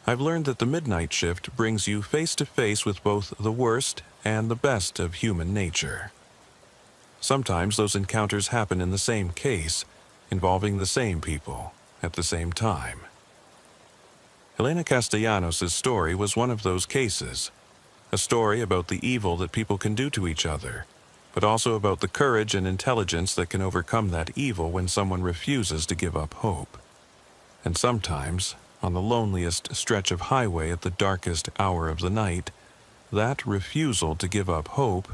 Speaker 1: I've learned that the midnight shift brings you face to face with both the worst and the best of human nature. Sometimes those encounters happen in the same case, involving the same people at the same time. Elena Castellanos' story was one of those cases, a story about the evil that people can do to each other, but also about the courage and intelligence that can overcome that evil when someone refuses to give up hope. And sometimes, on the loneliest stretch of highway at the darkest hour of the night, that refusal to give up hope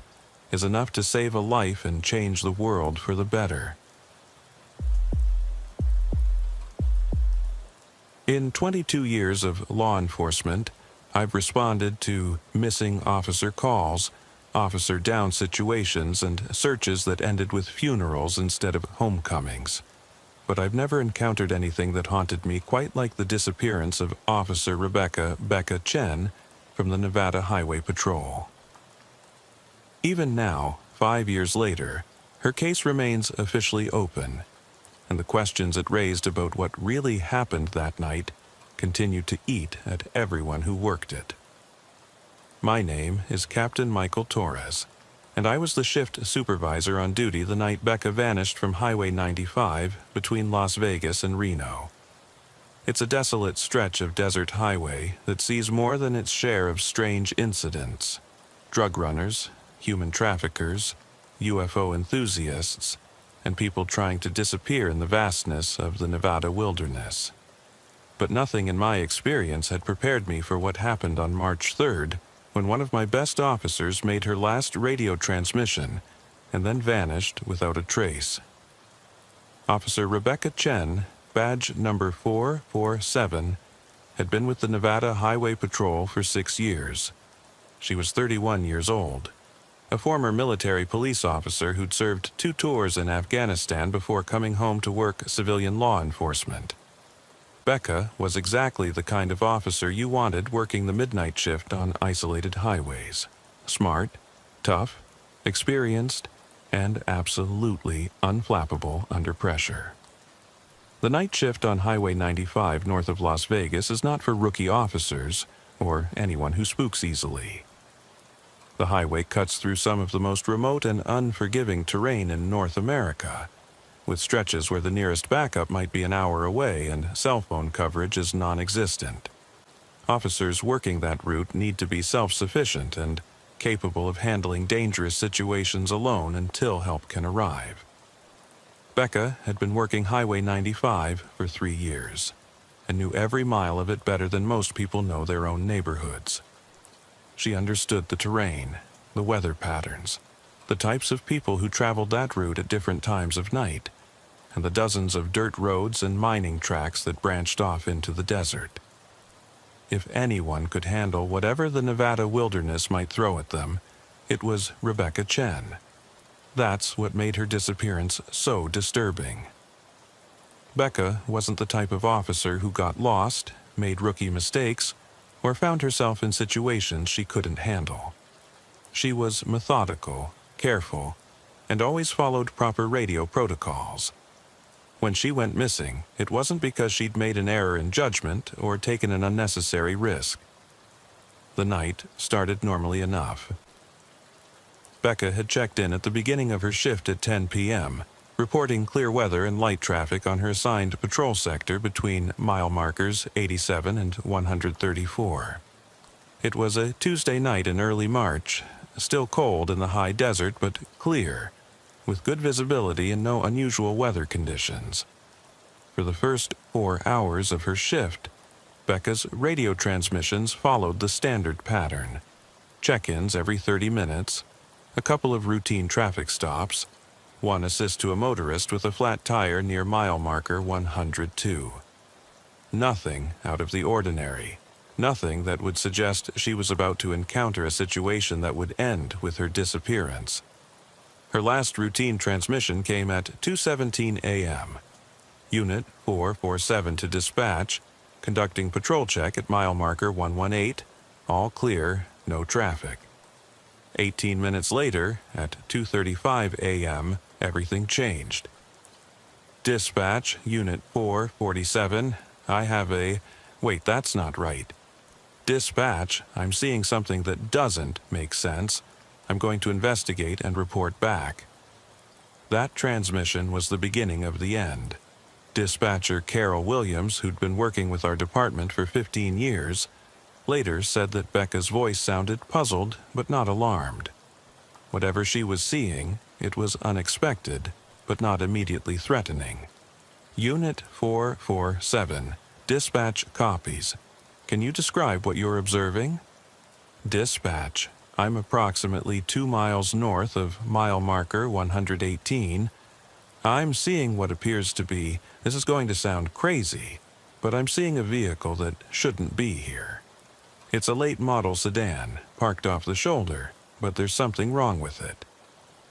Speaker 1: is enough to save a life and change the world for the better. In 22 years of law enforcement, I've responded to missing officer calls, officer down situations, and searches that ended with funerals instead of homecomings. But I've never encountered anything that haunted me quite like the disappearance of Officer Rebecca "Becca" Chen from the Nevada Highway Patrol. Even now, 5 years later, her case remains officially open, and the questions it raised about what really happened that night continue to eat at everyone who worked it. My name is Captain Michael Torres, and I was the shift supervisor on duty the night Becca vanished from Highway 95 between Las Vegas and Reno. It's a desolate stretch of desert highway that sees more than its share of strange incidents: drug runners, human traffickers, UFO enthusiasts, and people trying to disappear in the vastness of the Nevada wilderness. But nothing in my experience had prepared me for what happened on March 3rd, when one of my best officers made her last radio transmission and then vanished without a trace. Officer Rebecca Chen, badge number 447, had been with the Nevada Highway Patrol for 6 years. She was 31 years old, a former military police officer who'd served 2 tours in Afghanistan before coming home to work civilian law enforcement. Becca was exactly the kind of officer you wanted working the midnight shift on isolated highways. Smart, tough, experienced, and absolutely unflappable under pressure. The night shift on Highway 95 north of Las Vegas is not for rookie officers or anyone who spooks easily. The highway cuts through some of the most remote and unforgiving terrain in North America, with stretches where the nearest backup might be an hour away and cell phone coverage is non-existent. Officers working that route need to be self-sufficient and capable of handling dangerous situations alone until help can arrive. Becca had been working Highway 95 for 3 years and knew every mile of it better than most people know their own neighborhoods. She understood the terrain, the weather patterns, the types of people who traveled that route at different times of night, and the dozens of dirt roads and mining tracks that branched off into the desert. If anyone could handle whatever the Nevada wilderness might throw at them, it was Rebecca Chen. That's what made her disappearance so disturbing. Becca wasn't the type of officer who got lost, made rookie mistakes, or found herself in situations she couldn't handle. She was methodical, careful, and always followed proper radio protocols. When she went missing, it wasn't because she'd made an error in judgment or taken an unnecessary risk. The night started normally enough. Becca had checked in at the beginning of her shift at 10 p.m., reporting clear weather and light traffic on her assigned patrol sector between mile markers 87 and 134. It was a Tuesday night in early March, still cold in the high desert but clear, with good visibility and no unusual weather conditions. For the first 4 hours of her shift, Becca's radio transmissions followed the standard pattern: check-ins every 30 minutes, a couple of routine traffic stops, one assist to a motorist with a flat tire near mile marker 102. Nothing out of the ordinary, nothing that would suggest she was about to encounter a situation that would end with her disappearance. Her last routine transmission came at 2:17 a.m. Unit 447 to dispatch, conducting patrol check at mile marker 118, all clear, no traffic. 18 minutes later, at 2:35 a.m., everything changed. Dispatch, Unit 447, I have a... Wait, that's not right. Dispatch, I'm seeing something that doesn't make sense. I'm going to investigate and report back. That transmission was the beginning of the end. Dispatcher Carol Williams, who'd been working with our department for 15 years, later said that Becca's voice sounded puzzled but not alarmed. Whatever she was seeing, it was unexpected, but not immediately threatening. Unit 447, dispatch copies. Can you describe what you're observing? Dispatch, I'm approximately 2 miles north of mile marker 118. I'm seeing what appears to be, this is going to sound crazy, but I'm seeing a vehicle that shouldn't be here. It's a late model sedan, parked off the shoulder, but there's something wrong with it.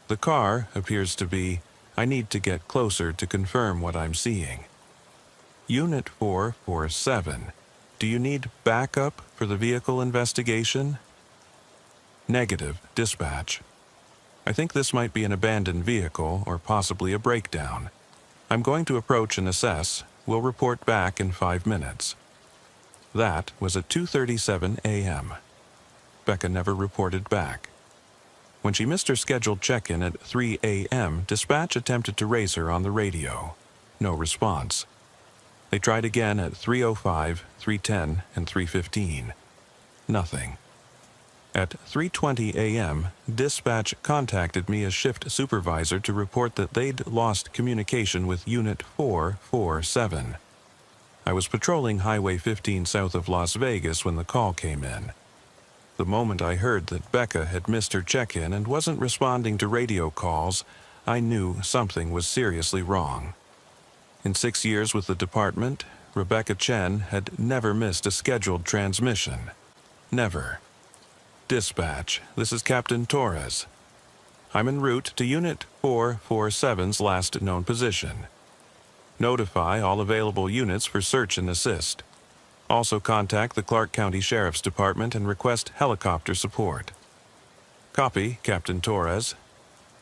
Speaker 1: The car appears to be, I need to get closer to confirm what I'm seeing. Unit 447, do you need backup for the vehicle investigation? Negative, dispatch. I think this might be an abandoned vehicle or possibly a breakdown. I'm going to approach and assess. We'll report back in 5 minutes. That was at 2:37 a.m. Becca never reported back. When she missed her scheduled check-in at 3 a.m., dispatch attempted to raise her on the radio. No response. They tried again at 3:05, 3:10, and 3:15. Nothing. At 3:20 a.m., dispatch contacted me as shift supervisor to report that they'd lost communication with Unit 447. I was patrolling Highway 15 south of Las Vegas when the call came in. The moment I heard that Becca had missed her check-in and wasn't responding to radio calls, I knew something was seriously wrong. In 6 years with the department, Rebecca Chen had never missed a scheduled transmission. Never. Dispatch, this is Captain Torres. I'm en route to Unit 447's last known position. Notify all available units for search and assist. Also contact the Clark County Sheriff's Department and request helicopter support. Copy, Captain Torres.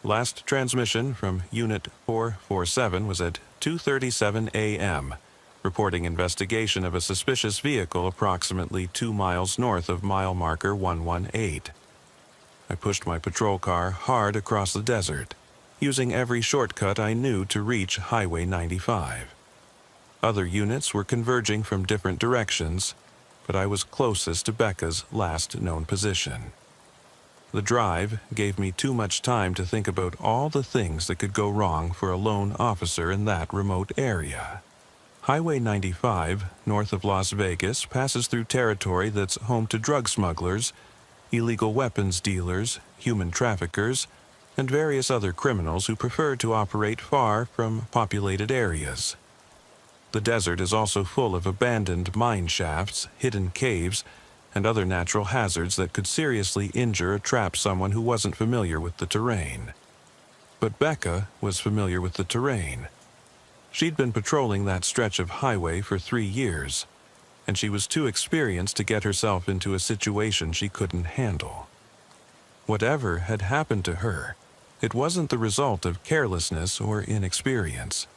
Speaker 1: Last transmission from Unit 447 was at 2:37 a.m., reporting investigation of a suspicious vehicle approximately 2 miles north of mile marker 118. I pushed my patrol car hard across the desert, using every shortcut I knew to reach Highway 95. Other units were converging from different directions, but I was closest to Becca's last known position. The drive gave me too much time to think about all the things that could go wrong for a lone officer in that remote area. Highway 95, north of Las Vegas, passes through territory that's home to drug smugglers, illegal weapons dealers, human traffickers, and various other criminals who prefer to operate far from populated areas. The desert is also full of abandoned mine shafts, hidden caves, and other natural hazards that could seriously injure or trap someone who wasn't familiar with the terrain. But Becca was familiar with the terrain. She'd been patrolling that stretch of highway for 3 years, and she was too experienced to get herself into a situation she couldn't handle. Whatever had happened to her, it wasn't the result of carelessness or inexperience.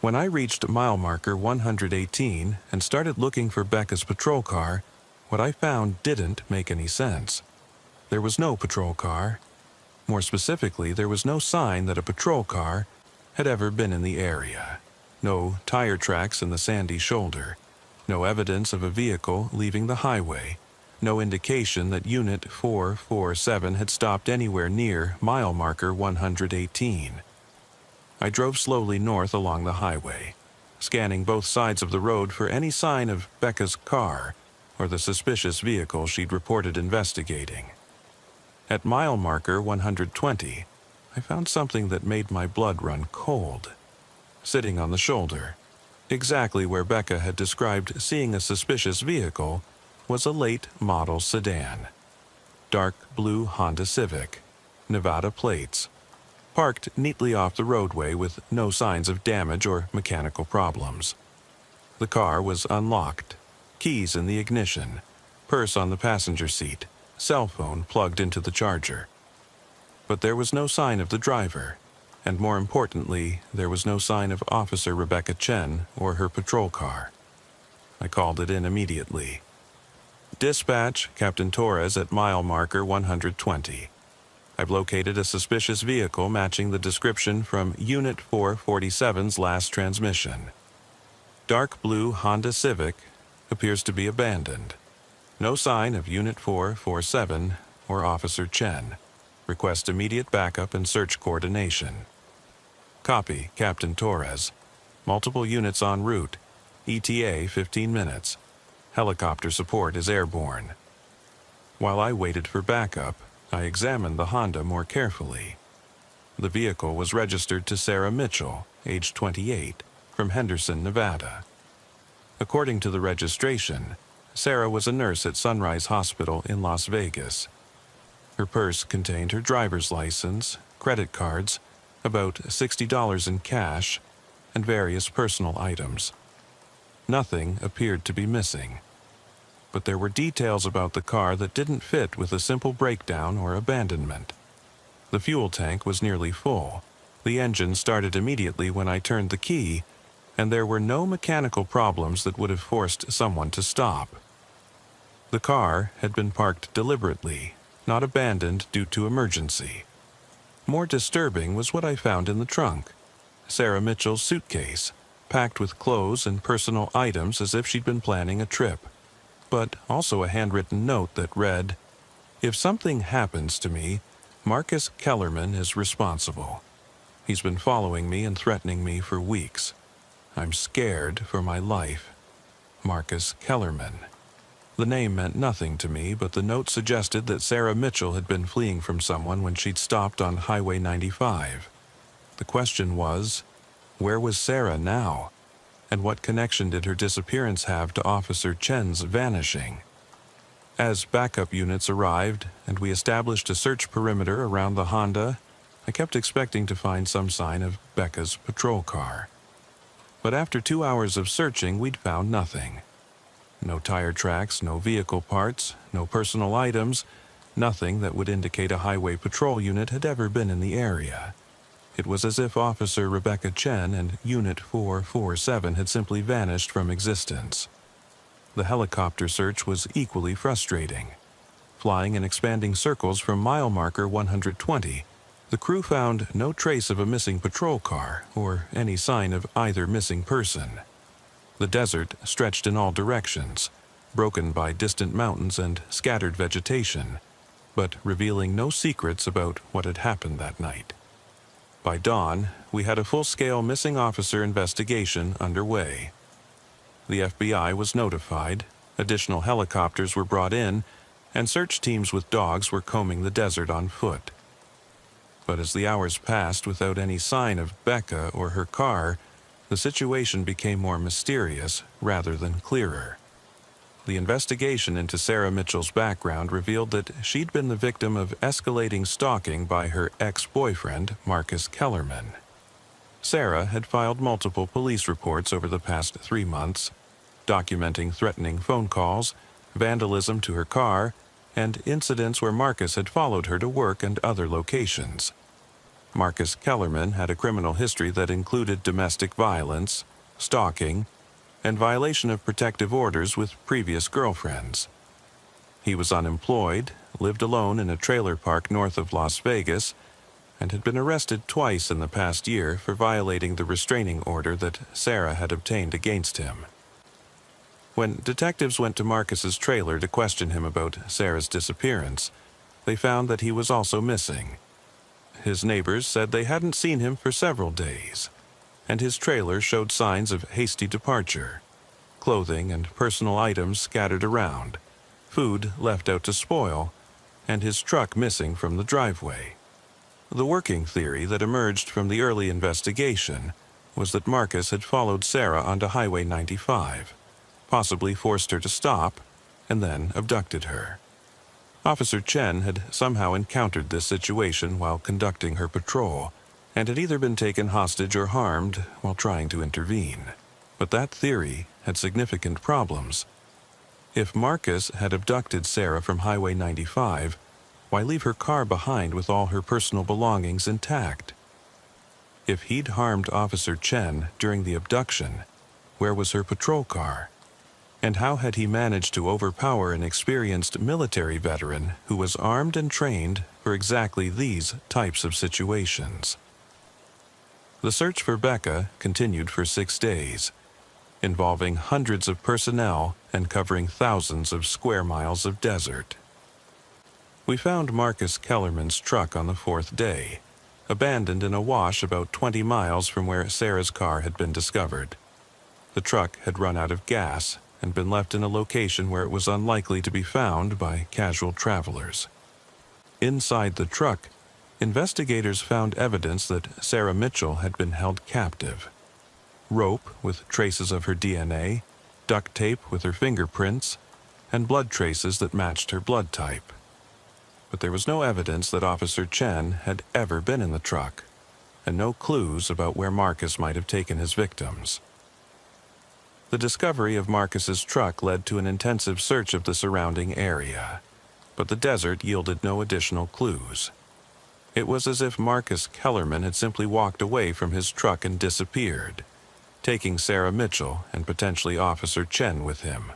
Speaker 1: When I reached mile marker 118 and started looking for Becca's patrol car, what I found didn't make any sense. There was no patrol car. More specifically, there was no sign that a patrol car had ever been in the area. No tire tracks in the sandy shoulder. No evidence of a vehicle leaving the highway. No indication that Unit 447 had stopped anywhere near mile marker 118. I drove slowly north along the highway, scanning both sides of the road for any sign of Becca's car or the suspicious vehicle she'd reported investigating. At mile marker 120, I found something that made my blood run cold. Sitting on the shoulder, exactly where Becca had described seeing a suspicious vehicle, was a late model sedan. Dark blue Honda Civic, Nevada plates. parked neatly off the roadway with no signs of damage or mechanical problems. The car was unlocked, keys in the ignition, purse on the passenger seat, cell phone plugged into the charger. But there was no sign of the driver, and more importantly, there was no sign of Officer Rebecca Chen or her patrol car. I called it in immediately. Dispatch, Captain Torres at mile marker 120. I've located a suspicious vehicle matching the description from Unit 447's last transmission. Dark blue Honda Civic appears to be abandoned. No sign of Unit 447 or Officer Chen. Request immediate backup and search coordination. Copy, Captain Torres. Multiple units en route. ETA 15 minutes. Helicopter support is airborne. While I waited for backup, I examined the Honda more carefully. The vehicle was registered to Sarah Mitchell, age 28, from Henderson, Nevada. According to the registration, Sarah was a nurse at Sunrise Hospital in Las Vegas. Her purse contained her driver's license, credit cards, about $60 in cash, and various personal items. Nothing appeared to be missing. But there were details about the car that didn't fit with a simple breakdown or abandonment. The fuel tank was nearly full. The engine started immediately when I turned the key, and there were no mechanical problems that would have forced someone to stop. The car had been parked deliberately, not abandoned due to emergency. More disturbing was what I found in the trunk. Sarah Mitchell's suitcase, packed with clothes and personal items as if she'd been planning a trip, but also a handwritten note that read, "If something happens to me, Marcus Kellerman is responsible. He's been following me and threatening me for weeks. I'm scared for my life. Marcus Kellerman." The name meant nothing to me, but the note suggested that Sarah Mitchell had been fleeing from someone when she'd stopped on Highway 95. The question was, where was Sarah now? And what connection did her disappearance have to Officer Chen's vanishing? As backup units arrived and we established a search perimeter around the Honda, I kept expecting to find some sign of Becca's patrol car. But after 2 hours of searching, we'd found nothing. No tire tracks, no vehicle parts, no personal items, nothing that would indicate a highway patrol unit had ever been in the area. It was as if Officer Rebecca Chen and Unit 447 had simply vanished from existence. The helicopter search was equally frustrating. Flying in expanding circles from mile marker 120, the crew found no trace of a missing patrol car or any sign of either missing person. The desert stretched in all directions, broken by distant mountains and scattered vegetation, but revealing no secrets about what had happened that night. By dawn, we had a full-scale missing officer investigation underway. The FBI was notified, additional helicopters were brought in, and search teams with dogs were combing the desert on foot. But as the hours passed without any sign of Becca or her car, the situation became more mysterious rather than clearer. The investigation into Sarah Mitchell's background revealed that she'd been the victim of escalating stalking by her ex-boyfriend, Marcus Kellerman. Sarah had filed multiple police reports over the past 3 months, documenting threatening phone calls, vandalism to her car, and incidents where Marcus had followed her to work and other locations. Marcus Kellerman had a criminal history that included domestic violence, stalking, and violation of protective orders with previous girlfriends. He was unemployed, lived alone in a trailer park north of Las Vegas, and had been arrested twice in the past year for violating the restraining order that Sarah had obtained against him. When detectives went to Marcus's trailer to question him about Sarah's disappearance, they found that he was also missing. His neighbors said they hadn't seen him for several days, and his trailer showed signs of hasty departure. Clothing and personal items scattered around, food left out to spoil, and his truck missing from the driveway. The working theory that emerged from the early investigation was that Marcus had followed Sarah onto Highway 95, possibly forced her to stop, and then abducted her. Officer Chen had somehow encountered this situation while conducting her patrol, and had either been taken hostage or harmed while trying to intervene. But that theory had significant problems. If Marcus had abducted Sarah from Highway 95, why leave her car behind with all her personal belongings intact? If he'd harmed Officer Chen during the abduction, where was her patrol car? And how had he managed to overpower an experienced military veteran who was armed and trained for exactly these types of situations? The search for Becca continued for 6 days, involving hundreds of personnel and covering thousands of square miles of desert. We found Marcus Kellerman's truck on the 4th day, abandoned in a wash about 20 miles from where Sarah's car had been discovered. The truck had run out of gas and been left in a location where it was unlikely to be found by casual travelers. Inside the truck, investigators found evidence that Sarah Mitchell had been held captive. Rope with traces of her DNA, duct tape with her fingerprints, and blood traces that matched her blood type. But there was no evidence that Officer Chen had ever been in the truck, and no clues about where Marcus might have taken his victims. The discovery of Marcus's truck led to an intensive search of the surrounding area, but the desert yielded no additional clues. It was as if Marcus Kellerman had simply walked away from his truck and disappeared, taking Sarah Mitchell and potentially Officer Chen with him.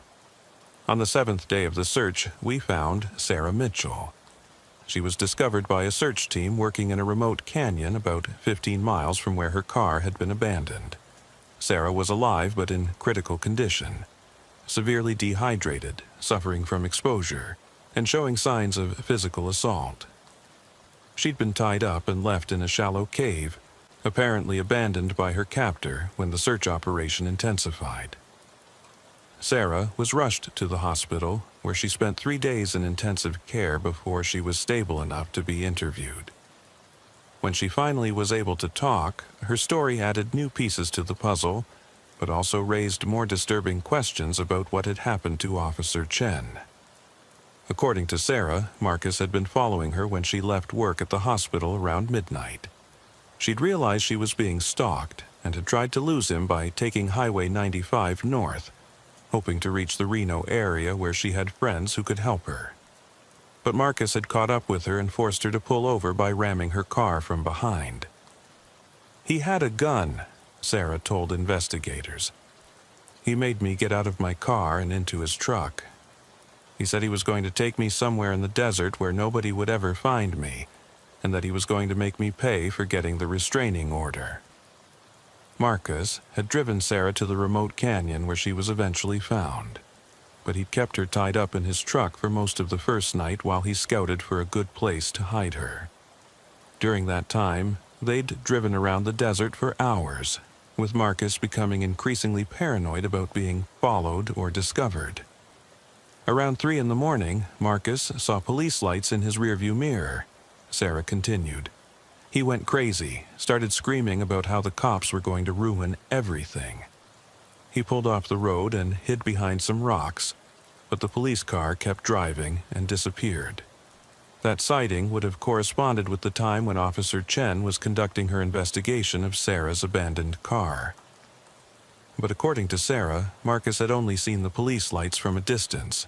Speaker 1: On the 7th day of the search, we found Sarah Mitchell. She was discovered by a search team working in a remote canyon about 15 miles from where her car had been abandoned. Sarah was alive but in critical condition, severely dehydrated, suffering from exposure, and showing signs of physical assault. She'd been tied up and left in a shallow cave, apparently abandoned by her captor when the search operation intensified. Sarah was rushed to the hospital, where she spent 3 days in intensive care before she was stable enough to be interviewed. When she finally was able to talk, her story added new pieces to the puzzle, but also raised more disturbing questions about what had happened to Officer Chen. According to Sarah, Marcus had been following her when she left work at the hospital around midnight. She'd realized she was being stalked and had tried to lose him by taking Highway 95 north, hoping to reach the Reno area where she had friends who could help her. But Marcus had caught up with her and forced her to pull over by ramming her car from behind. He had a gun, Sarah told investigators. He made me get out of my car and into his truck. He said he was going to take me somewhere in the desert where nobody would ever find me, and that he was going to make me pay for getting the restraining order. Marcus had driven Sarah to the remote canyon where she was eventually found, but he'd kept her tied up in his truck for most of the first night while he scouted for a good place to hide her. During that time, they'd driven around the desert for hours, with Marcus becoming increasingly paranoid about being followed or discovered. Around 3 in the morning, Marcus saw police lights in his rearview mirror, Sarah continued. He went crazy, started screaming about how the cops were going to ruin everything. He pulled off the road and hid behind some rocks, but the police car kept driving and disappeared. That sighting would have corresponded with the time when Officer Chen was conducting her investigation of Sarah's abandoned car. But according to Sarah, Marcus had only seen the police lights from a distance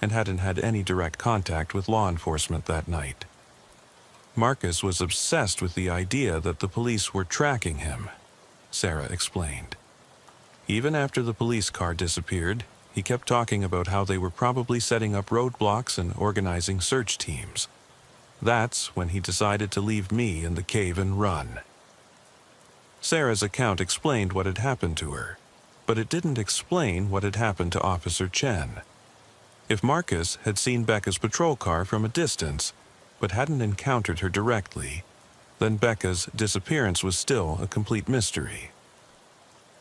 Speaker 1: and hadn't had any direct contact with law enforcement that night. Marcus was obsessed with the idea that the police were tracking him, Sarah explained. Even after the police car disappeared, he kept talking about how they were probably setting up roadblocks and organizing search teams. That's when he decided to leave me in the cave and run. Sarah's account explained what had happened to her, but it didn't explain what had happened to Officer Chen. If Marcus had seen Becca's patrol car from a distance, but hadn't encountered her directly, then Becca's disappearance was still a complete mystery.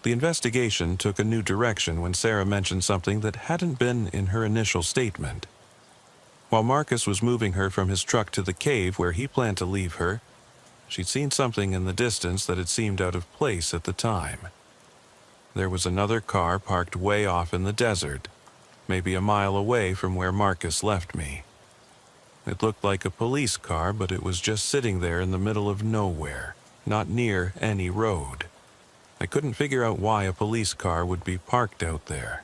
Speaker 1: The investigation took a new direction when Sarah mentioned something that hadn't been in her initial statement. While Marcus was moving her from his truck to the cave where he planned to leave her, she'd seen something in the distance that had seemed out of place at the time. There was another car parked way off in the desert, maybe a mile away from where Marcus left me. It looked like a police car, but it was just sitting there in the middle of nowhere, not near any road. I couldn't figure out why a police car would be parked out there.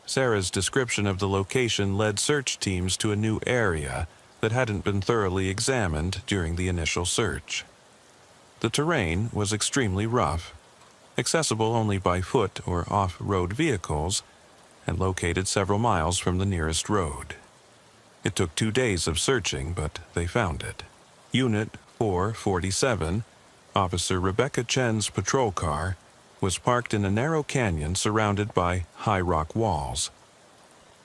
Speaker 1: Sarah's description of the location led search teams to a new area that hadn't been thoroughly examined during the initial search. The terrain was extremely rough, accessible only by foot or off-road vehicles, and located several miles from the nearest road. It took 2 days of searching, but they found it. Unit 447, Officer Rebecca Chen's patrol car, was parked in a narrow canyon surrounded by high rock walls.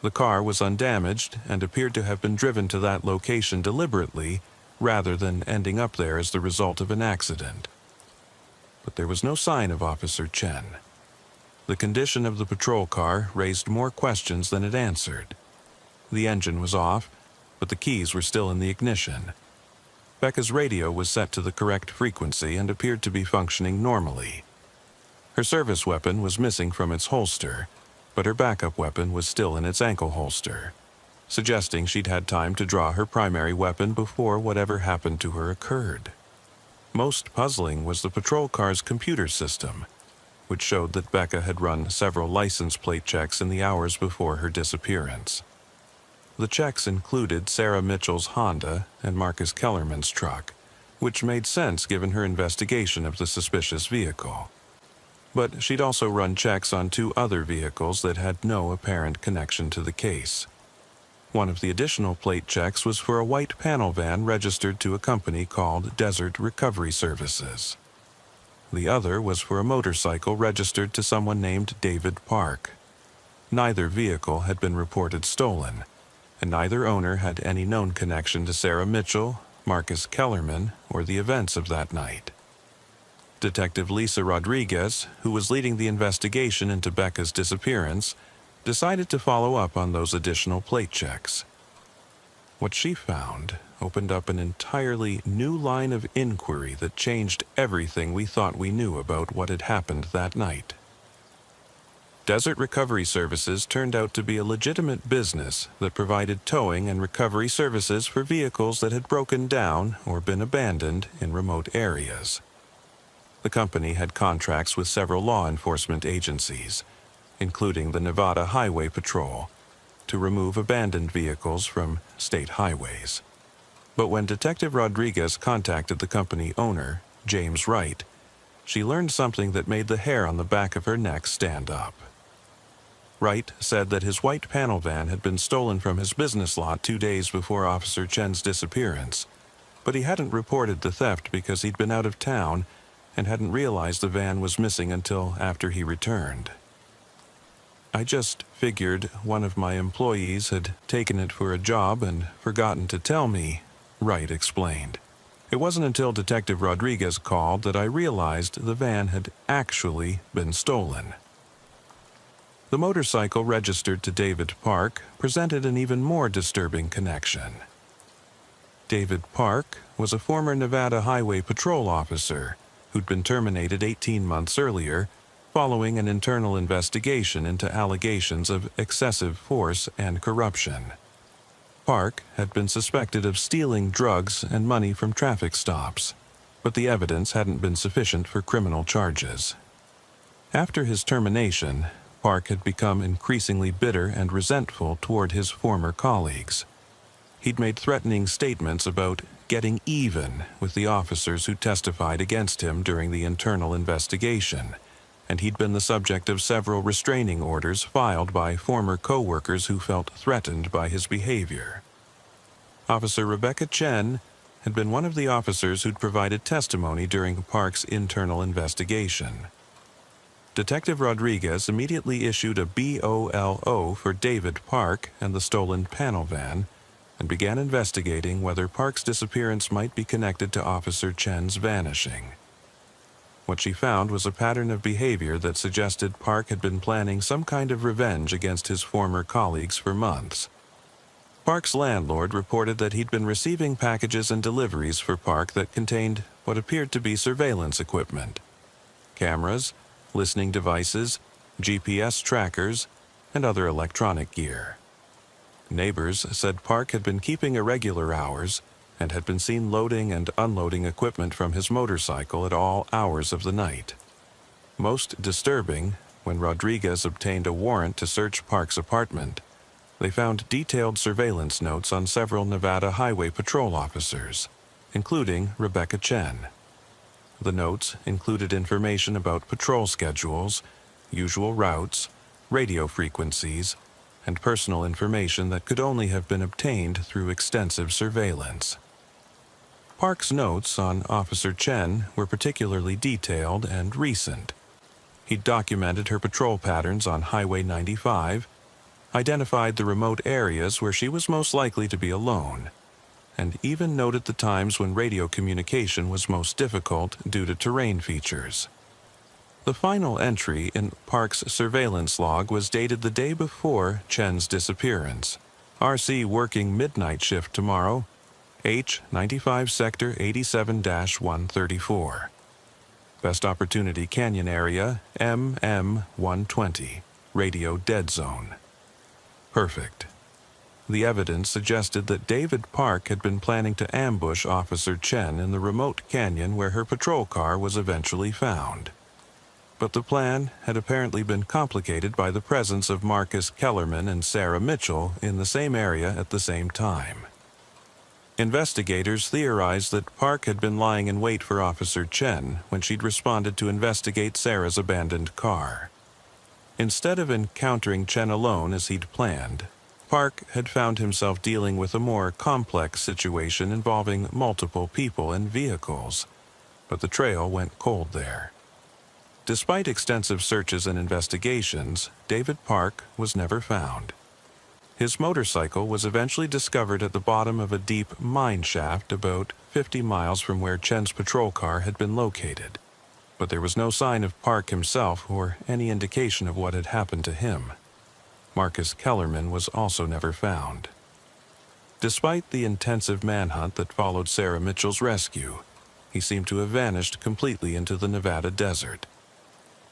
Speaker 1: The car was undamaged and appeared to have been driven to that location deliberately rather than ending up there as the result of an accident. But there was no sign of Officer Chen. The condition of the patrol car raised more questions than it answered. The engine was off, but the keys were still in the ignition. Becca's radio was set to the correct frequency and appeared to be functioning normally. Her service weapon was missing from its holster, but her backup weapon was still in its ankle holster, suggesting she'd had time to draw her primary weapon before whatever happened to her occurred. Most puzzling was the patrol car's computer system, which showed that Becca had run several license plate checks in the hours before her disappearance. The checks included Sarah Mitchell's Honda and Marcus Kellerman's truck, which made sense given her investigation of the suspicious vehicle. But she'd also run checks on 2 other vehicles that had no apparent connection to the case. One of the additional plate checks was for a white panel van registered to a company called Desert Recovery Services. The other was for a motorcycle registered to someone named David Park. Neither vehicle had been reported stolen, and neither owner had any known connection to Sarah Mitchell, Marcus Kellerman, or the events of that night. Detective Lisa Rodriguez, who was leading the investigation into Becca's disappearance, decided to follow up on those additional plate checks. What she found opened up an entirely new line of inquiry that changed everything we thought we knew about what had happened that night. Desert Recovery Services turned out to be a legitimate business that provided towing and recovery services for vehicles that had broken down or been abandoned in remote areas. The company had contracts with several law enforcement agencies, including the Nevada Highway Patrol, to remove abandoned vehicles from state highways. But when Detective Rodriguez contacted the company owner, James Wright, she learned something that made the hair on the back of her neck stand up. Wright said that his white panel van had been stolen from his business lot 2 days before Officer Chen's disappearance, but he hadn't reported the theft because he'd been out of town and hadn't realized the van was missing until after he returned. "I just figured one of my employees had taken it for a job and forgotten to tell me," Wright explained. "It wasn't until Detective Rodriguez called that I realized the van had actually been stolen." The motorcycle registered to David Park presented an even more disturbing connection. David Park was a former Nevada Highway Patrol officer who'd been terminated 18 months earlier following an internal investigation into allegations of excessive force and corruption. Park had been suspected of stealing drugs and money from traffic stops, but the evidence hadn't been sufficient for criminal charges. After his termination, Park had become increasingly bitter and resentful toward his former colleagues. He'd made threatening statements about getting even with the officers who testified against him during the internal investigation, and he'd been the subject of several restraining orders filed by former co-workers who felt threatened by his behavior. Officer Rebecca Chen had been one of the officers who'd provided testimony during Park's internal investigation. Detective Rodriguez immediately issued a BOLO for David Park and the stolen panel van, and began investigating whether Park's disappearance might be connected to Officer Chen's vanishing. What she found was a pattern of behavior that suggested Park had been planning some kind of revenge against his former colleagues for months. Park's landlord reported that he'd been receiving packages and deliveries for Park that contained what appeared to be surveillance equipment: cameras, listening devices, GPS trackers, and other electronic gear. Neighbors said Park had been keeping irregular hours, and had been seen loading and unloading equipment from his motorcycle at all hours of the night. Most disturbing, when Rodriguez obtained a warrant to search Park's apartment, they found detailed surveillance notes on several Nevada Highway Patrol officers, including Rebecca Chen. The notes included information about patrol schedules, usual routes, radio frequencies, and personal information that could only have been obtained through extensive surveillance. Park's notes on Officer Chen were particularly detailed and recent. He documented her patrol patterns on Highway 95, identified the remote areas where she was most likely to be alone, and even noted the times when radio communication was most difficult due to terrain features. The final entry in Park's surveillance log was dated the day before Chen's disappearance. RC working midnight shift tomorrow, H 95 Sector 87-134. Best Opportunity Canyon Area, MM 120, radio dead zone. Perfect. The evidence suggested that David Park had been planning to ambush Officer Chen in the remote canyon where her patrol car was eventually found. But the plan had apparently been complicated by the presence of Marcus Kellerman and Sarah Mitchell in the same area at the same time. Investigators theorized that Park had been lying in wait for Officer Chen when she'd responded to investigate Sarah's abandoned car. Instead of encountering Chen alone as he'd planned, Park had found himself dealing with a more complex situation involving multiple people and vehicles, but the trail went cold there. Despite extensive searches and investigations, David Park was never found. His motorcycle was eventually discovered at the bottom of a deep mine shaft about 50 miles from where Chen's patrol car had been located, but there was no sign of Park himself or any indication of what had happened to him. Marcus Kellerman was also never found. Despite the intensive manhunt that followed Sarah Mitchell's rescue, he seemed to have vanished completely into the Nevada desert.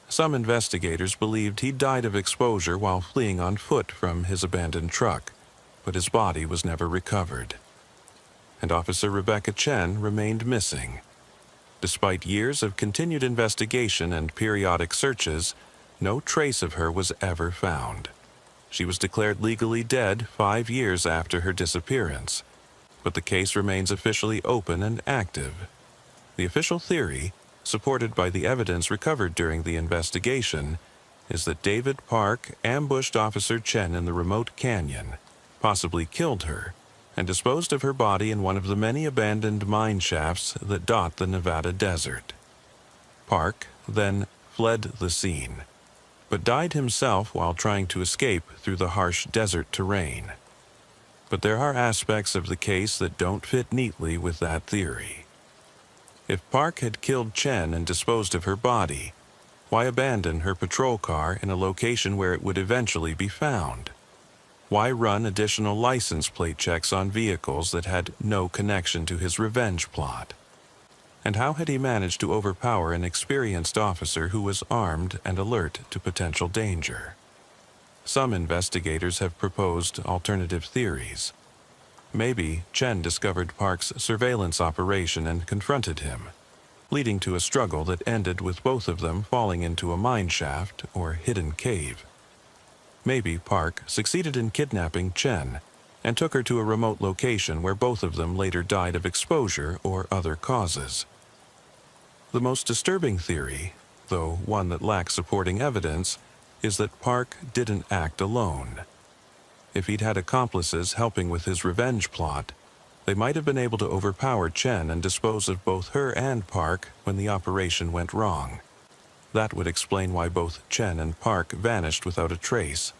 Speaker 1: Some investigators believed he died of exposure while fleeing on foot from his abandoned truck, but his body was never recovered. And Officer Rebecca Chen remained missing. Despite years of continued investigation and periodic searches, no trace of her was ever found. She was declared legally dead 5 years after her disappearance, but the case remains officially open and active. The official theory, supported by the evidence recovered during the investigation, is that David Park ambushed Officer Chen in the remote canyon, possibly killed her, and disposed of her body in one of the many abandoned mine shafts that dot the Nevada desert. Park then fled the scene, but died himself while trying to escape through the harsh desert terrain. But there are aspects of the case that don't fit neatly with that theory. If Park had killed Chen and disposed of her body, why abandon her patrol car in a location where it would eventually be found? Why run additional license plate checks on vehicles that had no connection to his revenge plot? And how had he managed to overpower an experienced officer who was armed and alert to potential danger? Some investigators have proposed alternative theories. Maybe Chen discovered Park's surveillance operation and confronted him, leading to a struggle that ended with both of them falling into a mine shaft or hidden cave. Maybe Park succeeded in kidnapping Chen and took her to a remote location where both of them later died of exposure or other causes. The most disturbing theory, though one that lacks supporting evidence, is that Park didn't act alone. If he'd had accomplices helping with his revenge plot, they might have been able to overpower Chen and dispose of both her and Park when the operation went wrong. That would explain why both Chen and Park vanished without a trace,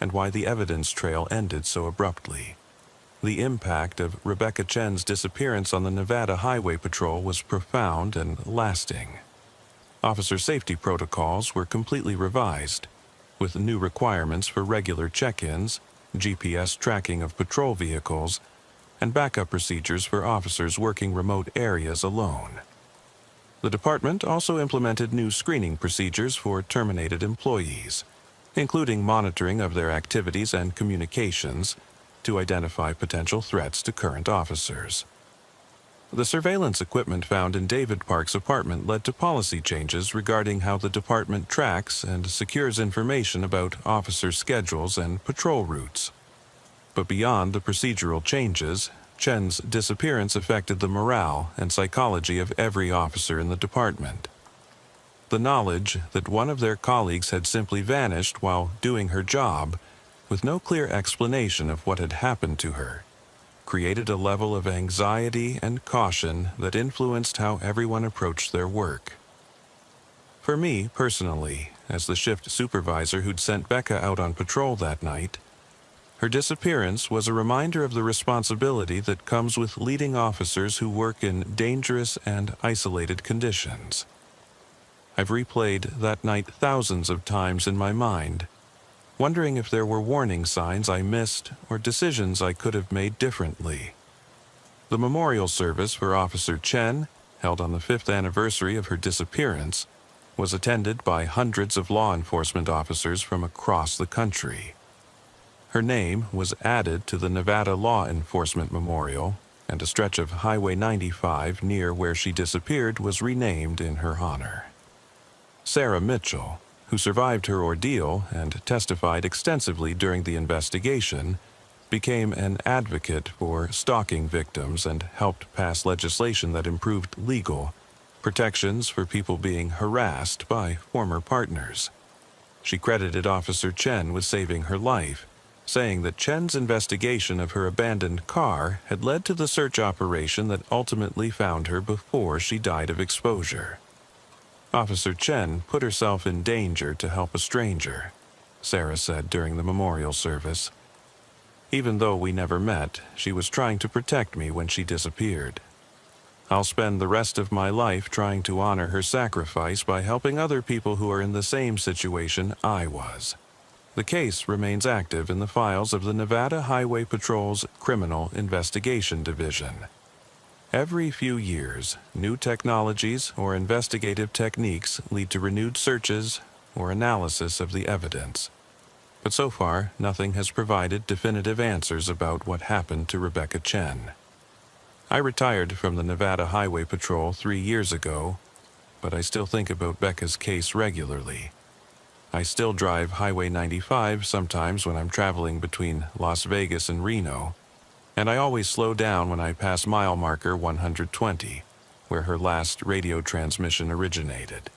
Speaker 1: and why the evidence trail ended so abruptly. The impact of Rebecca Chen's disappearance on the Nevada Highway Patrol was profound and lasting. Officer safety protocols were completely revised, with new requirements for regular check-ins, GPS tracking of patrol vehicles, and backup procedures for officers working remote areas alone. The department also implemented new screening procedures for terminated employees, including monitoring of their activities and communications to identify potential threats to current officers. The surveillance equipment found in David Park's apartment led to policy changes regarding how the department tracks and secures information about officer schedules and patrol routes. But beyond the procedural changes, Chen's disappearance affected the morale and psychology of every officer in the department. The knowledge that one of their colleagues had simply vanished while doing her job, with no clear explanation of what had happened to her, created a level of anxiety and caution that influenced how everyone approached their work. For me, personally, as the shift supervisor who'd sent Becca out on patrol that night, her disappearance was a reminder of the responsibility that comes with leading officers who work in dangerous and isolated conditions. I've replayed that night thousands of times in my mind, wondering if there were warning signs I missed or decisions I could have made differently. The memorial service for Officer Chen, held on the 5th anniversary of her disappearance, was attended by hundreds of law enforcement officers from across the country. Her name was added to the Nevada Law Enforcement Memorial, and a stretch of Highway 95 near where she disappeared was renamed in her honor. Sarah Mitchell, who survived her ordeal and testified extensively during the investigation, became an advocate for stalking victims and helped pass legislation that improved legal protections for people being harassed by former partners. She credited Officer Chen with saving her life, saying that Chen's investigation of her abandoned car had led to the search operation that ultimately found her before she died of exposure. Officer Chen put herself in danger to help a stranger, Sarah said during the memorial service. Even though we never met, she was trying to protect me when she disappeared. I'll spend the rest of my life trying to honor her sacrifice by helping other people who are in the same situation I was. The case remains active in the files of the Nevada Highway Patrol's Criminal Investigation Division. Every few years, new technologies or investigative techniques lead to renewed searches or analysis of the evidence. But so far, nothing has provided definitive answers about what happened to Rebecca Chen. I retired from the Nevada Highway Patrol 3 years ago, but I still think about Becca's case regularly. I still drive Highway 95 sometimes when I'm traveling between Las Vegas and Reno, and I always slow down when I pass mile marker 120, where her last radio transmission originated.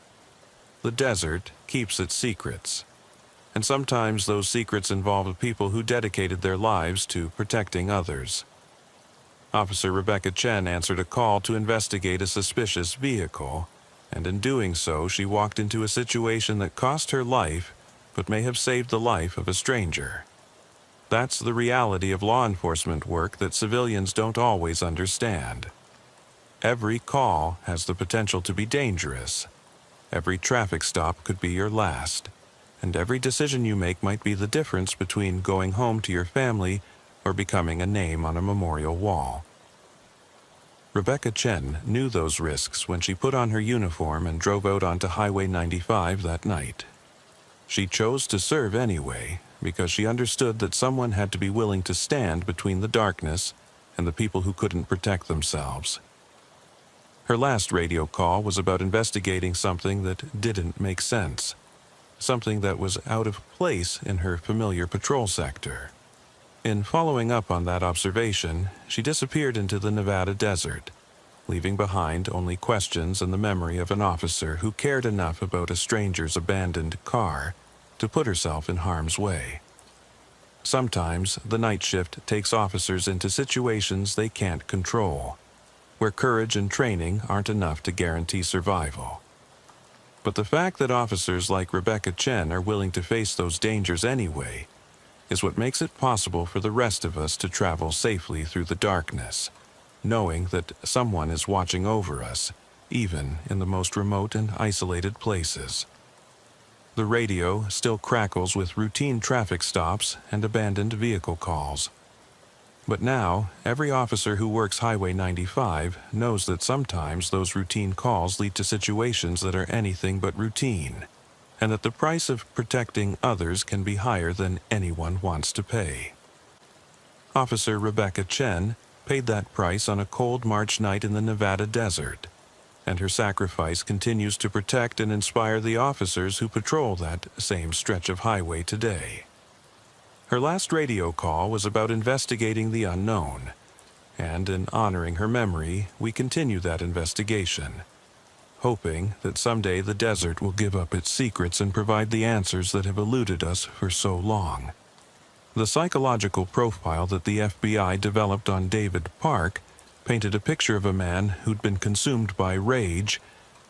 Speaker 1: The desert keeps its secrets, and sometimes those secrets involve people who dedicated their lives to protecting others. Officer Rebecca Chen answered a call to investigate a suspicious vehicle, and in doing so, she walked into a situation that cost her life, but may have saved the life of a stranger. That's the reality of law enforcement work that civilians don't always understand. Every call has the potential to be dangerous. Every traffic stop could be your last, and every decision you make might be the difference between going home to your family or becoming a name on a memorial wall. Rebecca Chen knew those risks when she put on her uniform and drove out onto Highway 95 that night. She chose to serve anyway, because she understood that someone had to be willing to stand between the darkness and the people who couldn't protect themselves. Her last radio call was about investigating something that didn't make sense, something that was out of place in her familiar patrol sector. In following up on that observation, she disappeared into the Nevada desert, leaving behind only questions and the memory of an officer who cared enough about a stranger's abandoned car to put herself in harm's way. Sometimes the night shift takes officers into situations they can't control, where courage and training aren't enough to guarantee survival. But the fact that officers like Rebecca Chen are willing to face those dangers anyway is what makes it possible for the rest of us to travel safely through the darkness, knowing that someone is watching over us, even in the most remote and isolated places. The radio still crackles with routine traffic stops and abandoned vehicle calls. But now, every officer who works Highway 95 knows that sometimes those routine calls lead to situations that are anything but routine, and that the price of protecting others can be higher than anyone wants to pay. Officer Rebecca Chen paid that price on a cold March night in the Nevada desert, and her sacrifice continues to protect and inspire the officers who patrol that same stretch of highway today. Her last radio call was about investigating the unknown, and in honoring her memory, we continue that investigation, hoping that someday the desert will give up its secrets and provide the answers that have eluded us for so long. The psychological profile that the FBI developed on David Park painted a picture of a man who'd been consumed by rage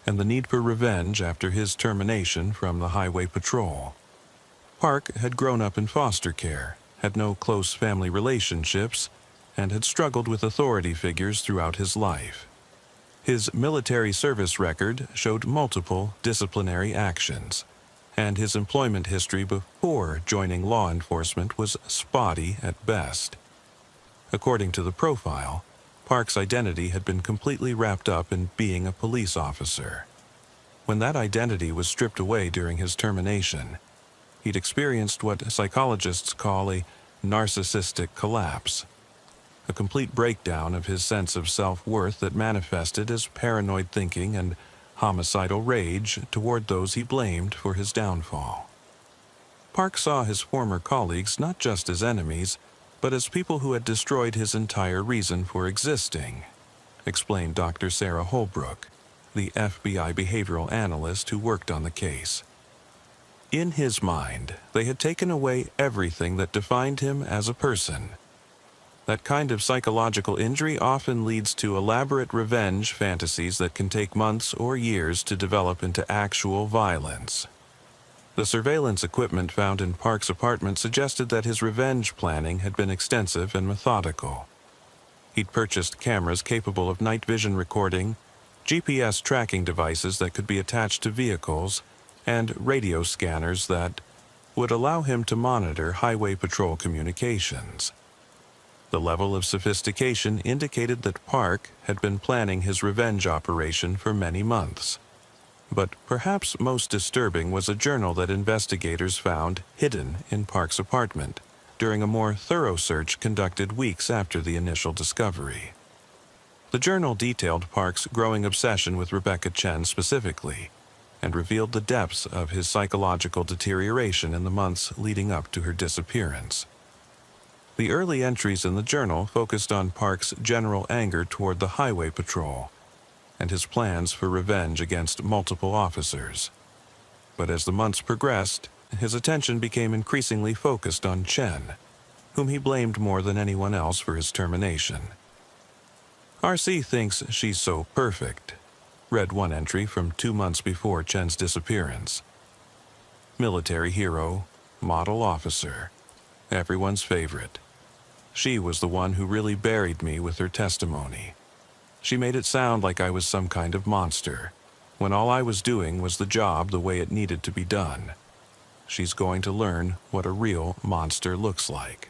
Speaker 1: and the need for revenge after his termination from the highway patrol. Park had grown up in foster care, had no close family relationships, and had struggled with authority figures throughout his life. His military service record showed multiple disciplinary actions, and his employment history before joining law enforcement was spotty at best. According to the profile, Park's identity had been completely wrapped up in being a police officer. When that identity was stripped away during his termination, he'd experienced what psychologists call a narcissistic collapse, a complete breakdown of his sense of self-worth that manifested as paranoid thinking and homicidal rage toward those he blamed for his downfall. Park saw his former colleagues not just as enemies, but as people who had destroyed his entire reason for existing, explained Dr. Sarah Holbrook, the FBI behavioral analyst who worked on the case. In his mind, they had taken away everything that defined him as a person. That kind of psychological injury often leads to elaborate revenge fantasies that can take months or years to develop into actual violence. The surveillance equipment found in Park's apartment suggested that his revenge planning had been extensive and methodical. He'd purchased cameras capable of night vision recording, GPS tracking devices that could be attached to vehicles, and radio scanners that would allow him to monitor highway patrol communications. The level of sophistication indicated that Park had been planning his revenge operation for many months. But perhaps most disturbing was a journal that investigators found hidden in Park's apartment during a more thorough search conducted weeks after the initial discovery. The journal detailed Park's growing obsession with Rebecca Chen specifically, and revealed the depths of his psychological deterioration in the months leading up to her disappearance. The early entries in the journal focused on Park's general anger toward the highway patrol and his plans for revenge against multiple officers. But as the months progressed, his attention became increasingly focused on Chen, whom he blamed more than anyone else for his termination. "RC thinks she's so perfect," read one entry from 2 months before Chen's disappearance. "Military hero, model officer, everyone's favorite. She was the one who really buried me with her testimony. She made it sound like I was some kind of monster, when all I was doing was the job the way it needed to be done. She's going to learn what a real monster looks like."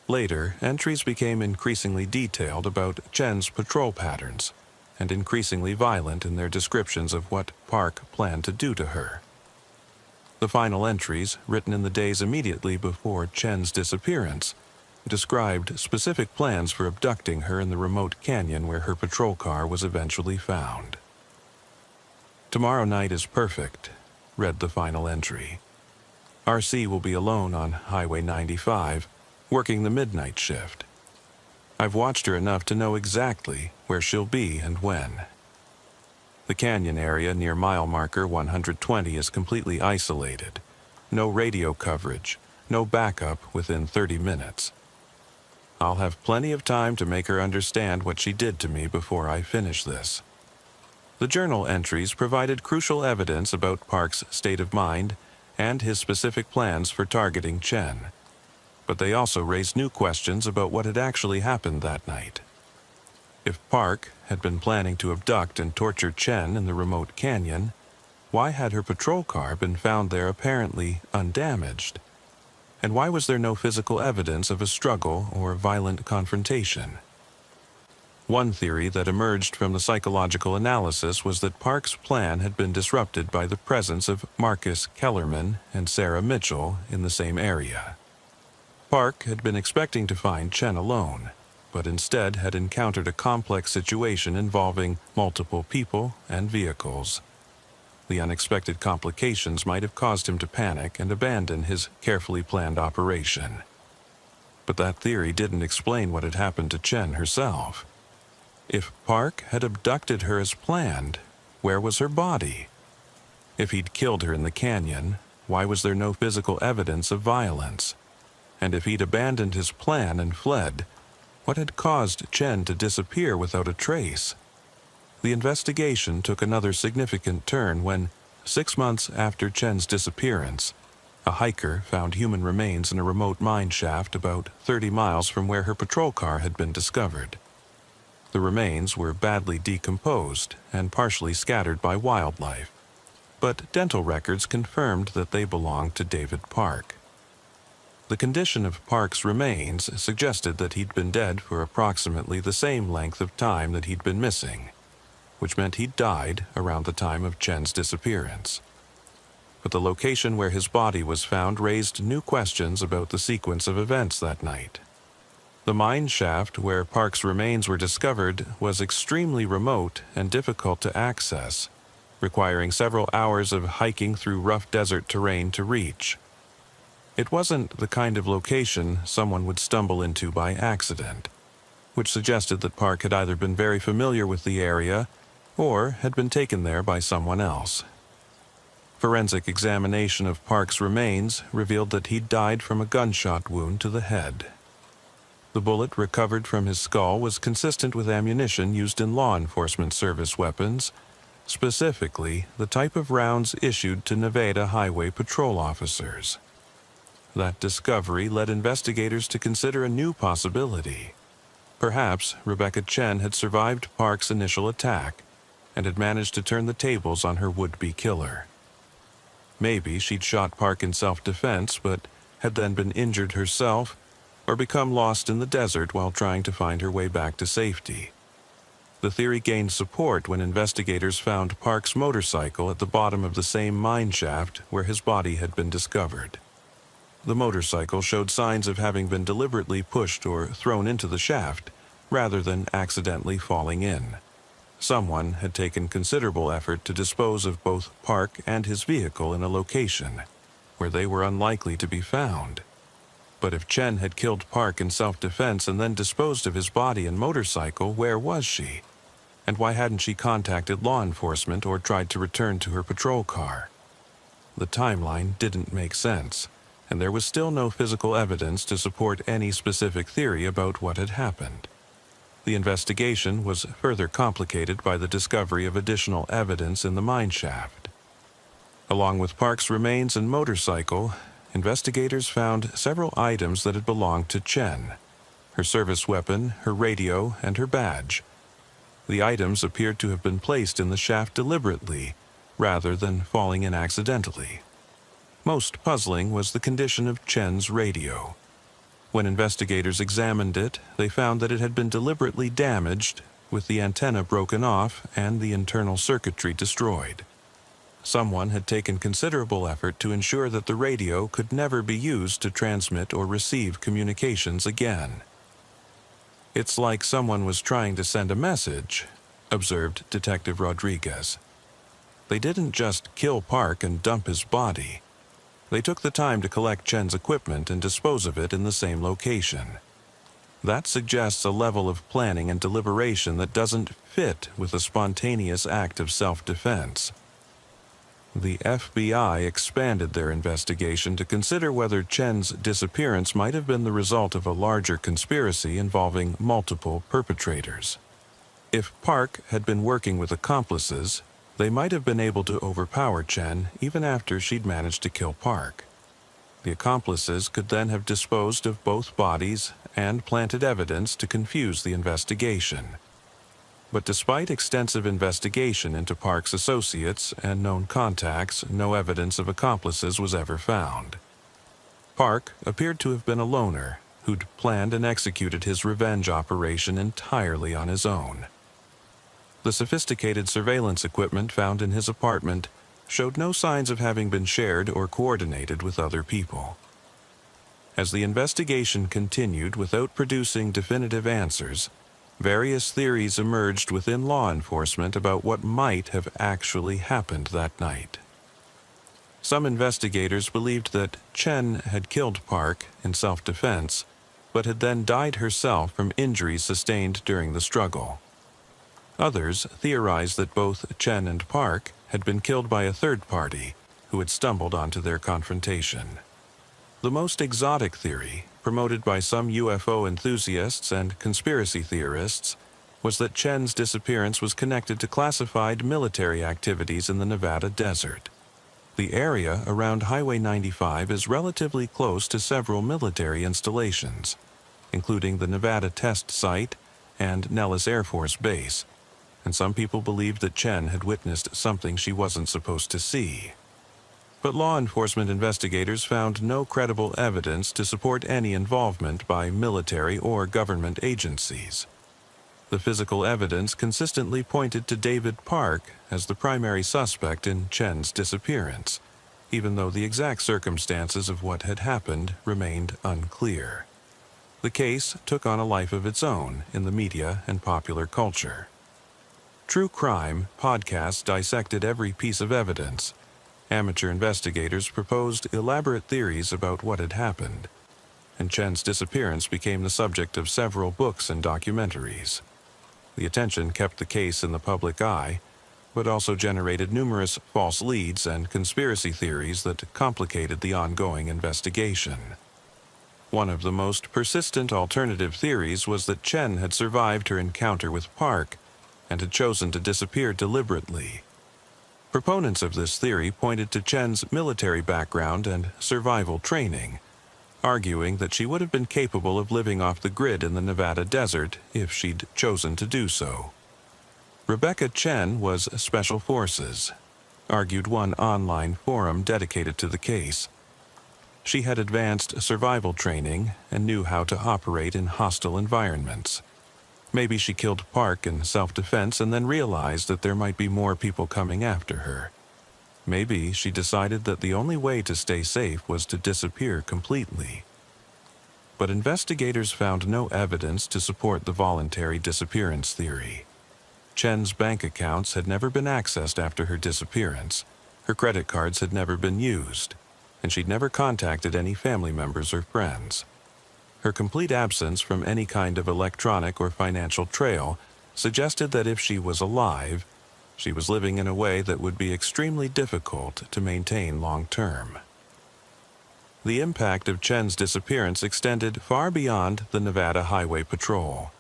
Speaker 1: Later, entries became increasingly detailed about Chen's patrol patterns, and increasingly violent in their descriptions of what Park planned to do to her. The final entries, written in the days immediately before Chen's disappearance, described specific plans for abducting her in the remote canyon where her patrol car was eventually found. "Tomorrow night is perfect," read the final entry. "RC will be alone on Highway 95, working the midnight shift. I've watched her enough to know exactly where she'll be and when. The canyon area near mile marker 120 is completely isolated. No radio coverage, no backup within 30 minutes. I'll have plenty of time to make her understand what she did to me before I finish this." The journal entries provided crucial evidence about Park's state of mind and his specific plans for targeting Chen. But they also raised new questions about what had actually happened that night. If Park had been planning to abduct and torture Chen in the remote canyon, why had her patrol car been found there apparently undamaged? And why was there no physical evidence of a struggle or violent confrontation? One theory that emerged from the psychological analysis was that Park's plan had been disrupted by the presence of Marcus Kellerman and Sarah Mitchell in the same area. Park had been expecting to find Chen alone, but instead had encountered a complex situation involving multiple people and vehicles. The unexpected complications might have caused him to panic and abandon his carefully planned operation. But that theory didn't explain what had happened to Chen herself. If Park had abducted her as planned, where was her body? If he'd killed her in the canyon, why was there no physical evidence of violence? And if he'd abandoned his plan and fled, what had caused Chen to disappear without a trace? The investigation took another significant turn when, 6 months after Chen's disappearance, a hiker found human remains in a remote mine shaft about 30 miles from where her patrol car had been discovered. The remains were badly decomposed and partially scattered by wildlife, but dental records confirmed that they belonged to David Park. The condition of Park's remains suggested that he'd been dead for approximately the same length of time that he'd been missing, which meant he'd died around the time of Chen's disappearance. But the location where his body was found raised new questions about the sequence of events that night. The mine shaft where Park's remains were discovered was extremely remote and difficult to access, requiring several hours of hiking through rough desert terrain to reach. It wasn't the kind of location someone would stumble into by accident, which suggested that Park had either been very familiar with the area or had been taken there by someone else. Forensic examination of Park's remains revealed that he'd died from a gunshot wound to the head. The bullet recovered from his skull was consistent with ammunition used in law enforcement service weapons, specifically the type of rounds issued to Nevada highway patrol officers. That discovery led investigators to consider a new possibility. Perhaps Rebecca Chen had survived Park's initial attack and had managed to turn the tables on her would-be killer. Maybe she'd shot Park in self-defense but had then been injured herself or become lost in the desert while trying to find her way back to safety. The theory gained support when investigators found Park's motorcycle at the bottom of the same mine shaft where his body had been discovered. The motorcycle showed signs of having been deliberately pushed or thrown into the shaft, rather than accidentally falling in. Someone had taken considerable effort to dispose of both Park and his vehicle in a location where they were unlikely to be found. But if Chen had killed Park in self-defense and then disposed of his body and motorcycle, where was she? And why hadn't she contacted law enforcement or tried to return to her patrol car? The timeline didn't make sense, and there was still no physical evidence to support any specific theory about what had happened. The investigation was further complicated by the discovery of additional evidence in the mine shaft. Along with Park's remains and motorcycle, investigators found several items that had belonged to Chen: her service weapon, her radio, and her badge. The items appeared to have been placed in the shaft deliberately, rather than falling in accidentally. Most puzzling was the condition of Chen's radio. When investigators examined it, they found that it had been deliberately damaged, with the antenna broken off and the internal circuitry destroyed. Someone had taken considerable effort to ensure that the radio could never be used to transmit or receive communications again. "It's like someone was trying to send a message," observed Detective Rodriguez. "They didn't just kill Park and dump his body. They took the time to collect Chen's equipment and dispose of it in the same location. That suggests a level of planning and deliberation that doesn't fit with a spontaneous act of self-defense." The FBI expanded their investigation to consider whether Chen's disappearance might have been the result of a larger conspiracy involving multiple perpetrators. If Park had been working with accomplices, they might have been able to overpower Chen even after she'd managed to kill Park. The accomplices could then have disposed of both bodies and planted evidence to confuse the investigation. But despite extensive investigation into Park's associates and known contacts, no evidence of accomplices was ever found. Park appeared to have been a loner who'd planned and executed his revenge operation entirely on his own. The sophisticated surveillance equipment found in his apartment showed no signs of having been shared or coordinated with other people. As the investigation continued without producing definitive answers, various theories emerged within law enforcement about what might have actually happened that night. Some investigators believed that Chen had killed Park in self-defense, but had then died herself from injuries sustained during the struggle. Others theorized that both Chen and Park had been killed by a third party who had stumbled onto their confrontation. The most exotic theory, promoted by some UFO enthusiasts and conspiracy theorists, was that Chen's disappearance was connected to classified military activities in the Nevada desert. The area around Highway 95 is relatively close to several military installations, including the Nevada Test Site and Nellis Air Force Base, and some people believed that Chen had witnessed something she wasn't supposed to see. But law enforcement investigators found no credible evidence to support any involvement by military or government agencies. The physical evidence consistently pointed to David Park as the primary suspect in Chen's disappearance, even though the exact circumstances of what had happened remained unclear. The case took on a life of its own in the media and popular culture. True crime podcasts dissected every piece of evidence. Amateur investigators proposed elaborate theories about what had happened, and Chen's disappearance became the subject of several books and documentaries. The attention kept the case in the public eye, but also generated numerous false leads and conspiracy theories that complicated the ongoing investigation. One of the most persistent alternative theories was that Chen had survived her encounter with Park and had chosen to disappear deliberately. Proponents of this theory pointed to Chen's military background and survival training, arguing that she would have been capable of living off the grid in the Nevada desert if she'd chosen to do so. Rebecca Chen was Special Forces, argued one online forum dedicated to the case. She had advanced survival training and knew how to operate in hostile environments. Maybe she killed Park in self-defense and then realized that there might be more people coming after her. Maybe she decided that the only way to stay safe was to disappear completely. But investigators found no evidence to support the voluntary disappearance theory. Chen's bank accounts had never been accessed after her disappearance, her credit cards had never been used, and she'd never contacted any family members or friends. Her complete absence from any kind of electronic or financial trail suggested that if she was alive, she was living in a way that would be extremely difficult to maintain long-term. The impact of Chen's disappearance extended far beyond the Nevada Highway Patrol.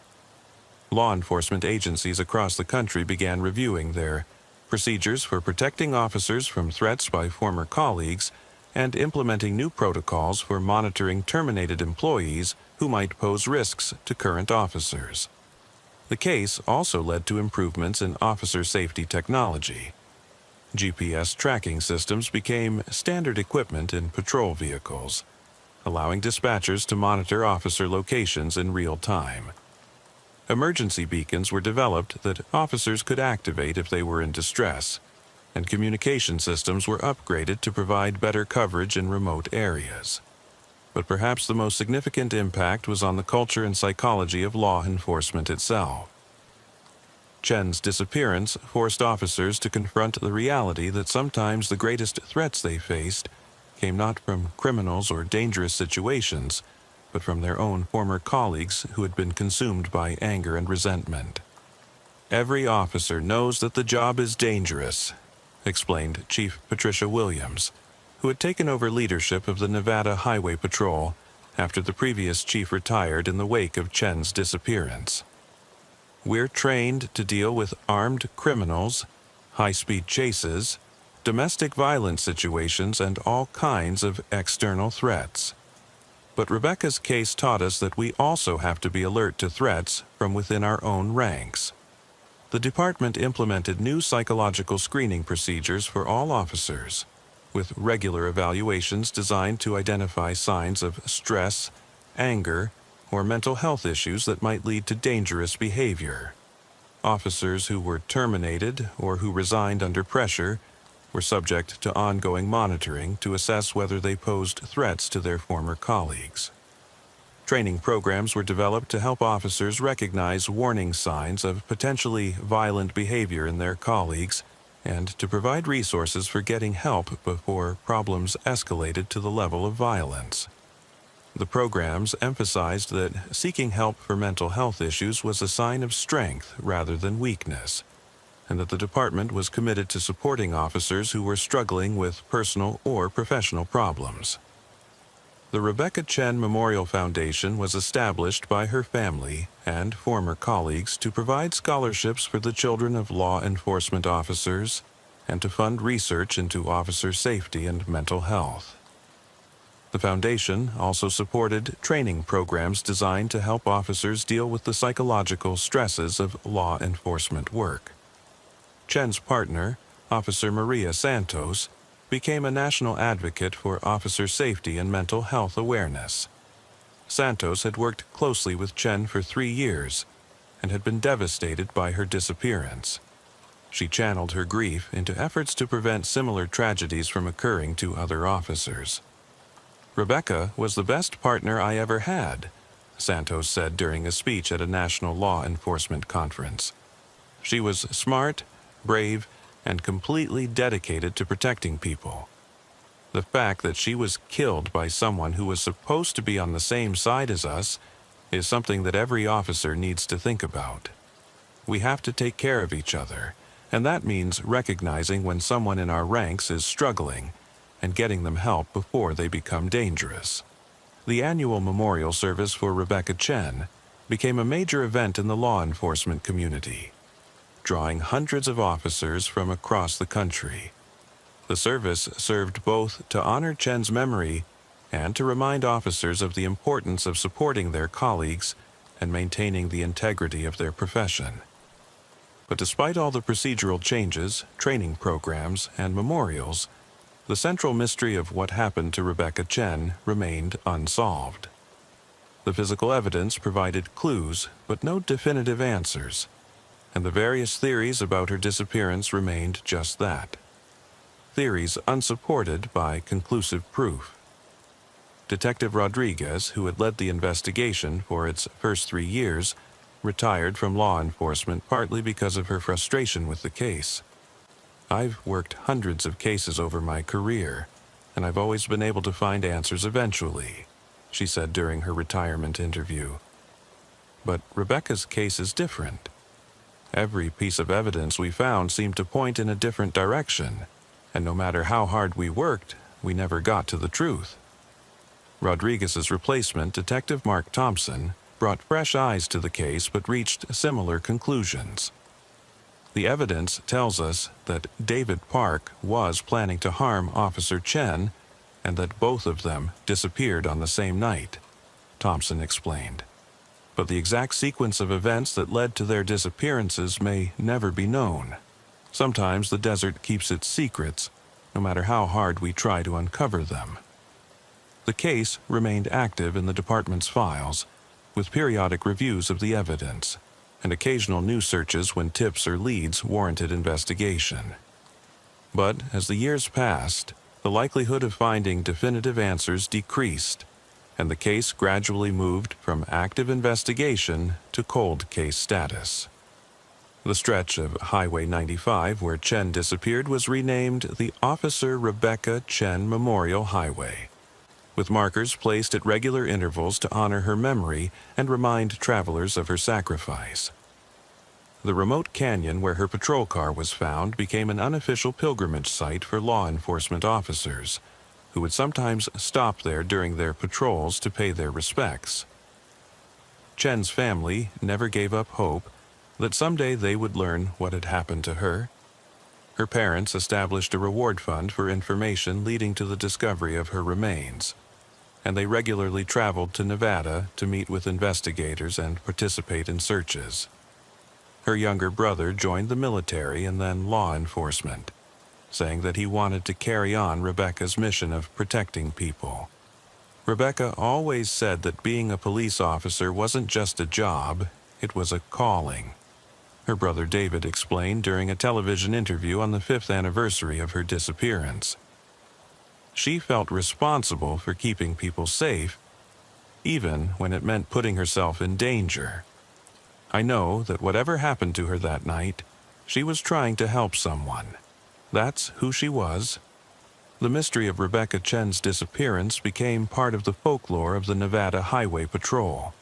Speaker 1: Law enforcement agencies across the country began reviewing their procedures for protecting officers from threats by former colleagues and implementing new protocols for monitoring terminated employees who might pose risks to current officers. The case also led to improvements in officer safety technology. GPS tracking systems became standard equipment in patrol vehicles, allowing dispatchers to monitor officer locations in real time. Emergency beacons were developed that officers could activate if they were in distress, and communication systems were upgraded to provide better coverage in remote areas. But perhaps the most significant impact was on the culture and psychology of law enforcement itself. Chen's disappearance forced officers to confront the reality that sometimes the greatest threats they faced came not from criminals or dangerous situations, but from their own former colleagues who had been consumed by anger and resentment. "Every officer knows that the job is dangerous," explained Chief Patricia Williams, who had taken over leadership of the Nevada Highway Patrol after the previous chief retired in the wake of Chen's disappearance. "We're trained to deal with armed criminals, high-speed chases, domestic violence situations, and all kinds of external threats. But Rebecca's case taught us that we also have to be alert to threats from within our own ranks." The department implemented new psychological screening procedures for all officers, with regular evaluations designed to identify signs of stress, anger, or mental health issues that might lead to dangerous behavior. Officers who were terminated or who resigned under pressure were subject to ongoing monitoring to assess whether they posed threats to their former colleagues. Training programs were developed to help officers recognize warning signs of potentially violent behavior in their colleagues and to provide resources for getting help before problems escalated to the level of violence. The programs emphasized that seeking help for mental health issues was a sign of strength rather than weakness, and that the department was committed to supporting officers who were struggling with personal or professional problems. The Rebecca Chen Memorial Foundation was established by her family and former colleagues to provide scholarships for the children of law enforcement officers and to fund research into officer safety and mental health. The foundation also supported training programs designed to help officers deal with the psychological stresses of law enforcement work. Chen's partner, Officer Maria Santos, became a national advocate for officer safety and mental health awareness. Santos had worked closely with Chen for 3 years and had been devastated by her disappearance. She channeled her grief into efforts to prevent similar tragedies from occurring to other officers. "Rebecca was the best partner I ever had," Santos said during a speech at a national law enforcement conference. "She was smart, brave, and completely dedicated to protecting people. The fact that she was killed by someone who was supposed to be on the same side as us is something that every officer needs to think about. We have to take care of each other, and that means recognizing when someone in our ranks is struggling and getting them help before they become dangerous." The annual memorial service for Rebecca Chen became a major event in the law enforcement community, drawing hundreds of officers from across the country. The service served both to honor Chen's memory and to remind officers of the importance of supporting their colleagues and maintaining the integrity of their profession. But despite all the procedural changes, training programs, and memorials, the central mystery of what happened to Rebecca Chen remained unsolved. The physical evidence provided clues, but no definitive answers, and the various theories about her disappearance remained just that. Theories unsupported by conclusive proof. Detective Rodriguez, who had led the investigation for its first 3 years, retired from law enforcement partly because of her frustration with the case. "I've worked hundreds of cases over my career, and I've always been able to find answers eventually," she said during her retirement interview. But Rebecca's case is different. Every piece of evidence we found seemed to point in a different direction, and no matter how hard we worked, we never got to the truth. Rodriguez's replacement, Detective Mark Thompson, brought fresh eyes to the case but reached similar conclusions. The evidence tells us that David Park was planning to harm Officer Chen and that both of them disappeared on the same night, Thompson explained. But the exact sequence of events that led to their disappearances may never be known. Sometimes the desert keeps its secrets, no matter how hard we try to uncover them. The case remained active in the department's files, with periodic reviews of the evidence, and occasional new searches when tips or leads warranted investigation. But as the years passed, the likelihood of finding definitive answers decreased, and the case gradually moved from active investigation to cold case status. The stretch of Highway 95 where Chen disappeared was renamed the Officer Rebecca Chen Memorial Highway, with markers placed at regular intervals to honor her memory and remind travelers of her sacrifice. The remote canyon where her patrol car was found became an unofficial pilgrimage site for law enforcement officers, who would sometimes stop there during their patrols to pay their respects. Chen's family never gave up hope that someday they would learn what had happened to her. Her parents established a reward fund for information leading to the discovery of her remains, and they regularly traveled to Nevada to meet with investigators and participate in searches. Her younger brother joined the military and then law enforcement, saying that he wanted to carry on Rebecca's mission of protecting people. Rebecca always said that being a police officer wasn't just a job, it was a calling. her brother David explained during a television interview on the 5th anniversary of her disappearance. She felt responsible for keeping people safe, even when it meant putting herself in danger. I know that whatever happened to her that night, she was trying to help someone. That's who she was. The mystery of Rebecca Chen's disappearance became part of the folklore of the Nevada Highway Patrol,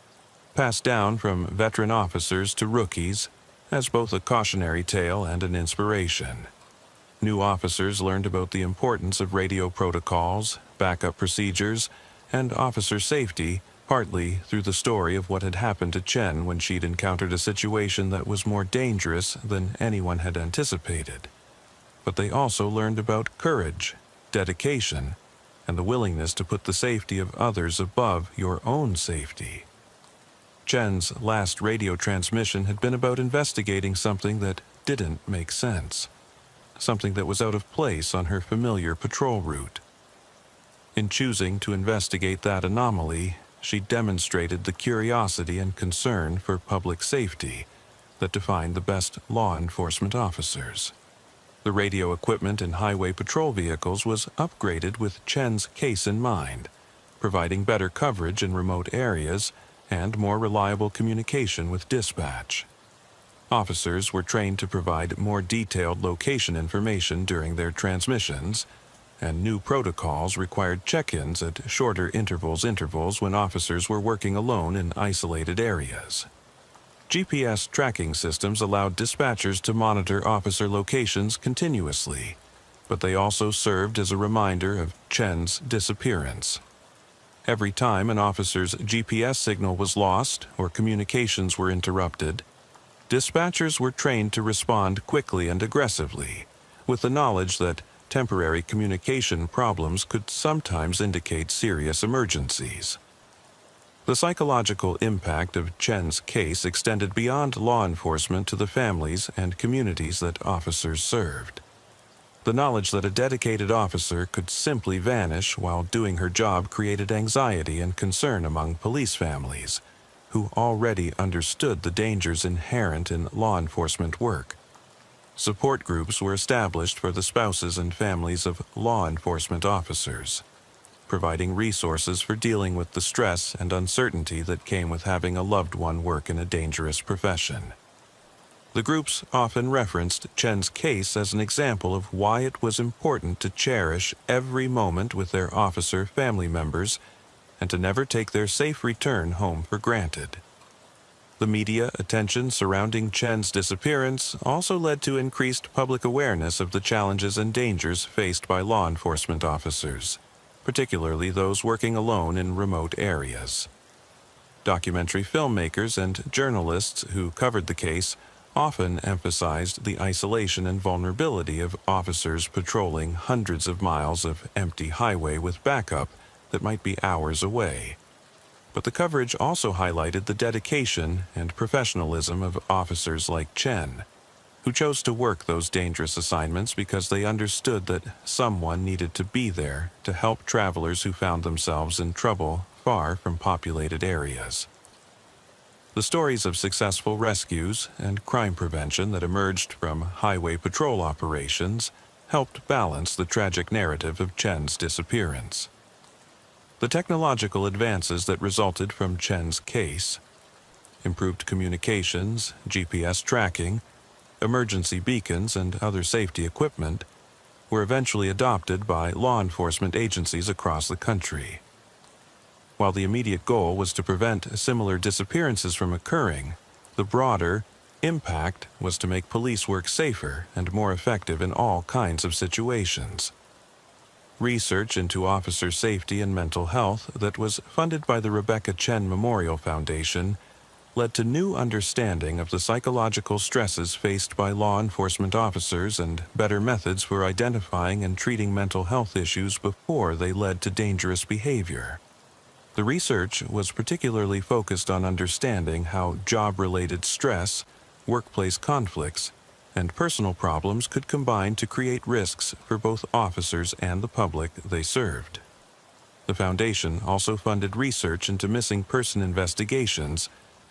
Speaker 1: passed down from veteran officers to rookies as both a cautionary tale and an inspiration. New officers learned about the importance of radio protocols, backup procedures, and officer safety, partly through the story of what had happened to Chen when she'd encountered a situation that was more dangerous than anyone had anticipated. But they also learned about courage, dedication, and the willingness to put the safety of others above your own safety. Chen's last radio transmission had been about investigating something that didn't make sense, something that was out of place on her familiar patrol route. In choosing to investigate that anomaly, she demonstrated the curiosity and concern for public safety that defined the best law enforcement officers. The radio equipment in highway patrol vehicles was upgraded with Chen's case in mind, providing better coverage in remote areas and more reliable communication with dispatch. Officers were trained to provide more detailed location information during their transmissions, and new protocols required check-ins at shorter intervals when officers were working alone in isolated areas. GPS tracking systems allowed dispatchers to monitor officer locations continuously, but they also served as a reminder of Chen's disappearance. Every time an officer's GPS signal was lost or communications were interrupted, dispatchers were trained to respond quickly and aggressively, with the knowledge that temporary communication problems could sometimes indicate serious emergencies. The psychological impact of Chen's case extended beyond law enforcement to the families and communities that officers served. The knowledge that a dedicated officer could simply vanish while doing her job created anxiety and concern among police families, who already understood the dangers inherent in law enforcement work. Support groups were established for the spouses and families of law enforcement officers, providing resources for dealing with the stress and uncertainty that came with having a loved one work in a dangerous profession. The groups often referenced Chen's case as an example of why it was important to cherish every moment with their officer family members and to never take their safe return home for granted. The media attention surrounding Chen's disappearance also led to increased public awareness of the challenges and dangers faced by law enforcement officers, particularly those working alone in remote areas. Documentary filmmakers and journalists who covered the case often emphasized the isolation and vulnerability of officers patrolling hundreds of miles of empty highway with backup that might be hours away. But the coverage also highlighted the dedication and professionalism of officers like Chen, who chose to work those dangerous assignments because they understood that someone needed to be there to help travelers who found themselves in trouble far from populated areas. The stories of successful rescues and crime prevention that emerged from highway patrol operations helped balance the tragic narrative of Chen's disappearance. The technological advances that resulted from Chen's case, improved communications, GPS tracking, emergency beacons, and other safety equipment, were eventually adopted by law enforcement agencies across the country. While the immediate goal was to prevent similar disappearances from occurring, the broader impact was to make police work safer and more effective in all kinds of situations. Research into officer safety and mental health that was funded by the Rebecca Chen Memorial Foundation led to new understanding of the psychological stresses faced by law enforcement officers and better methods for identifying and treating mental health issues before they led to dangerous behavior. The research was particularly focused on understanding how job-related stress, workplace conflicts, and personal problems could combine to create risks for both officers and the public they served. The foundation also funded research into missing person investigations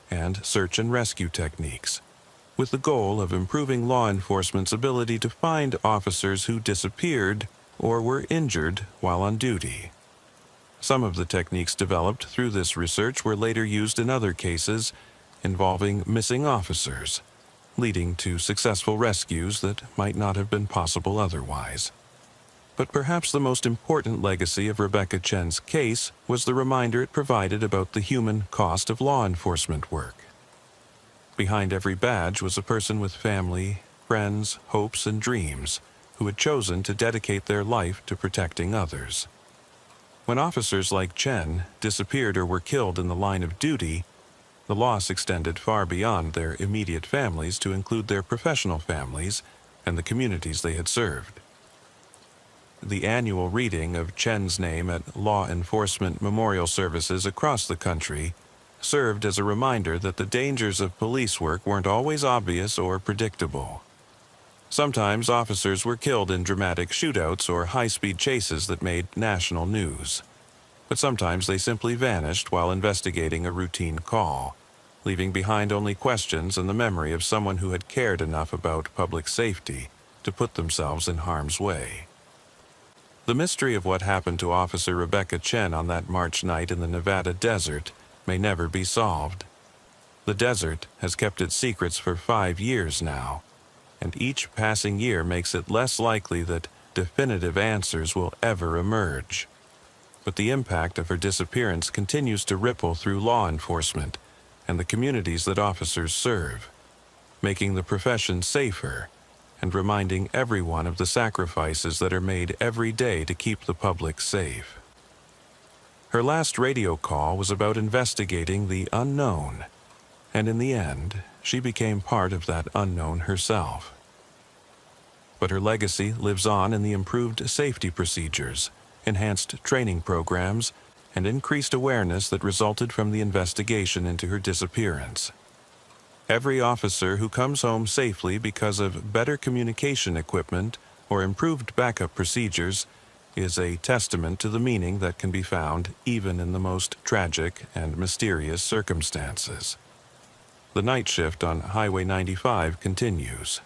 Speaker 1: and search and rescue techniques, with the goal of improving law enforcement's ability to find officers who disappeared or were injured while on duty. Some of the techniques developed through this research were later used in other cases involving missing officers, leading to successful rescues that might not have been possible otherwise. But perhaps the most important legacy of Rebecca Chen's case was the reminder it provided about the human cost of law enforcement work. Behind every badge was a person with family, friends, hopes, and dreams who had chosen to dedicate their life to protecting others. When officers like Chen disappeared or were killed in the line of duty, the loss extended far beyond their immediate families to include their professional families and the communities they had served. The annual reading of Chen's name at law enforcement memorial services across the country served as a reminder that the dangers of police work weren't always obvious or predictable. Sometimes officers were killed in dramatic shootouts or high-speed chases that made national news. But sometimes they simply vanished while investigating a routine call, leaving behind only questions and the memory of someone who had cared enough about public safety to put themselves in harm's way. The mystery of what happened to Officer Rebecca Chen on that March night in the Nevada desert may never be solved. The desert has kept its secrets for 5 years now, and each passing year makes it less likely that definitive answers will ever emerge. But the impact of her disappearance continues to ripple through law enforcement and the communities that officers serve, making the profession safer and reminding everyone of the sacrifices that are made every day to keep the public safe. Her last radio call was about investigating the unknown, and in the end, she became part of that unknown herself. But her legacy lives on in the improved safety procedures, enhanced training programs, and increased awareness that resulted from the investigation into her disappearance. Every officer who comes home safely because of better communication equipment or improved backup procedures is a testament to the meaning that can be found even in the most tragic and mysterious circumstances. The night shift on Highway 95 continues,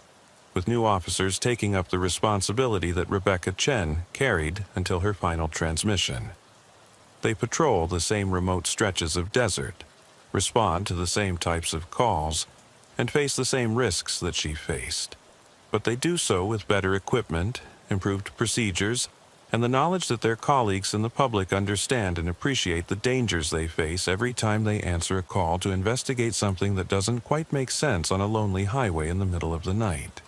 Speaker 1: with new officers taking up the responsibility that Rebecca Chen carried until her final transmission. They patrol the same remote stretches of desert, respond to the same types of calls, and face the same risks that she faced. But they do so with better equipment, improved procedures, and the knowledge that their colleagues and the public understand and appreciate the dangers they face every time they answer a call to investigate something that doesn't quite make sense on a lonely highway in the middle of the night.